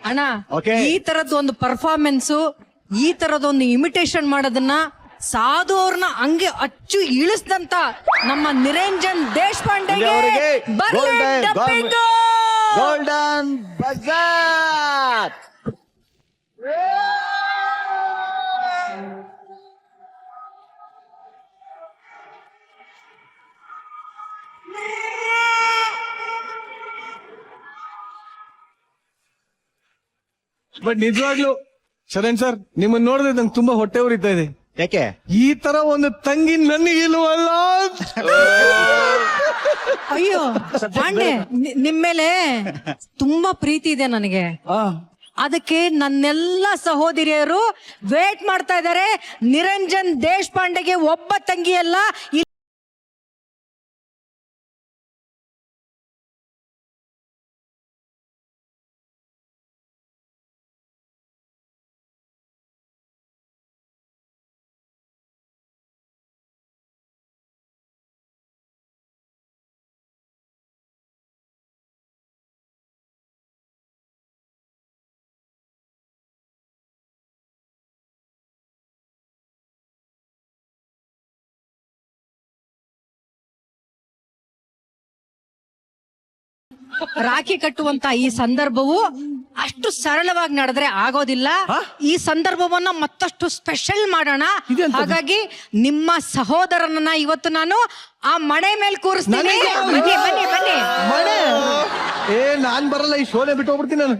ಅಣ್ಣ Okay. ಈ ತರದ್ ಒಂದು ಪರ್ಫಾರ್ಮೆನ್ಸ್, ಈ ತರದೊಂದು ಇಮಿಟೇಷನ್ ಮಾಡೋದನ್ನ ಸಾಧು ಅವ್ರನ್ನ ಹಂಗೆ ಅಚ್ಚು ಇಳಿಸ್ದಂತ ನಮ್ಮ ನಿರಂಜನ್ ದೇಶಪಾಂಡೆಗೆ ಅವರಿಗೆ ಬರ್ಲಿ ಡಬ್ಬಿಂಗು. ಗೋಲ್ಡನ್ ಬಜಾರ್. ಬಟ್ ನಿಜವಾಗ್ಲು ಶರಣ್ ಸರ್ ನಿಮ್ಮನ್ನ ನೋಡಿದ್ರೆ ನಂಗೆ ತುಂಬಾ ಹೊಟ್ಟೆ ಉರಿತಾ ಇದೆ. ಯಾಕೆ? ಈ ತರ ಒಂದು ತಂಗಿ ನನಗಿಲ್ವಲ್ಲ. ಅಯ್ಯೋ ಪಾಂಡೆ, ನಿಮ್ಮೇಲೆ ತುಂಬಾ ಪ್ರೀತಿ ಇದೆ ನನಗೆ. ಅದಕ್ಕೆ ನನ್ನೆಲ್ಲ ಸಹೋದರಿಯರು ವೇಟ್ ಮಾಡ್ತಾ ಇದ್ದಾರೆ. ನಿರಂಜನ್ ದೇಶಪಾಂಡೆಗೆ ಒಬ್ಬ ತಂಗಿ ಅಲ್ಲ, ರಾಖಿ ಕಟ್ಟುವಂತ ಈ ಸಂದರ್ಭವು ಅಷ್ಟು ಸರಳವಾಗಿ ನಡೆದ್ರೆ ಆಗೋದಿಲ್ಲ. ಈ ಸಂದರ್ಭವನ್ನ ಮತ್ತಷ್ಟು ಸ್ಪೆಷಲ್ ಮಾಡೋಣ. ಹಾಗಾಗಿ ನಿಮ್ಮ ಸಹೋದರನನ್ನ ಇವತ್ತು ನಾನು ಆ ಮಣೆ ಮೇಲೆ ಕೂರಿಸ್ತೀನಿ. ಬನ್ನಿ ಬನ್ನಿ ಬನ್ನಿ. ನಾನ್ ಬರಲ್ಲ, ಈ ಶೋನೆ ಬಿಟ್ಟು ಹೋಗ್ಬಿಡ್ತೀನಿ ನಾನು.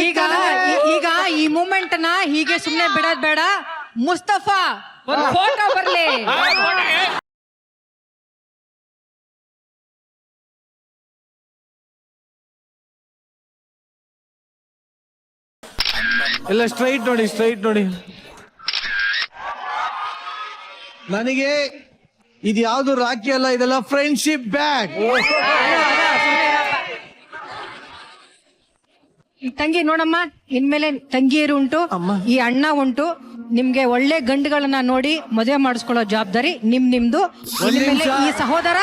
ಈಗ ಈಗ ಈ ಮೂಮೆಂಟ್ ನ ಹೀಗೆ ಸುಮ್ನೆ ಬಿಡೋದ್ ಬೇಡ. ಮುಸ್ತಫಾ ಒಂದು ಫೋಟೋ ಬರ್ಲಿ. ಎಲ್ಲ ಸ್ಟ್ರೈಟ್ ನೋಡಿ. ನನಗೆ ಇದು ಯಾವ್ದು ರಾಖಿ ಅಲ್ಲ, ಇದೆಲ್ಲ ಫ್ರೆಂಡ್ಶಿಪ್ ಬ್ಯಾಗ್. ತಂಗಿ ನೋಡಮ್ಮ, ಇನ್ಮೇಲೆ ತಂಗಿಯರು ಉಂಟು, ಈ ಅಣ್ಣ ಉಂಟು. ನಿಮ್ಗೆ ಒಳ್ಳೆ ಗಂಡುಗಳನ್ನ ನೋಡಿ ಮದುವೆ ಮಾಡಿಸ್ಕೊಳ್ಳೋ ಜವಾಬ್ದಾರಿ ನಿಮ್ದು. ಇನ್ಮೇಲೆ ಈ ಸಹೋದರ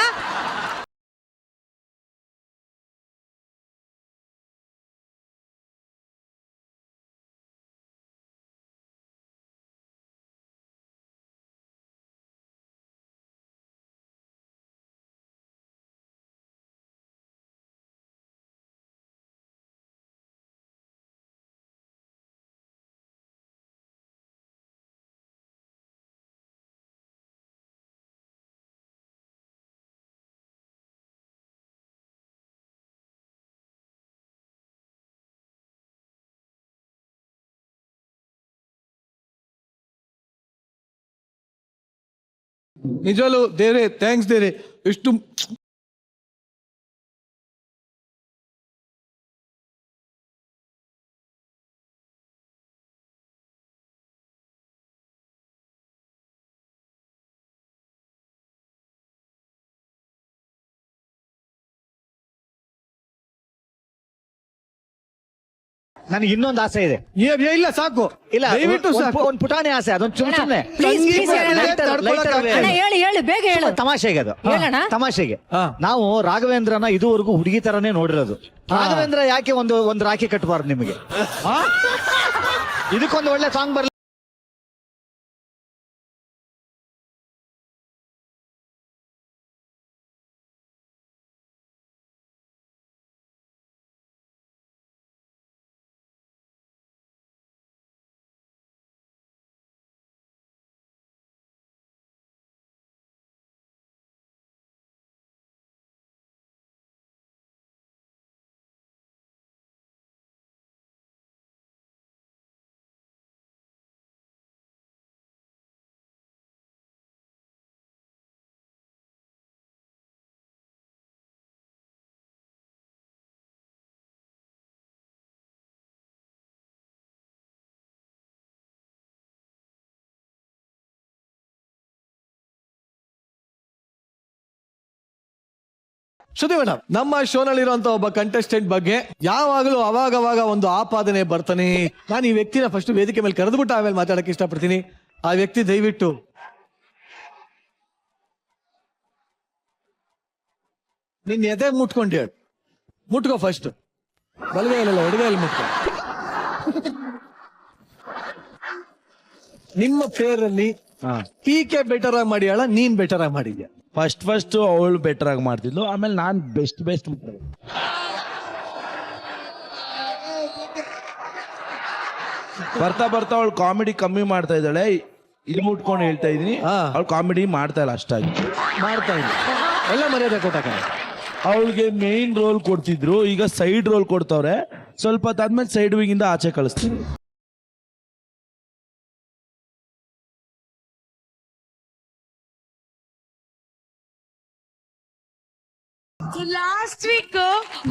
ನಿಜವಾಗ್ಲು ದೇವ್ರೆ ಥ್ಯಾಂಕ್ಸ್ ದೇವ್ರೆ. ಎಷ್ಟು ನನಗೆ ಇನ್ನೊಂದು ಆಸೆ ಇದೆ. ಇಲ್ಲ ಸಾಕು, ಇಲ್ಲ, ದಯವಿಟ್ಟು ಸಾಕು. ಒಂದು ಪುಟಾಣಿ ಆಸೆ, ಅದೊಂದು ಸುಮ್ಮನೆ ಅಣ್ಣ ಹೇಳಿ ಹೇಳಿ ಬೇಗ ಹೇಳು. ತಮಾಷೆಗೆ ಅದು ಹೇಳಣ್ಣ. ತಮಾಷೆಗೆ ನಾವು ರಾಘವೇಂದ್ರನ ಇದುವರೆಗೂ ಹುಡುಗಿ ತರನೇ ನೋಡಿರೋದು. ರಾಘವೇಂದ್ರ ಯಾಕೆ ಒಂದು ರಾಖಿ ಕಟ್ಟಬಾರ್ದು ನಿಮಗೆ? ಇದಕ್ಕೊಂದು ಒಳ್ಳೆ ಸಾಂಗ್ ಬರ್ಲಿ. ಶ್ರುತಿ ಮೇಡಮ್, ನಮ್ಮ ಶೋನಲ್ಲಿರುವಂತ ಒಬ್ಬ ಕಂಟೆಸ್ಟೆಂಟ್ ಬಗ್ಗೆ ಯಾವಾಗಲೂ ಅವಾಗವಾಗ ಒಂದು ಆಪಾದನೆ ಬರ್ತಾನೆ. ನಾನು ಈ ವ್ಯಕ್ತಿನ ಫಸ್ಟ್ ವೇದಿಕೆ ಮೇಲೆ ಕರೆದ್ಬಿಟ್ಟು ಆಮೇಲೆ ಮಾತಾಡಕ್ಕೆ ಇಷ್ಟಪಡ್ತೀನಿ. ಆ ವ್ಯಕ್ತಿ ದಯವಿಟ್ಟು ನಿನ್ನ ಎದೆ ಮುಟ್ಕೊಂಡು ಹೇಳು. ಮುಟ್ಕೋ ಫಸ್ಟ್, ಬಲಗೈಯಲ್ಲ ಎಡಗೈಯಲ್ಲಿ ಮುಟ್ಕೋ. ನಿಮ್ಮ ಪೇರಲ್ಲಿ ಪೀಕೆ ಬೆಟರ್ ಆಗಿ ಮಾಡಿಯಾಳ, ನೀನ್ ಬೆಟರ್ ಆಗಿ ಮಾಡಿದ್ಯಾ? ಫಸ್ಟ್ ಅವಳು ಬೆಟರ್ ಆಗಿ ಮಾಡ್ತಿದ್ಲು, ಆಮೇಲೆ ನಾನ್ ಬೆಸ್ಟ್ ಬರ್ತಾ ಅವಳು ಕಾಮಿಡಿ ಕಮ್ಮಿ ಮಾಡ್ತಾ ಇದ್ದಾಳೆ. ಇಲ್ಲಿ ಮುಟ್ಕೊಂಡು ಹೇಳ್ತಾ ಇದೀನಿ, ಅವಳು ಕಾಮಿಡಿ ಮಾಡ್ತಾ ಇಲ್ಲ, ಅಷ್ಟಾಗಿ ಮಾಡ್ತಾ ಇಲ್ಲ. ಎಲ್ಲ ಮರ್ಯಾದೆ ಕೊಟ್ಟಾಕ ಅವಳಿಗೆ ಮೇನ್ ರೋಲ್ ಕೊಡ್ತಿದ್ರು, ಈಗ ಸೈಡ್ ರೋಲ್ ಕೊಡ್ತವ್ರೆ. ಸ್ವಲ್ಪ ಹೊತ್ತಾದ್ಮೇಲೆ ಸೈಡ್ ವಿಂಗ್ ಇಂದ ಆಚೆ ಕಳಿಸ್ತೀನಿ. ಲಾಸ್ಟ್ ವೀಕ್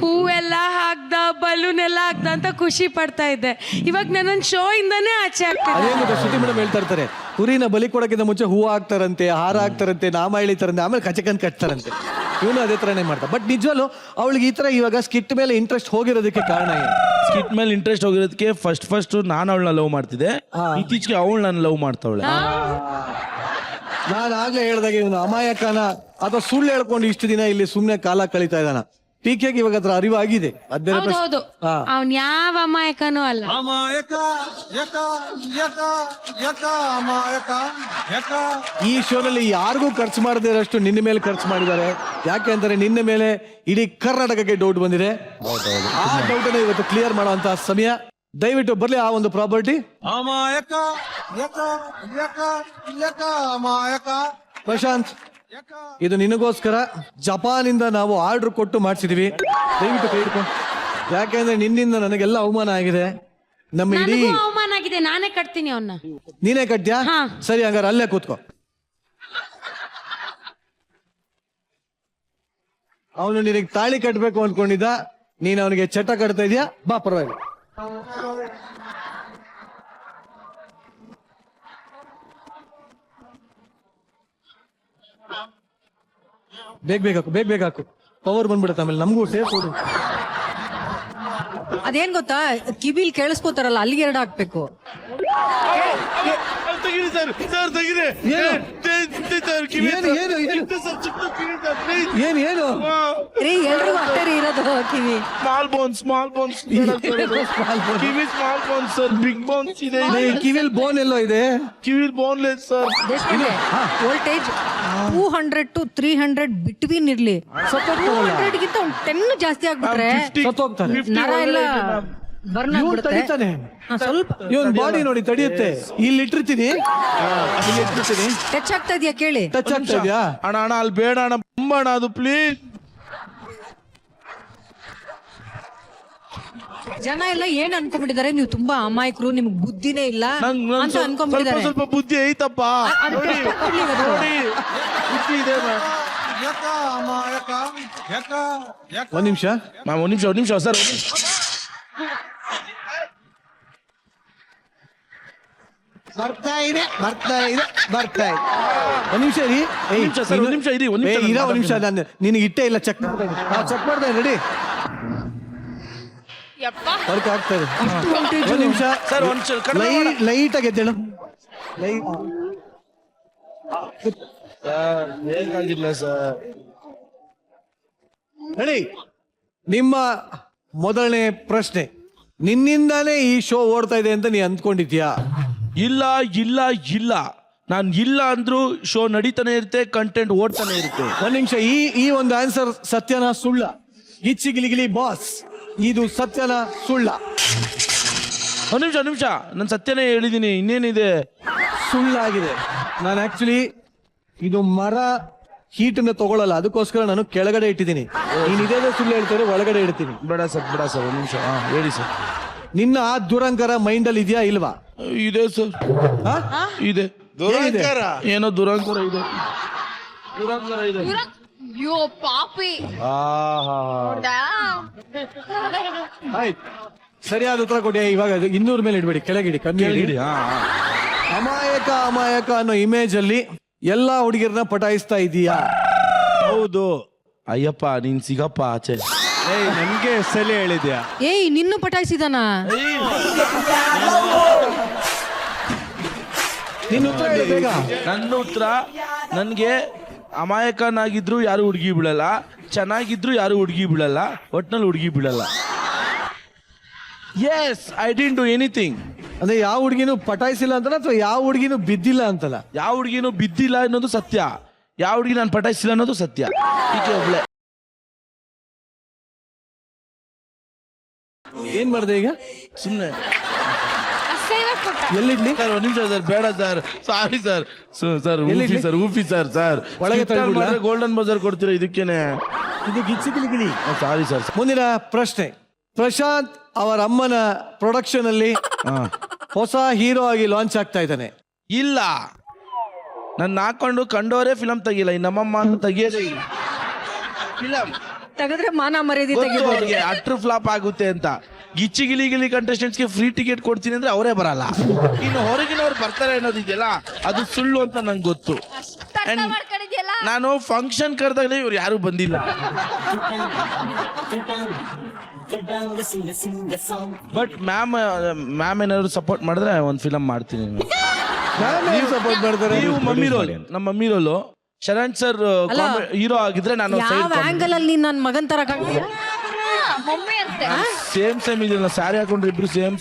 ಹೂವೆಲ್ಲ ಹಾಕ್ದ, ಬಲೂನ್ ಎಲ್ಲ ಹಾಕ್ದ ಅಂತ ಖುಷಿ ಪಡ್ತಾ ಇದ್ದೆ. ಇವಾಗ ನಾನೊಂದು ಶೋ ಇಂದಾನೇ ಆಚೆ ಆಗ್ತಿದ್ದೆ. ಅದೇನು ಶ್ರುತಿ ಮೇಡಮ್ ಹೇಳ್ತಾ ಇರ್ತಾರೆ, ಕುರಿನ ಬಲಿ ಕೊಡಕ್ಕಿಂತ ಮುಂಚೆ ಹೂವು ಹಾಕ್ತಾರಂತೆ, ಹಾರ ಹಾಕ್ತಾರಂತೆ, ನಾಮ ಎಳಿತಾರಂತೆ, ಆಮೇಲೆ ಕಚಕನ್ ಕಟ್ತಾರಂತೆ. ಇವನು ಅದೇ ತರನೇ ಮಾಡ್ತಾ. ಬಟ್ ನಿಜವಲ್ಲೂ ಅವಳಿಗೆ ಈ ತರ ಇವಾಗ ಸ್ಕಿಟ್ ಮೇಲೆ ಇಂಟ್ರೆಸ್ಟ್ ಹೋಗಿರೋದಕ್ಕೆ ಕಾರಣ ಏನು? ಸ್ಕಿಟ್ ಮೇಲೆ ಇಂಟ್ರೆಸ್ಟ್ ಹೋಗಿರೋದಕ್ಕೆ ಫಸ್ಟ್ ನಾನು ಅವಳನ್ನ ಲವ್ ಮಾಡ್ತಿದ್ದೆ, ಇತ್ತೀಚೆಗೆ ಅವಳು ನನ್ನ ಲವ್ ಮಾಡ್ತಾವಳೆ. ನಾನು ಆಗ್ಲೇ ಹೇಳ್ದಾಗ ಇವನು ಅಮಾಯಕನ ಅಥವಾ ಸುಳ್ಳು ಹೇಳ್ಕೊಂಡು ಇಷ್ಟು ದಿನ ಇಲ್ಲಿ ಸುಮ್ನೆ ಕಾಲ ಕಳೀತಾ ಇದ್ದಾನ. ಪಿಕೆಗೆ ಇವಾಗ ಅದ್ರ ಅರಿವಾಗಿದೆ. ಹೌದು, ಅವ್ನ್ ಯಾವ ಅಮಾಯಕನೂ ಅಲ್ಲ. ಈ ಶೋನಲ್ಲಿ ಯಾರಿಗೂ ಖರ್ಚು ಮಾಡದೇ ಇರೋಷ್ಟು ನಿನ್ನ ಮೇಲೆ ಖರ್ಚು ಮಾಡಿದ್ದಾರೆ. ಯಾಕೆ ಅಂದ್ರೆ ನಿನ್ನ ಮೇಲೆ ಇಡೀ ಕರ್ನಾಟಕಕ್ಕೆ ಡೌಟ್ ಬಂದಿದೆ. ಆ ಡೌಟ್ ಅನ್ನು ಇವತ್ತು ಕ್ಲಿಯರ್ ಮಾಡುವಂತಹ ಸಮಯ. ದಯವಿಟ್ಟು ಬರ್ಲಿ ಆ ಒಂದು ಪ್ರಾಪರ್ಟಿ. ಪ್ರಶಾಂತ್, ಇದು ನಿನಗೋಸ್ಕರ ಜಪಾನಿಂದ ನಾವು ಆರ್ಡರ್ ಕೊಟ್ಟು ಮಾಡಿಸಿದೀವಿ. ದಯವಿಟ್ಟು ಕೈ ಹಿಡ್ಕೊಂಡು. ಯಾಕೆಂದ್ರೆ ನಿನ್ನಿಂದ ನನಗೆಲ್ಲ ಅವಮಾನ ಆಗಿದೆ. ನಮ್ಮ ಇಡೀ ಅವಮಾನ ಆಗಿದೆ, ನಾನೇ ಕಟ್ತೀನಿ ಅವನ್ನ. ನೀನೇ ಕಟ್ಟ್ಯಾ? ಸರಿ, ಹಂಗಾರೆ ಅಲ್ಲೇ ಕೂತ್ಕೋ. ಅವನು ನಿನಗೆ ತಾಳಿ ಕಟ್ಟಬೇಕು ಅನ್ಕೊಂಡಿದ್ದ, ನೀನು ಅವನಿಗೆ ಚಟ ಕಟ್ತಾ ಇದೀಯಾ? ಬಾ, ಪರವಾಗಿಲ್ಲ. ಬೇಗ ಹಾಕು. ಪವರ್ ಬಂದ್ಬಿಡುತ್ತೆ, ಆಮೇಲೆ ನಮಗೂ ಸೇಫ್ ಕೊಡು. ಅದೇನ್ ಗೊತ್ತಾ, ಕಿವಿಲ್ ಕೇಳಿಸ್ಕೋತಾರಲ್ಲ, ಅಲ್ಲಿಗೆ 2 ಹಾಕ್ಬೇಕು. ಏನು ರೀ, ಎಲ್ರಿಗೂ ಅಷ್ಟೇ ರೀ ಇರೋದು ಕಿವಿ. ಸ್ಮಾಲ್ ಬೋನ್ಸ್ ಕಿವಿ small bones sir, big bones ಇದೆ. ಕಿವಿಲ್ ಬೋನ್ ಎಲ್ಲೋ ಇದೆ? ಕಿವಿಲ್ boneless sir. Voltage 200 to 300 between ಇರ್ಲಿ. 200 ಗಿಂತ 10 ಜಾಸ್ತಿ ಆಗ್ಬಿಟ್ರೆ ನರ ಎಲ್ಲ ಬರ್ನ್ ಆಗ್ಬಿಡುತ್ತೆ. ಸ್ವಲ್ಪ ಇವನ್ ಬಾಡಿ ನೋಡಿ ತಡಿಯುತ್ತೆ. ಇಲ್ಲಿ ಇಟ್ಟಿರ್ತೀನಿ, ಟಚ್ ಆಗ್ತಾ ಇದೆಯಾ ಕೇಳಿ? ಟಚ್ ಆಗ್ತಾ ಇದೆಯಾ? ಅಣ್ಣ ಅಲ್ಲಿ ಬೇಡ ಅಣ್ಣ, ಅದು ಪ್ಲೀಸ್. ಜನ ಎಲ್ಲ ಏನ್ ಅನ್ಕೊಂಡ್ಬಿಟ್ಟಿದ್ದಾರೆ, ನೀವು ತುಂಬಾ ಅಮಾಯಕರು, ನಿಮ್ಗೆ ಬುದ್ಧಿನೇ ಇಲ್ಲ ಅಂತ ಸ್ವಲ್ಪ ಅನ್ಕೊಂಡ್ಬಿಟ್ಟಿದ್ದಾರೆ. ಸ್ವಲ್ಪ ಬುದ್ಧಿ ಐತಪ್ಪ. ಅದಕ್ಕೆ ನೋಡಿ ಎಷ್ಟು ಕೊಡ್ಲಿ ಇವತ್ತು? ನೋಡಿ ಬುದ್ಧಿ ಇದೆ ಮ್ಯಾಮ್. ಒಂದ್ ನಿಮಿಷ ಮ್ಯಾಮ್ ಒಂದ್ ನಿಮಿಷ ಸರ್. ಬರ್ತಾ ಇದೆ ಒಂದ್ ನಿಮಿಷ ಇರಿ. ಒಂದ್ ನಿಮಿಷ ಇರಿ, ಒಂದ್ ನಿಮಿಷ ಒಂದ್ ನಿಮಿಷ ನಾನು ನಿನಗೆ ಇಟ್ಟೇ ಇಲ್ಲ, ಚೆಕ್ ಚೆಕ್ ಮಾಡ್ತಾ ರೆಡಿ ವರ್ಕ್ ಆಗ್ತಾ ಇದೆ. ಒಂದ್ ನಿಮಿಷ ಸರ್, ಒಂದ್ ಕಡಿಮೆ ಮಾಡು. ಲೈಟ್ ಆಗಿ ಎದ್ದೇಳು. ಹೇಗಾಗಿಲ್ಲ ಸರ್. ರೆಡಿ. ನಿಮ್ಮ ಮೊದಲನೇ ಪ್ರಶ್ನೆ, ನಿನ್ನಿಂದಾನೇ ಈ ಶೋ ಓಡ್ತಾ ಇದೆ ಅಂತ ನೀ ಅಂದ್ಕೊಂಡಿದ್ಯಾ? ಇಲ್ಲ ಇಲ್ಲ ಇಲ್ಲ, ನಾನು ಇಲ್ಲ ಅಂದ್ರೂ ಶೋ ನಡೀತಾನೆ ಇರುತ್ತೆ, ಕಂಟೆಂಟ್ ಓಡ್ತಾನೆ ಇರುತ್ತೆ. ಒಂದ್ ನಿಮಿಷ, ಈ ಒಂದು ಆನ್ಸರ್ ಸತ್ಯನ ಸುಳ್ಳ? ಗಿಚ್ಚಿಗಿಲಿಗಿಲಿ ಬಾಸ್, ಇದು ಸತ್ಯನ ಸುಳ್ಳ? ಒಂದ್ ನಿಮಿಷ ನಾನು ಸತ್ಯನೇ ಹೇಳಿದೀನಿ, ಇನ್ನೇನಿದೆ? ಸುಳ್ಳಾಗಿದೆ. ನಾನು ಆಕ್ಚುಲಿ ಇದು ಮರ ಹೀಟನ್ನ ತಗೊಳ್ಳಲ್ಲ, ಅದಕ್ಕೋಸ್ಕರ ನಾನು ಕೆಳಗಡೆ ಇಟ್ಟಿದ್ದೀನಿ. ನೀನ್ ಇದೇ ಸುಳ್ಳು ಹೇಳ್ತಾರೆ, ಒಳಗಡೆ ಇಡ್ತೀನಿ. ಬೇಡ ಸರ್ ಒಂದ್ ನಿಮಿಷ. ಹೇಳಿ ಸರ್. ನಿನ್ನ ಆ ದುರಂಕಾರ ಮೈಂಡ್ ಅಲ್ಲಿ ಇದೆಯಾ ಇಲ್ವಾ? ಇದೆ ಸರ್, ಇದೆ. ದುರಂಕಾರ? ಏನೋ ದುರಂಕಾರ ಇದೆ. ದುರಂಕಾರ ಇದೆ. ಅಯ್ಯೋ ಪಾಪಿ. ಆಯ್ತು, ಸರಿಯಾದ ಉತ್ತರ ಕೊಡಿ. ಇವಾಗ 200 ಮೇಲೆ ಇಡ್ಬೇಡಿ, ಕೆಳಗಿಡಿ, ಕಮ್ಮಿ ಇಡಿ. ಅಮಾಯಕ ಅನ್ನೋ ಇಮೇಜ್ ಅಲ್ಲಿ ಎಲ್ಲಾ ಹುಡುಗಿರನ್ನ ಪಟಾಯಿಸ್ತಾ ಇದೀಯಾ? ಹೌದು. ಅಯ್ಯಪ್ಪ ನೀನ್ ಸಿಗಪ್ಪ ಆಚೆ. ನನ್ಗೆ ಸಲ ಹೇಳಿದ್ಯಾ? ಏಯ್, ನಿನ್ನೂ ಪಟಾಯಿಸಿದಾನ? ನಿನ್ನ ಉತ್ತರ ಹೇಳು ಬೇಗ. ನನ್ನ ಉತ್ತರ, ನನ್ಗೆ ಅಮಾಯಕನಾಗಿದ್ರು ಯಾರು ಹುಡುಗಿ ಬೀಳಲ್ಲ, ಚೆನ್ನಾಗಿದ್ರು ಯಾರು ಹುಡುಗಿ ಬೀಳಲ್ಲ, ಒಟ್ನಲ್ಲಿ ಹುಡುಗಿ ಬೀಳಲ್ಲ. Yes, I didn't do anything. ಅಂದ್ರೆ ಯಾವ ಹುಡುಗಿನೂ ಪಟಾಯಿಸಿಲ್ಲ ಅಂತಲ್ಲ, ಅಥವಾ ಯಾವ ಹುಡುಗಿನೂ ಬಿದ್ದಿಲ್ಲ ಅಂತಲ್ಲ? ಯಾವ ಹುಡುಗಿನೂ ಬಿದ್ದಿಲ್ಲ ಅನ್ನೋದು ಸತ್ಯ, ಯಾವ ಹುಡುಗಿ ನಾನು ಪಟಾಯಿಸಿಲ್ಲ ಅನ್ನೋದು ಸತ್ಯ. ಈಕೆ ಒಬ್ಳೆ. ಏನ್ ಮಾಡಿದೆ ಈಗ? ಸುಮ್ಮನೆ ಎಲ್ಲಿಡ್ಲಿ? ಸರ್ ಒಂದ್ ನಿಮಿಷ ಸರ್, ಬೇಡ ಸರ್, ಸಾರಿ ಸರ್. ಸರ್ ಊಫಿ ಸರ್ ಒಳಗೆ ಗೋಲ್ಡನ್ ಬಜಾರ್ ಕೊಡ್ತೀರಾ ಇದಕ್ಕೇನೆ? ಇದು ಗಿಚ್ಚಿಗಿಲಿಗಿಲಿ. Sorry sir. ಮುಂದಿನ ಪ್ರಶ್ನೆ, ಪ್ರಶಾಂತ್ ಅವರ ಅಮ್ಮನ ಪ್ರೊಡಕ್ಷನ್ ಅಲ್ಲಿ ಹೊಸ ಹೀರೋ ಆಗಿ ಲಾಂಚ್ ಆಗ್ತಾ ಇದ್ದಾನೆ. ಇಲ್ಲ, ನನ್ನ ಹಾಕೊಂಡು ಕಂಡೋರೇ ಫಿಲಂ ತೆಗಿಲ್ಲ, ಈ ನಮ್ಮಮ್ಮ ಅಂತ ತೆಗಿಯೋದೇ ಇಲ್ಲ. ಫಿಲಂ ತೆಗೆದ್ರೆ ಮಾನ ಮರ್ಯಾದೆ ತೆಗಿಬೋದು. ಅಟ್ರು ಫ್ಲಾಪ್ ಆಗುತ್ತೆ ಅಂತ. ಗಿಚ್ಚಿಗಿಲಿಗಿಲಿ ಕಂಟೆಸ್ಟೆಂಟ್ಸ್ಗೆ ಫ್ರೀ ಟಿಕೆಟ್ ಕೊಡ್ತೀನಿ ಅಂದ್ರೆ ಅವರೇ ಬರಲ್ಲ, ಇನ್ನು ಹೊರಗಿನವ್ರು ಬರ್ತಾರೆ ಅನ್ನೋದಿದೆಯಲ್ಲ, ಅದು ಸುಳ್ಳು ಅಂತ ನಂಗೆ ಗೊತ್ತು. ನಾನು ಫಂಕ್ಷನ್ ಕರೆದಾಗಲೇ ಇವ್ರು ಯಾರು ಬಂದಿಲ್ಲ. ಬಟ್ ಮ್ಯಾಮ್ ಏನಾದ್ರು ಸಪೋರ್ಟ್ ಮಾಡಿದ್ರೆ ಒಂದು ಫಿಲಂ ಮಾಡ್ತೀನಿ. ಸಪೋರ್ಟ್ ಮಾಡ್ತಾರೆ. ನೀವು ಮಮ್ಮಿ ರೋಲ್, ನಮ್ಮ mummy role Sharan sir hero ಆಗಿದ್ರೆ ನಾನು ಯಾವ ಆಂಗಲ್ ಅಲ್ಲಿ ನನ್ನ ಮಗನ್ ತರ ಕಾಣ್ತೀಯ? ಸೇಮ್ ಇದೆಯಲ್ಲ, ಸ್ಯಾರಿ ಹಾಕೊಂಡ್ರೆ ಇಬ್ರು ಸೇಮ್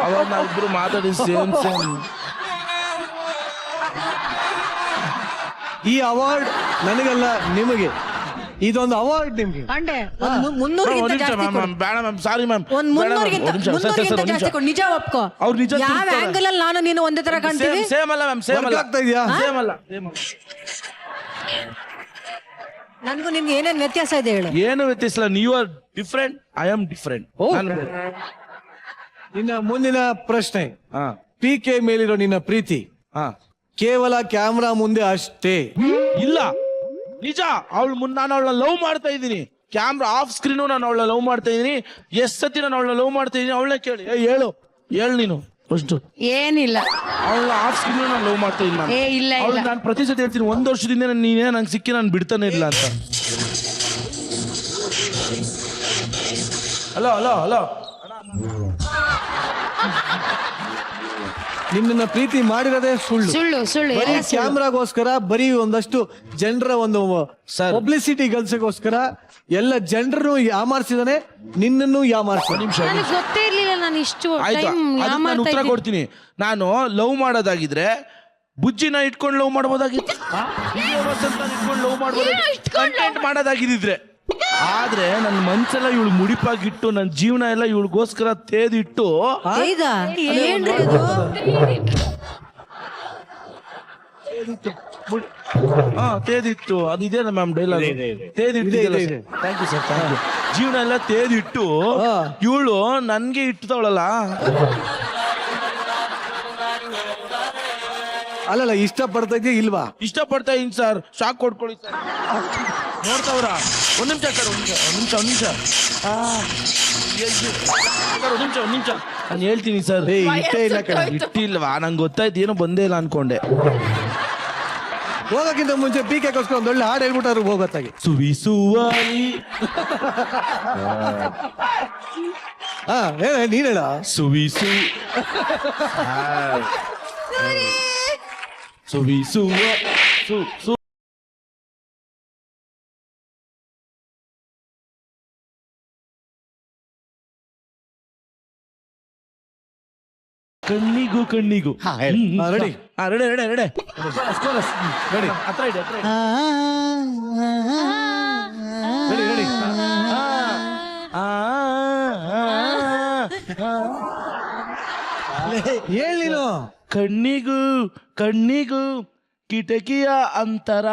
ಅವಾಗ ನಾವಿಬ್ರು ಮಾತಾಡಿ ಸೇಮ್. ಈ ಅವಾರ್ಡ್ ನನಗಲ್ಲ, ನಿಮಗೆ. ಇದೊಂದು ಅವಾರ್ಡ್ ನಿಮ್ಗೆ. ಕಂಡೆ 300ಗಿಂತ ಜಾಸ್ತಿ ಕೊಡು. ಬೇಡ ಮ್ಯಾಮ್, ಸಾರಿ ಮ್ಯಾಮ್. ಒಂದ್ 300ಗಿಂತ ಜಾಸ್ತಿ ಕೊಡು, ನಿಜ ಒಪ್ಕೋ. ಅವ್ರು ನಿಜ ಯಾವ ಆಂಗಲ್ ಅಲ್ಲಿ ನಾನು ನೀನು ಒಂದೇ ತರ ಕಾಣ್ತೀವಿ? ಸೇಮ್ ಅಲ್ಲ ಮ್ಯಾಮ್, ಸೇಮ್ ಅಲ್ಲ. ಆಗ್ತಾ ಇದೆಯಾ? ಸೇಮ್ ಅಲ್ಲ. ನನ್ಗೂ ನಿಮ್ಗೆ ಏನೇನ್ ವ್ಯತ್ಯಾಸ ಇದೆ ಹೇಳು? ಏನು ವ್ಯತ್ಯಾಸ ಇಲ್ಲ. ನೀವು are different, I am different. ನಿನ್ನ ಮುಂದಿನ ಪ್ರಶ್ನೆ, PK ಮೇಲಿರೋ ನಿನ್ನ ಪ್ರೀತಿ ಕೇವಲ ಕ್ಯಾಮ್ರಾ ಮುಂದೆ ಅಷ್ಟೇ? ಇಲ್ಲ, ನಿಜ. ನಾನು ಅವಳನ್ನ ಲವ್ ಮಾಡ್ತಾ ಇದ್ದೀನಿ. ಕ್ಯಾಮ್ರಾ ಆಫ್ ಸ್ಕ್ರೀನು ನಾನು ಅವಳನ್ನ ಲವ್ ಮಾಡ್ತಾ ಇದ್ದೀನಿ. ಎಷ್ಟ್ ಸತಿ ನಾನು ಅವಳನ್ನ ಲವ್ ಮಾಡ್ತಾ ಇದ್ದೀನಿ, ಅವಳನ್ನ ಕೇಳಿ. ಹೇಳು ನೀನು ಫಸ್ಟ್. ಏನಿಲ್ಲ, ಅವಳ ಆಫ್ ಸ್ಕ್ರೀನ್ ನಾನು ಲವ್ ಮಾಡ್ತಾ ಇದ್ದೀನಿ. ಇಲ್ಲ ನಾನು ಪ್ರತಿ ಸತಿ ಹೇಳ್ತೀನಿ, 1 ವರ್ಷದಿಂದ ನೀನೇ ನಂಗೆ ಸಿಕ್ಕಿ ನಾನು ಬಿಡ್ತಾನೆ ಇಲ್ಲ ಅಂತ. ಹಲೋ ನಿನ್ನ ಪ್ರೀತಿ ಮಾಡಿರೋದೇ ಸುಳ್ಳು. ಕ್ಯಾಮ್ರಾಗೋಸ್ಕರ, ಬರೀ ಒಂದಷ್ಟು ಜನರ ಒಂದು ಪಬ್ಲಿಸಿಟಿ ಗಳಿಸೋಸ್ಕರ ಎಲ್ಲ ಜನರನ್ನು ಯಾಮಾರಿಸಿದಾನೆ, ನಿನ್ನನ್ನು ಯಾಮಾರಿಸಿದ. ನನಗೆ ಗೊತ್ತೇ ಇರ್ಲಿಲ್ಲ ನಾನು ಇಷ್ಟು ನಾನು ಉತ್ತರ ಕೊಡ್ತೀನಿ. ನಾನು ಲವ್ ಮಾಡೋದಾಗಿದ್ರೆ ಬುಜ್ಜಿನ ಇಟ್ಕೊಂಡು ಲವ್ ಮಾಡ್ಬೋದಾಗಿತ್ತು, ಇಟ್ಕೊಂಡು ಲವ್ ಮಾಡ್ಬೋದಾಗಿತ್ತು, ಕಂಟೆಂಟ್ ಮಾಡೋದಾಗಿದ್ರೆ. ಆದ್ರೆ ನನ್ನ ಮನ್ಸೆಲ್ಲ ಇವಳು ಮುಡಿಪಾಗಿಟ್ಟು, ನನ್ನ ಜೀವನ ಎಲ್ಲ ಇವಳಿಗೋಸ್ಕರ ತೇದಿಟ್ಟು. ಹಾ ತೇದಿಟ್ಟು ಅದಿದೆ ಮ್ಯಾಮ್ ಡೈಲಾಗ್ ತೇದಿಟ್ಟು ಇದೆ. Thank you sir thank you. ಜೀವನ ಎಲ್ಲ ತೇದಿಟ್ಟು ಇವಳು ನನ್ಗೆ ಇಟ್ಟವಳಲ್ಲ. ಅಲ್ಲಲ್ಲ ಇಷ್ಟ ಪಡ್ತಾ ಇದೆಯಾ ಇಲ್ವಾ? ಇಷ್ಟ ಪಡ್ತಾ ಇದೀನಿ ಸರ್, ಶಾಕ್ ಕೊಡ್ಕೊಳ್ಳಿ ಸರ್. ನೋಡ್ತಾವ್ರ? ಒಂದ್ ನಿಮಿಷ ಸರ್, ಒಂದ್ ನಿಮಿಷ ನಾನು ಹೇಳ್ತೀನಿ ಸರ್. ಇಷ್ಟೇ ಇಲ್ಲ ಕಣ. ಇಟ್ಟಿಲ್ವಾ? ನಂಗೆ ಗೊತ್ತಾಯ್ತು, ಏನೋ ಬಂದೇ ಇಲ್ಲ ಅನ್ಕೊಂಡೆ. ಹೋಗಕ್ಕಿಂತ ಮುಂಚೆ ಪೀಕೆಗೋಸ್ಕರ ಒಂದ್ ಒಳ್ಳೆ ಹಾಡು ಹೇಳ್ಬಿಟ್ಟಾರು ಹೋಗತ್ತಾಗಿ. ಸುವಿಸುವಾರಿ ನೀನ್ ಹೇಳ. ಸುವಿಸು ಸುವಿಸುವ ಸು ಕಣ್ಣಿಗೂ ಕಣ್ಣಿಗೂ. Ready ready ready ready ready ಹತ್ರ ಇಡಿ ಹತ್ರ ರೆಡಿ ರೆಡಿ. ಹೇಳಿ ನೀನು. ಕಣ್ಣಿಗೂ ಕಣ್ಣಿಗೂ ಕಿಟಕಿಯ ಅಂತರ,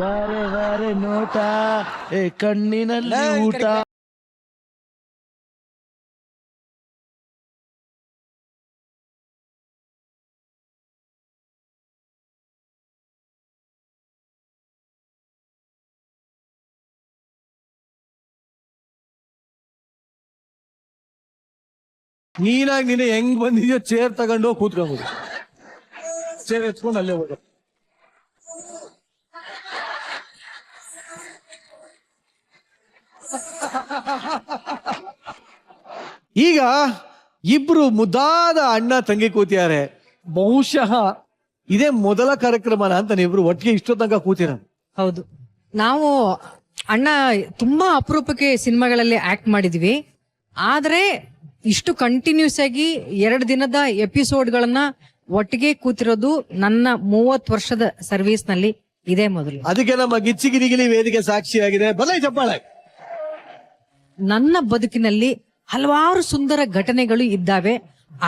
ವಾರೆ ವಾರೆ ನೋಟ, ಕಣ್ಣಿನಲ್ಲಿ ಊಟ. ನೀನಾಗಿ ನೀನೆ ಹೆಂಗ್ ಬಂದಿದ್ಯೋ ಚೇರ್ ತಗೊಂಡು ಹೋಗಿ ಕೂತ್ಕೊಂಡ್ಬಿಡು. ಚೇರ್ ಎತ್ಕೊಂಡು ಅಲ್ಲೇ ಹೋಗ. ಈಗ ಇಬ್ರು ಮುದ್ದಾದ ಅಣ್ಣ ತಂಗಿ ಕೂತಿದ್ದಾರೆ. ಬಹುಶಃ ಇದೇ ಮೊದಲ ಕಾರ್ಯಕ್ರಮನ ಅಂತ ನೀವಿಬ್ರು ಒಟ್ಟಿಗೆ ಇಷ್ಟೋ ತನಕ ಕೂತಿರ? ಹೌದು, ನಾವು ಅಣ್ಣ ತುಂಬಾ ಅಪರೂಪಕ್ಕೆ ಸಿನಿಮಾಗಳಲ್ಲಿ ಆಕ್ಟ್ ಮಾಡಿದ್ವಿ. ಆದ್ರೆ ಇಷ್ಟು ಕಂಟಿನ್ಯೂಸ್ ಆಗಿ 2 ದಿನದ ಎಪಿಸೋಡ್ಗಳನ್ನ ಒಟ್ಟಿಗೆ ಕೂತಿರೋದು ನನ್ನ 30 ವರ್ಷದ ಸರ್ವಿಸ್ ನಲ್ಲಿ ಇದೇ ಮೊದಲು. ಅದಕ್ಕೆ ನಮ್ಮ ಗಿಚ್ಚಿಗಿರಿಗಿಲಿ ವೇದಿಕೆ ಸಾಕ್ಷಿಯಾಗಿದೆ. ಬರಲೇ ಚಪ್ಪಾಳೆ. ನನ್ನ ಬದುಕಿನಲ್ಲಿ ಹಲವಾರು ಸುಂದರ ಘಟನೆಗಳು ಇದ್ದಾವೆ.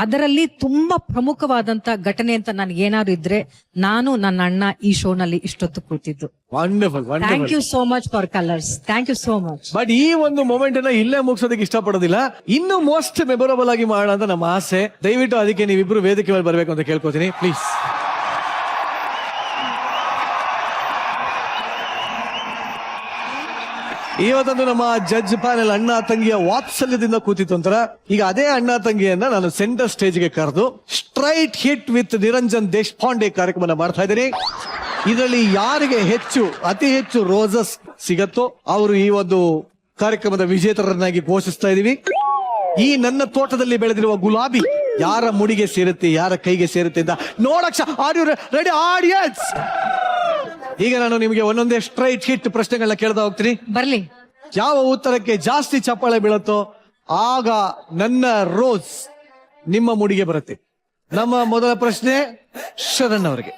ಅದರಲ್ಲಿ ತುಂಬಾ ಪ್ರಮುಖವಾದಂತ ಘಟನೆ ಅಂತ ನನಗೇನಾದ್ರು ಇದ್ರೆ ನಾನು ನನ್ನ ಅಣ್ಣ ಈ ಶೋನಲ್ಲಿ ಇಷ್ಟೊತ್ತು ಕೂತಿದ್ದು. Wonderful thank you so much for colours. Thank you so much. But ಈ ಒಂದು ಮೊಮೆಂಟ್ ಅನ್ನ ಇಲ್ಲೇ ಮುಗಿಸೋದಕ್ಕೆ ಇಷ್ಟಪಡೋದಿಲ್ಲ. ಇನ್ನು ಮೋಸ್ಟ್ ಮೆಮೊರಬಲ್ ಆಗಿ ಮಾಡೋಣ ಅಂತ ನಮ್ಮ ಆಸೆ. ದಯವಿಟ್ಟು ಅದಕ್ಕೆ ನೀವಿಬ್ರು ವೇದಿಕೆ ಮೇಲೆ ಬರಬೇಕು ಅಂತ ಕೇಳ್ಕೊತೀನಿ ಪ್ಲೀಸ್. ಇವತ್ತಂದು ನಮ್ಮ ಜಡ್ಜ್ ಪ್ಯಾನೆಲ್ ಅಣ್ಣ ತಂಗಿಯ ವಾತ್ಸಲ್ಯದಿಂದ ಕೂತಿತ್ತು ಅಂತರ. ಈಗ ಅದೇ ಅಣ್ಣ ತಂಗಿಯನ್ನ ನಾನು ಸೆಂಟರ್ ಸ್ಟೇಜ್ಗೆ ಕರೆದು straight hit with Niranjan Deshpande ಕಾರ್ಯಕ್ರಮ ಮಾಡ್ತಾ ಇದ್ದೀನಿ. ಇದರಲ್ಲಿ ಯಾರಿಗೆ ಅತಿ ಹೆಚ್ಚು ರೋಸಸ್ ಸಿಗತ್ತೋ ಅವರು ಈ ಒಂದು ಕಾರ್ಯಕ್ರಮದ ವಿಜೇತರನ್ನಾಗಿ ಘೋಷಿಸ್ತಾ ಇದೀವಿ. ಈ ನನ್ನ ತೋಟದಲ್ಲಿ ಬೆಳೆದಿರುವ ಗುಲಾಬಿ ಯಾರ ಮುಡಿಗೆ ಸೇರುತ್ತೆ, ಯಾರ ಕೈಗೆ ಸೇರುತ್ತೆ ಅಂತ ನೋಡಕ್ಷ. Are you ready audience? ಈಗ ನಾನು ನಿಮಗೆ ಒಂದೊಂದೇ ಸ್ಟ್ರೈಟ್ ಹಿಟ್ ಪ್ರಶ್ನೆಗಳನ್ನ ಕೇಳ್ತಾ ಹೋಗ್ತೀನಿ. ಬರ್ಲಿ. ಯಾವ ಉತ್ತರಕ್ಕೆ ಜಾಸ್ತಿ ಚಪ್ಪಾಳೆ ಬೀಳುತ್ತೋ ಆಗ ನನ್ನ ರೋಸ್ ನಿಮ್ಮ ಮುಡಿಗೆ ಬರುತ್ತೆ. ನಮ್ಮ ಮೊದಲ ಪ್ರಶ್ನೆ ಶರಣ್ ಅವರಿಗೆ.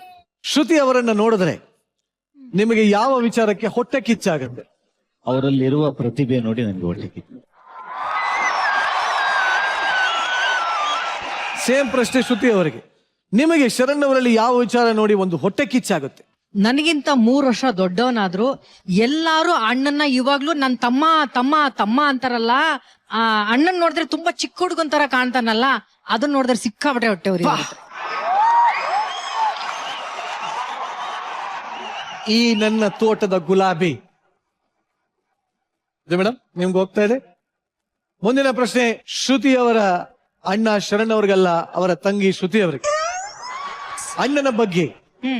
ಶ್ರುತಿ ಅವರನ್ನ ನೋಡಿದ್ರೆ ನಿಮಗೆ ಯಾವ ವಿಚಾರಕ್ಕೆ ಹೊಟ್ಟೆ ಕಿಚ್ಚಾಗುತ್ತೆ? ಅವರಲ್ಲಿರುವ ಪ್ರತಿಭೆ ನೋಡಿ ನನಗೆ ಹೊಟ್ಟೆ ಕಿಚ್ಚು. ಸೇಮ್ ಪ್ರಶ್ನೆ ಶ್ರುತಿ ಅವರಿಗೆ. ನಿಮಗೆ ಶರಣ್ ಅವರಲ್ಲಿ ಯಾವ ವಿಚಾರ ನೋಡಿ ಒಂದು ಹೊಟ್ಟೆ ಕಿಚ್ಚಾಗುತ್ತೆ? ನನಗಿಂತ 3 ವರ್ಷ ದೊಡ್ಡವನಾದ್ರು ಎಲ್ಲಾರು ಅಣ್ಣನ್ನ ಇವಾಗ್ಲೂ ನನ್ ತಮ್ಮ ತಮ್ಮ ತಮ್ಮ ಅಂತಾರಲ್ಲ, ಆ ಅಣ್ಣನ್ ನೋಡಿದ್ರೆ ತುಂಬಾ ಚಿಕ್ಕ ಹುಡುಗನ್ ತರ ಕಾಣ್ತಾನಲ್ಲ, ಅದನ್ನ ನೋಡಿದ್ರೆ ಸಿಕ್ಕಾಪಟ್ಟೆ ಹೊಟ್ಟೆವ್ರಿ. ಈ ನನ್ನ ತೋಟದ ಗುಲಾಬಿ ಮೇಡಮ್ ನಿಮ್ಗೆ ಹೋಗ್ತಾ ಇದೆ. ಮುಂದಿನ ಪ್ರಶ್ನೆ ಶ್ರುತಿ ಅವರ ಅಣ್ಣ ಶರಣ್ ಅವ್ರಿಗಲ್ಲ, ಅವರ ತಂಗಿ ಶ್ರುತಿ ಅವರಿಗೆ. ಅಣ್ಣನ ಬಗ್ಗೆ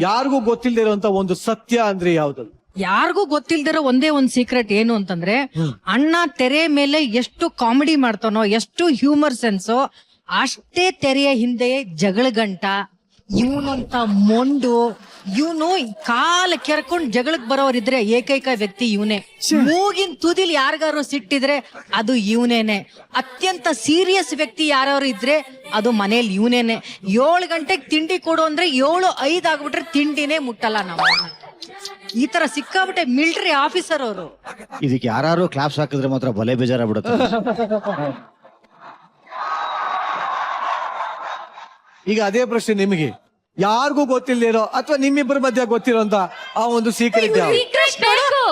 ಯಾರಿಗೂ ಗೊತ್ತಿಲ್ಲದೆ ಇರುವಂತ ಒಂದು ಸತ್ಯ ಅಂದ್ರೆ ಯಾವ್ದು? ಯಾರಿಗೂ ಗೊತ್ತಿಲ್ದಿರೋ ಒಂದೇ ಒಂದ್ ಸೀಕ್ರೆಟ್ ಏನು ಅಂತಂದ್ರೆ, ಅಣ್ಣ ತೆರೆ ಮೇಲೆ ಎಷ್ಟು ಕಾಮಿಡಿ ಮಾಡ್ತಾನೋ, ಎಷ್ಟು ಹ್ಯೂಮರ್ ಸೆನ್ಸೋ, ಅಷ್ಟೇ ತೆರೆಯ ಹಿಂದೆ ಜಗಳ ಗಂಟ, ಇವನಂತ ಮೊಂಡು, ಇವನು ಕಾಲ ಕೆರ್ಕೊಂಡ್ ಜಗಳಕ್ ಬರೋರಿದ್ರೆ ಏಕೈಕ ವ್ಯಕ್ತಿ ಇವನೇ. ಮೂಗಿನ ತುದಿಲ್ ಯಾರಿಗಾರು ಸಿಟ್ಟಿದ್ರೆ ಅದು ಇವನೇನೆ. ಅತ್ಯಂತ ಸೀರಿಯಸ್ ವ್ಯಕ್ತಿ ಯಾರು ಇದ್ರೆ ಅದು ಮನೇಲಿ ಇವನೇನೆ. 7 ಗಂಟೆಗೆ ತಿಂಡಿ ಕೊಡು ಅಂದ್ರೆ 7:05 ಆಗ್ಬಿಟ್ರೆ ತಿಂಡಿನೇ ಮುಟ್ಟಲ್ಲ ನಾವು. ಈ ತರ ಸಿಕ್ಕಾಬಿಟ್ಟೆ ಮಿಲಿಟರಿ ಆಫೀಸರ್ ಅವರು. ಇದಕ್ಕೆ ಯಾರು ಕ್ಲಾಪ್ಸ್ ಹಾಕಿದ್ರೆ ಮಾತ್ರ ಬಲೆ ಬೇಜಾರಾಗ್ಬಿಡುತ್ತೆ. ಈಗ ಅದೇ ಪ್ರಶ್ನೆ ನಿಮಗೆ. ಯಾರಿಗೂ ಗೊತ್ತಿಲ್ದಿರೋ ಅಥವಾ ನಿಮ್ಮಿಬ್ಬರ ಮಧ್ಯೆ ಗೊತ್ತಿರೋಂತ ಆ ಒಂದು ಸೀಕ್ರೆಟ್ ಯಾವ್ದು? ಬೇಕು.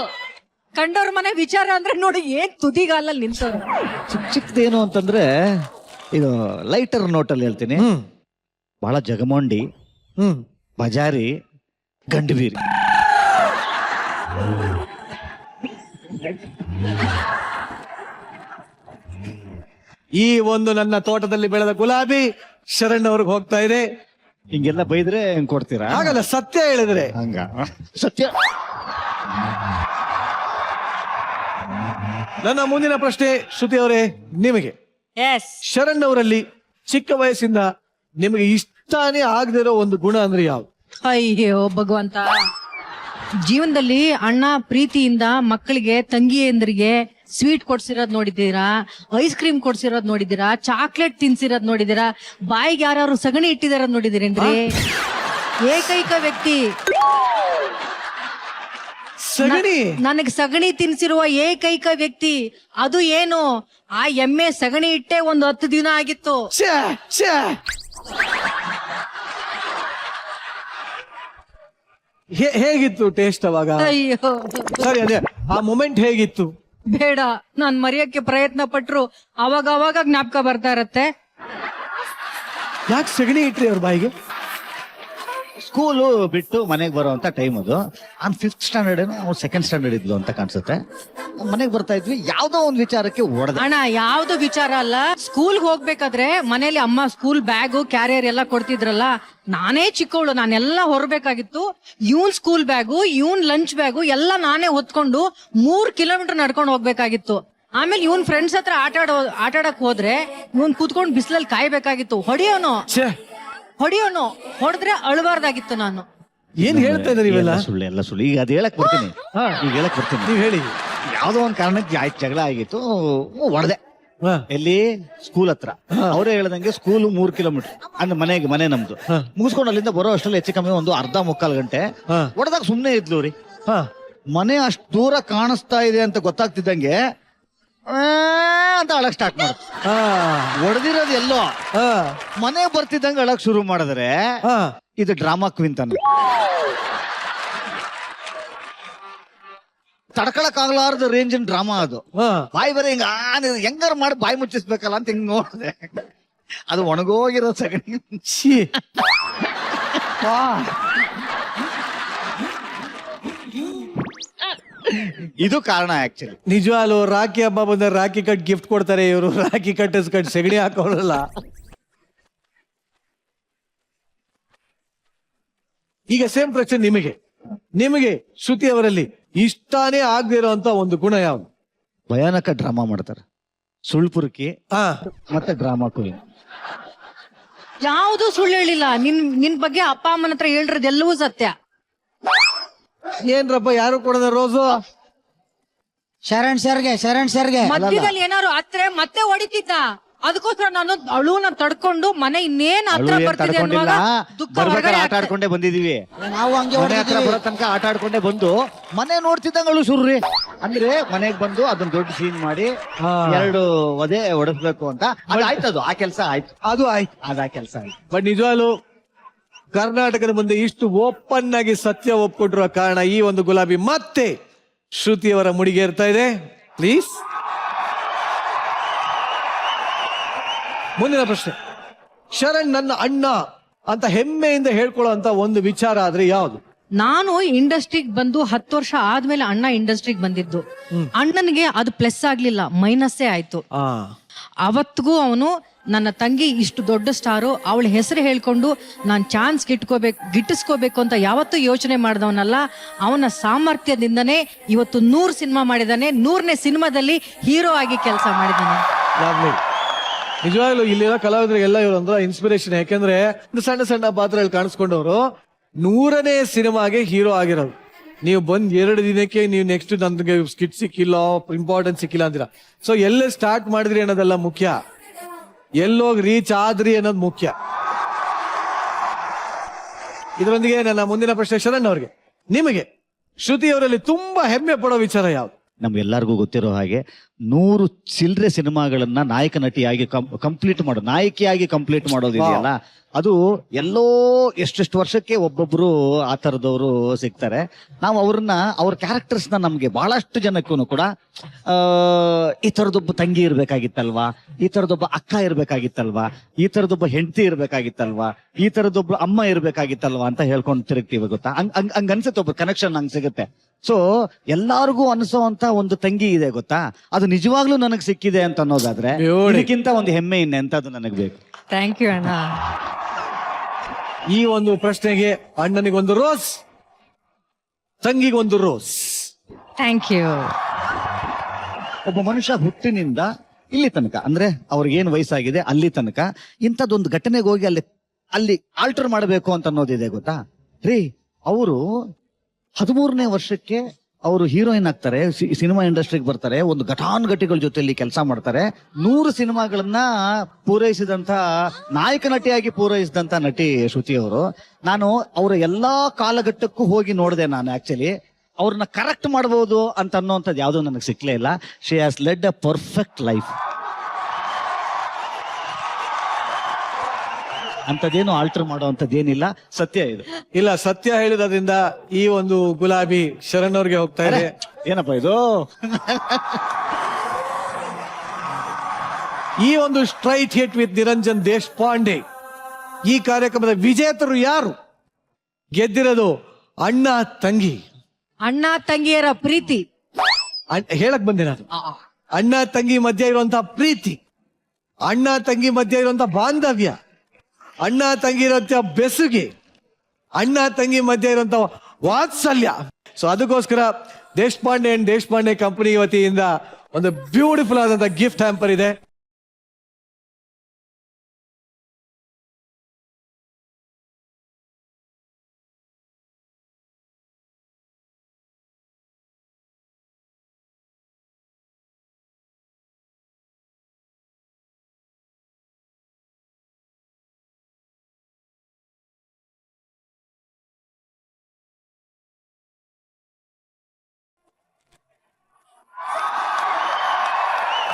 ಕಂಡವ್ರ ಮನೆ ವಿಚಾರ ಅಂದ್ರೆ ನೋಡಿ ಏನ್ ತುದಿಗಾಲಲ್ಲಿ ನಿಂತವ್ರು. ಚಿಕ್ಕದೇನು ಅಂತಂದ್ರೆ ಇದು ಲೈಟರ್ ನೋಟಲ್ಲಿ ಹೇಳ್ತೀನಿ. ಬಹಳ ಜಗಮೊಂಡಿ, ಬಜಾರಿ, ಗಂಡಬೀರಿ. ಈ ಒಂದು ನನ್ನ ತೋಟದಲ್ಲಿ ಬೆಳೆದ ಗುಲಾಬಿ ಶರಣ್ ಅವ್ರಿಗೆ ಹೋಗ್ತಾ ಇದೆ. ಹಿಂಗೆಲ್ಲ ಬೈದ್ರೆ ಹೆಂಗ್ ಕೊಡ್ತೀರಾ? ಹಾಗಲ್ಲ, ಸತ್ಯ ಹೇಳಿದ್ರೆ. ಹಂಗ ಸತ್ಯ. ನನ್ನ ಮುಂದಿನ ಪ್ರಶ್ನೆ ಶ್ರುತಿ ಅವರೇ ನಿಮಗೆ. ಎಸ್. ಶರಣ್ ಅವರಲ್ಲಿ ಚಿಕ್ಕ ವಯಸ್ಸಿಂದ ನಿಮಗೆ ಇಷ್ಟಾನೇ ಆಗದಿರೋ ಒಂದು ಗುಣ ಅಂದ್ರೆ ಯಾವ್ದು? ಅಯ್ಯೋ ಭಗವಂತ, ಜೀವನದಲ್ಲಿ ಅಣ್ಣ ಪ್ರೀತಿಯಿಂದ ಮಕ್ಕಳಿಗೆ ತಂಗಿಯಂದ್ರಿಗೆ ಸ್ವೀಟ್ ಕೊಡ್ಸಿರೋದ್ ನೋಡಿದ್ದೀರಾ, ಐಸ್ ಕ್ರೀಮ್ ಕೊಡ್ಸಿರೋದ್ ನೋಡಿದ್ದೀರಾ, ಚಾಕ್ಲೇಟ್ ತಿನ್ಸಿರೋದ್ ನೋಡಿದ್ದೀರಾ, ಬಾಯಿಗೆ ಯಾರು ಸಗಣಿ ಇಟ್ಟಿದಾರದ್ ನೋಡಿದಿರೇನ್ರಿ? ಏಕೈಕ ವ್ಯಕ್ತಿ ಸಗಣಿ ನನಗೆ ಸಗಣಿ ತಿನ್ಸಿರುವ ಏಕೈಕ ವ್ಯಕ್ತಿ. ಅದು ಏನು, ಆ ಎಮ್ಮೆ ಸಗಣಿ ಇಟ್ಟೆ ಒಂದು 10 ದಿನ ಆಗಿತ್ತು. ಛೇ, ಛೇ. ಹೇಗಿತ್ತು ಟೇಸ್ಟ್ ಅವಾಗ? ಅಯ್ಯೋ ಸರಿ, ಅದೇ ಆ ಮೊಮೆಂಟ್ ಹೇಗಿತ್ತು? ಬೇಡ, ನಾನ್ ಮರೆಯಕ್ಕೆ ಪ್ರಯತ್ನ ಪಟ್ರು ಅವಾಗ ಜ್ಞಾಪಕ ಬರ್ತಾ ಇರತ್ತೆ. ಯಾಕೆ ಸಗಣಿ ಇಟ್ರಿ ಅವ್ರ ಬಾಯಿಗೆ? ಸ್ಕೂಲು ಬಿಟ್ಟು ಮನೆಗೆ ಬರುವಂತ ಟೈಮ್ ಅದು. ಅವ್ನು 5th ಸ್ಟ್ಯಾಂಡರ್ಡ್ ಏನೋ, ಅವ್ನು 2nd ಸ್ಟ್ಯಾಂಡರ್ಡ್ ಇದ್ಲು ಅಂತ ಕಾಣಿಸುತ್ತೆ. ಮನೆಗೆ ಬರ್ತಾ ಇದ್ವಿ, ಯಾವ್ದೋ ಒಂದು ವಿಚಾರಕ್ಕೆ ಹೊಡೆದ. ಅಣ್ಣ, ಯಾವ್ದು ವಿಚಾರ ಅಲ್ಲ, ಸ್ಕೂಲ್ಗೆ ಹೋಗ್ಬೇಕಾದ್ರೆ ಮನೇಲಿ ಅಮ್ಮ ಸ್ಕೂಲ್ ಬ್ಯಾಗು ಕ್ಯಾರಿಯರ್ ಎಲ್ಲ ಕೊಡ್ತಿದ್ರಲ್ಲ, ನಾನೇ ಚಿಕ್ಕವಳು, ನಾನೆಲ್ಲ ಹೊರಬೇಕಾಗಿತ್ತು. ಇವನ್ ಸ್ಕೂಲ್ ಬ್ಯಾಗು, ಇವನ್ ಲಂಚ್ ಬ್ಯಾಗು ಎಲ್ಲ ನಾನೇ ಹೊತ್ಕೊಂಡು 3 ಕಿಲೋಮೀಟರ್ ನಡ್ಕೊಂಡು ಹೋಗ್ಬೇಕಾಗಿತ್ತು. ಆಮೇಲೆ ಇವನ್ ಫ್ರೆಂಡ್ಸ್ ಹತ್ರ ಆಟಾಡಕ್ ಹೋದ್ರೆ ಇವನ್ ಕೂತ್ಕೊಂಡು ಬಿಸಿಲಲ್ಲಿ ಕಾಯ್ಬೇಕಾಗಿತ್ತು. ಹೊಡಿಯೋನು ಹೊಡೆದ್ರೆ ಅಳಬಾರ್ದಾಗಿತ್ತು ನಾನು. ಏನ್ ಹೇಳ್ತಾ ಇದ್ರಿ ಇವೆಲ್ಲ? ಸುಳ್ಳು, ಎಲ್ಲ ಸುಳ್ಳು. ಈಗ ಅದು ಹೇಳಕ್ ಬರ್ತೀನಿ, ನೀವ್ ಹೇಳಿ. ಯಾವ್ದೋ ಒಂದ್ ಕಾರಣಕ್ಕೆ ಜಗಳ ಆಗಿತ್ತು, ಹೊಡೆದೆ. ಎಲ್ಲಿ? ಸ್ಕೂಲ್ ಹತ್ರ. ಅವರೇ ಹೇಳ್ದಂಗೆ ಸ್ಕೂಲ್ 3 ಕಿಲೋಮೀಟರ್ ಅಂದ್ರೆ ಮನೆ ನಮ್ದು. ಮುಗಿಸ್ಕೊಂಡು ಅಲ್ಲಿಂದ ಬರೋ ಅಷ್ಟರಲ್ಲಿ ಹೆಚ್ಚು ಕಮ್ಮಿ ಒಂದು 1/2-3 ಗಂಟೆ ಹೊಡೆದಾಗ ಸುಮ್ನೆ ಇದ್ಲು ರೀ. ಮನೆ ಅಷ್ಟು ದೂರ ಕಾಣಿಸ್ತಾ ಇದೆ ಅಂತ ಗೊತ್ತಾಗ್ತಿದ್ದಂಗೆ ಅಂತ ಅಳಕ್ ಸ್ಟಾರ್ಟ್ ಮಾಡ. ಹೊಡೆದಿರೋದು ಎಲ್ಲೋ ಮನೆ ಬರ್ತಿದ್ದಂಗೆ ಅಳಕ್ ಶುರು ಮಾಡಿದ್ರೆ ಇದು ಡ್ರಾಮಾ ಕ್ವೀನ್ ತಾನೆ. ತಡ್ಕೊಳಕ್ ಆಗ್ಲಾರ್ದ ರೇಂಜಿನ ಡ್ರಾಮಾ ಅದು. ಬಾಯಿ ಬರೀ ಹಿಂಗ ಹೆಂಗಾರ ಮಾಡಿ ಬಾಯಿ ಮುಚ್ಚಿಸ್ಬೇಕಲ್ಲ ಅಂತ ಹಿಂಗ್ ನೋಡಿದೆ, ಅದು ಒಣಗೋಗಿರೋ ಸಗಣಿ. ಇದು ಕಾರಣ ಆಕ್ಚುಲಿ. ನಿಜವಾಗ್ಲು ರಾಖಿ ಹಬ್ಬ ಬಂದ್ರೆ ರಾಖಿ ಕಟ್ ಗಿಫ್ಟ್ ಕೊಡ್ತಾರೆ ಇವರು. ರಾಖಿ ಕಟ್ ಸಗಣಿ ಹಾಕೋರಲ್ಲ. ಈಗ ಸೇಮ್ ಪ್ರಶ್ನೆ ನಿಮಗೆ ಶ್ರುತಿ ಅವರಲ್ಲಿ ಇಷ್ಟಾನೇ ಆಗದಿರೋ ಅಂತ ಒಂದು ಗುಣ ಯಾವ್ದು? ಭಯಾನಕ ಡ್ರಾಮಾ ಮಾಡ್ತಾರೆ, ಸುಳ್ಪುರುಕಿ ಮತ್ತೆ ಡ್ರಾಮಾ ಕ್ವೀನ್. ಯಾವ್ದು ಸುಳ್ಳು ಹೇಳಿಲ್ಲ. ನಿನ್ ಬಗ್ಗೆ ಅಪ್ಪ ಅಮ್ಮನ ಹತ್ರ ಹೇಳಿರೋದು ಎಲ್ಲವೂ ಸತ್ಯ. ಏನ್ರಪ್ಪ, ಯಾರು ಕೊಡದ ರೋಸು? ಶರಣ್ ಸರ್ಗೆ ಮಧ್ಯದಲ್ಲಿ ಏನಾರು ಹತ್ರ ಮತ್ತೆ ಹೊಡಿತಿದ್ದ. ಅದಕ್ಕೋಸ್ಕರ ನಾನು ಅಳುನ ತಡ್ಕೊಂಡು ಮನೆ ಇನ್ನೇನ್ ಹತ್ರ ಬರ್ತಿದೆ ಅನ್ನುವಾಗ ದುಃಖ ಹೊರಗಡೆ ಆಟ ಆಡ್ಕೊಂಡೇ ಬಂದಿದೀವಿ ನಾವು. ಹಂಗೆ ಮನೆ ಹತ್ರ ಬರೋ ತನಕ ಆಟ ಆಡ್ಕೊಂಡೇ ಬಂದು ಮನೆ ನೋಡ್ತಿದ್ದಂಗ ಅಳು ಶುರ್ರಿ. ಅಂದ್ರೆ ಮನೆಗ್ ಬಂದು ಅದನ್ನ ದೊಡ್ಡ ಸೀನ್ ಮಾಡಿ 2 ಒದೆ ಹೊಡೆಸ್ಬೇಕು ಅಂತ. ಅದು ಆಯ್ತದು, ಆ ಕೆಲಸ ಆಯ್ತು. ಅದು ಆಯ್ತು, ಅದ ಕೆಲಸ ಆಯ್ತು. ಬಟ್ ನಿಜವಾಗ್ಲು ಕರ್ನಾಟಕದ ಮುಂದೆ ಇಷ್ಟು ಓಪನ್ ಆಗಿ ಸತ್ಯ ಒಪ್ಕೊಟ್ಟಿರುವ ಕಾರಣ ಈ ಒಂದು ಗುಲಾಬಿ ಮತ್ತೆ ಶ್ರುತಿಯವರ ಮುಡಿಗೇರ್ತಾ ಇದೆ. ಪ್ಲೀಸ್, ಮುಂದಿನ ಪ್ರಶ್ನೆ. ಶರಣ್ ನನ್ನ ಅಣ್ಣ ಅಂತ ಹೆಮ್ಮೆಯಿಂದ ಹೇಳ್ಕೊಳ್ಳೋ ಅಂತ ಒಂದು ವಿಚಾರ ಆದ್ರೆ ಯಾವುದು? ನಾನು ಇಂಡಸ್ಟ್ರಿಗೆ ಬಂದು 10 ವರ್ಷ ಆದ್ಮೇಲೆ ಅಣ್ಣ ಇಂಡಸ್ಟ್ರಿಗೆ ಬಂದಿದ್ದು. ಅಣ್ಣನಿಗೆ ಅದು ಪ್ಲಸ್ ಆಗ್ಲಿಲ್ಲ, ಮೈನಸ್ಸೇ ಆಯ್ತು. ಅವತ್ತಿಗೂ ಅವನು ನನ್ನ ತಂಗಿ ಇಷ್ಟು ದೊಡ್ಡ ಸ್ಟಾರು, ಅವಳ ಹೆಸರು ಹೇಳ್ಕೊಂಡು ನಾನ್ ಚಾನ್ಸ್ ಗಿಟ್ಟಿಸ್ಕೋಬೇಕು ಅಂತ ಯಾವತ್ತೂ ಯೋಚನೆ ಮಾಡಿದವನಲ್ಲ. ಅವನ ಸಾಮರ್ಥ್ಯದಿಂದನೇ ಇವತ್ತು 100 ಸಿನಿಮಾ ಮಾಡಿದಾನೆ. 100ನೇ ಸಿನಿಮಾದಲ್ಲಿ ಹೀರೋ ಆಗಿ ಕೆಲಸ ಮಾಡಿದಾನೆ. ನಿಜವಾಗ್ಲೂ ಇಲ್ಲಿರೋ ಕಲಾವಿದರಿಗೆಲ್ಲ ಇವರು ಅಂದ್ರೆ ಇನ್ಸ್ಪಿರೇಷನ್. ಯಾಕೆಂದ್ರೆ ಸಣ್ಣ ಸಣ್ಣ ಪಾತ್ರಗಳು ಕಾಣಿಸ್ಕೊಂಡವರು 100ನೇ ಸಿನಿಮಾಗೆ ಹೀರೋ ಆಗಿರೋದು. ನೀವು ಬಂದ್ 2 ದಿನಕ್ಕೆ ನೀವು ನೆಕ್ಸ್ಟ್ ನನ್ಗೆ ಸ್ಕಿಟ್ ಸಿಕ್ಕಿಲ್ಲ, ಇಂಪಾರ್ಟೆನ್ಸ್ ಸಿಕ್ಕಿಲ್ಲ ಅಂತೀರಾ. ಸೊ ಎಲ್ಲೇ ಸ್ಟಾರ್ಟ್ ಮಾಡಿದ್ರಿ ಅನ್ನೋದೆಲ್ಲ ಮುಖ್ಯ, ಎಲ್ಲೋಗಿ ರೀಚ್ ಆದ್ರಿ ಅನ್ನೋದು ಮುಖ್ಯ. ಇದರೊಂದಿಗೆ ನನ್ನ ಮುಂದಿನ ಪ್ರಶ್ನೆ ಶರಣ್ ಅವ್ರಿಗೆ. ನಿಮಗೆ ಶ್ರುತಿ ಅವರಲ್ಲಿ ತುಂಬಾ ಹೆಮ್ಮೆ ಪಡೋ ವಿಚಾರ ಯಾವ್ದು? ನಮ್ಗೆಲ್ಲರಿಗೂ ಗೊತ್ತಿರೋ ಹಾಗೆ 100 ಚಿಲ್ಲರೆ ಸಿನಿಮಾಗಳನ್ನ ನಾಯಕ ನಟಿಯಾಗಿ ಕಂಪ್ಲೀಟ್ ಮಾಡೋದು, ನಾಯಕಿಯಾಗಿ ಕಂಪ್ಲೀಟ್ ಮಾಡೋದಿದೆಯಲ್ಲ, ಅದು ಎಲ್ಲೋ ಎಷ್ಟೆಷ್ಟು ವರ್ಷಕ್ಕೆ ಒಬ್ಬೊಬ್ರು ಆ ತರದವರು ಸಿಗ್ತಾರೆ. ನಾವು ಅವ್ರ ಕ್ಯಾರೆಕ್ಟರ್ಸ್ನ ನಮ್ಗೆ ಬಹಳಷ್ಟು ಜನಕ್ಕೂ ಕೂಡ ಈ ತರದೊಬ್ಬ ತಂಗಿ ಇರ್ಬೇಕಾಗಿತ್ತಲ್ವಾ, ಈ ತರದೊಬ್ಬ ಅಕ್ಕ ಇರ್ಬೇಕಾಗಿತ್ತಲ್ವಾ, ಈ ತರದೊಬ್ಬ ಹೆಂಡತಿ ಇರ್ಬೇಕಾಗಿತ್ತಲ್ವಾ, ಈ ತರದೊಬ್ಬ ಅಮ್ಮ ಇರ್ಬೇಕಾಗಿತ್ತಲ್ವಾ ಅಂತ ಹೇಳ್ಕೊಂಡು ತಿರುಗ್ತೀವಿ ಗೊತ್ತಾ. ಹಂಗ ಅನ್ಸುತ್ತೆ, ಒಬ್ಬ ಕನೆಕ್ಷನ್ ಹಂಗ್ ಸಿಗುತ್ತೆ. ಸೊ ಎಲ್ಲಾರ್ಗು ಅನ್ಸೋಂತ ಒಂದು ತಂಗಿ ಇದೆ ಗೊತ್ತಾ, ಅದು ನಿಜವಾಗ್ಲೂ ನನಗ್ ಸಿಕ್ಕಿದೆ ಅಂತ ಅನ್ನೋದಾದ್ರೆ ಇದಕ್ಕಿಂತ ಒಂದು ಹೆಮ್ಮೆ ಇನ್ನೆಂತದ್ದು ನನಗ್ ಬೇಕು. ಥ್ಯಾಂಕ್ ಯು ಅಣ್ಣ. ಈ ಒಂದು ಪ್ರಶ್ನೆಗೆ ಅಣ್ಣನಿಗೊಂದು ರೋಸ್, ತಂಗಿಗೊಂದು ರೋಸ್. Thank you. ಒಬ್ಬ ಮನುಷ್ಯ ಹುಟ್ಟಿನಿಂದ ಇಲ್ಲಿ ತನಕ, ಅಂದ್ರೆ ಅವ್ರಿಗೇನ್ ವಯಸ್ಸಾಗಿದೆ ಅಲ್ಲಿ ತನಕ ಇಂಥದ್ದೊಂದು ಘಟನೆಗೆ ಹೋಗಿ ಅಲ್ಲಿ ಆಲ್ಟರ್ ಮಾಡಬೇಕು ಅಂತ ಅನ್ನೋದಿದೆ ಗೊತ್ತಾ ರೀ. ಅವರು 13ನೇ ವರ್ಷಕ್ಕೆ ಅವರು ಹೀರೋಯಿನ್ ಆಗ್ತಾರೆ, ಸಿನಿಮಾ ಇಂಡಸ್ಟ್ರಿಗೆ ಬರ್ತಾರೆ, ಒಂದು ಘಟಾನುಘಟಿಗಳ ಜೊತೆಯಲ್ಲಿ ಕೆಲಸ ಮಾಡ್ತಾರೆ. 100 ಸಿನಿಮಾಗಳನ್ನ ಪೂರೈಸಿದಂತ ನಾಯಕ ನಟಿಯಾಗಿ ಪೂರೈಸಿದಂತ ನಟಿ ಶ್ರುತಿ ಅವರು. ನಾನು ಅವರ ಎಲ್ಲಾ ಕಾಲಘಟ್ಟಕ್ಕೂ ಹೋಗಿ ನೋಡಿದೆ. ನಾನು ಆಕ್ಚುಲಿ ಅವ್ರನ್ನ ಕರೆಕ್ಟ್ ಮಾಡಬಹುದು ಅಂತ ಅನ್ನೋಂಥದ್ದು ಯಾವ್ದು ನನಗೆ ಸಿಕ್ಲೇ ಇಲ್ಲ. She has led a perfect life. ಅಂತದೇನು ಆಲ್ಟರ್ ಮಾಡೋವಂಥದ್ದೇನಿಲ್ಲ, ಸತ್ಯ ಇದು. ಇಲ್ಲ, ಸತ್ಯ ಹೇಳಿದ್ರಿಂದ ಈ ಒಂದು ಗುಲಾಬಿ ಶರಣ್ ಅವ್ರಿಗೆ ಹೋಗ್ತಾ ಇದೆ. ಏನಪ್ಪ ಇದು? ಈ ಒಂದು straight hit with Niranjan Deshpande. ಈ ಕಾರ್ಯಕ್ರಮದ ವಿಜೇತರು ಯಾರು? ಗೆದ್ದಿರೋದು ಅಣ್ಣ ತಂಗಿ. ಅಣ್ಣ ತಂಗಿಯರ ಪ್ರೀತಿ ಹೇಳಕ್ ಬಂದೆ ನಾನು. ಅಣ್ಣ ತಂಗಿ ಮಧ್ಯೆ ಇರುವಂತಹ ಪ್ರೀತಿ, ಅಣ್ಣ ತಂಗಿ ಮಧ್ಯೆ ಇರುವಂತಹ ಬಾಂಧವ್ಯ, ಅಣ್ಣ ತಂಗಿ ಇರುವಂತಹ ಬೆಸುಗೆ, ಅಣ್ಣ ತಂಗಿ ಮಧ್ಯೆ ಇರುವಂತಹ ವಾತ್ಸಲ್ಯ. ಸೊ ಅದಕ್ಕೋಸ್ಕರ ದೇಶಪಾಂಡೆ ಅಂಡ್ ದೇಶಪಾಂಡೆ ಕಂಪನಿ ವತಿಯಿಂದ ಒಂದು ಬ್ಯೂಟಿಫುಲ್ ಆದಂತಹ ಗಿಫ್ಟ್ ಹ್ಯಾಂಪರ್ ಇದೆ.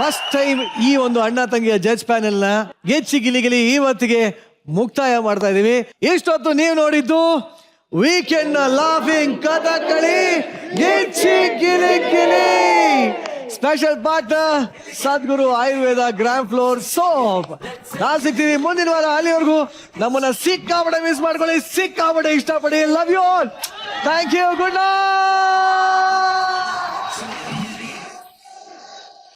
ಫಸ್ಟ್ ಟೈಮ್ ಈ ಒಂದು ಅಣ್ಣ ತಂಗಿಯ ಜಡ್ಜ್ ಪ್ಯಾನೆಲ್ ನ ಗೆಚ್ಚಿ ಗಿಲಿಗಿಲಿ ಇವತ್ತಿಗೆ ಮುಕ್ತಾಯ ಮಾಡ್ತಾ ಇದೀವಿ. ಇಷ್ಟೊತ್ತು ನೀವು ನೋಡಿದ್ದು ವೀಕೆಂಡ್ ನ ಲಾಫಿಂಗ್ ಕಥಕಳಿ ಗೆಚ್ಚಿ ಗಿಲಿಗಿಲಿ. ಸ್ಪೆಷಲ್ ಪಾರ್ಟ್ನರ್ ಸದ್ಗುರು ಆಯುರ್ವೇದ ಗ್ರ್ಯಾಂಡ್ ಫ್ಲೋರ್ ಸೋಪ್. ನಾವು ಸಿಗ್ತೀವಿ ಮುಂದಿನ ವಾರ. ಅಲ್ಲಿವರೆಗೂ ನಮ್ಮನ್ನ ಸಿಕ್ಕಾಪಟ್ಟೆ ಮಿಸ್ ಮಾಡ್ಕೊಳ್ಳಿ, ಸಿಕ್ಕಾಪಟ್ಟೆ ಇಷ್ಟಪಡಿ. Love you all. Thank you. Good night.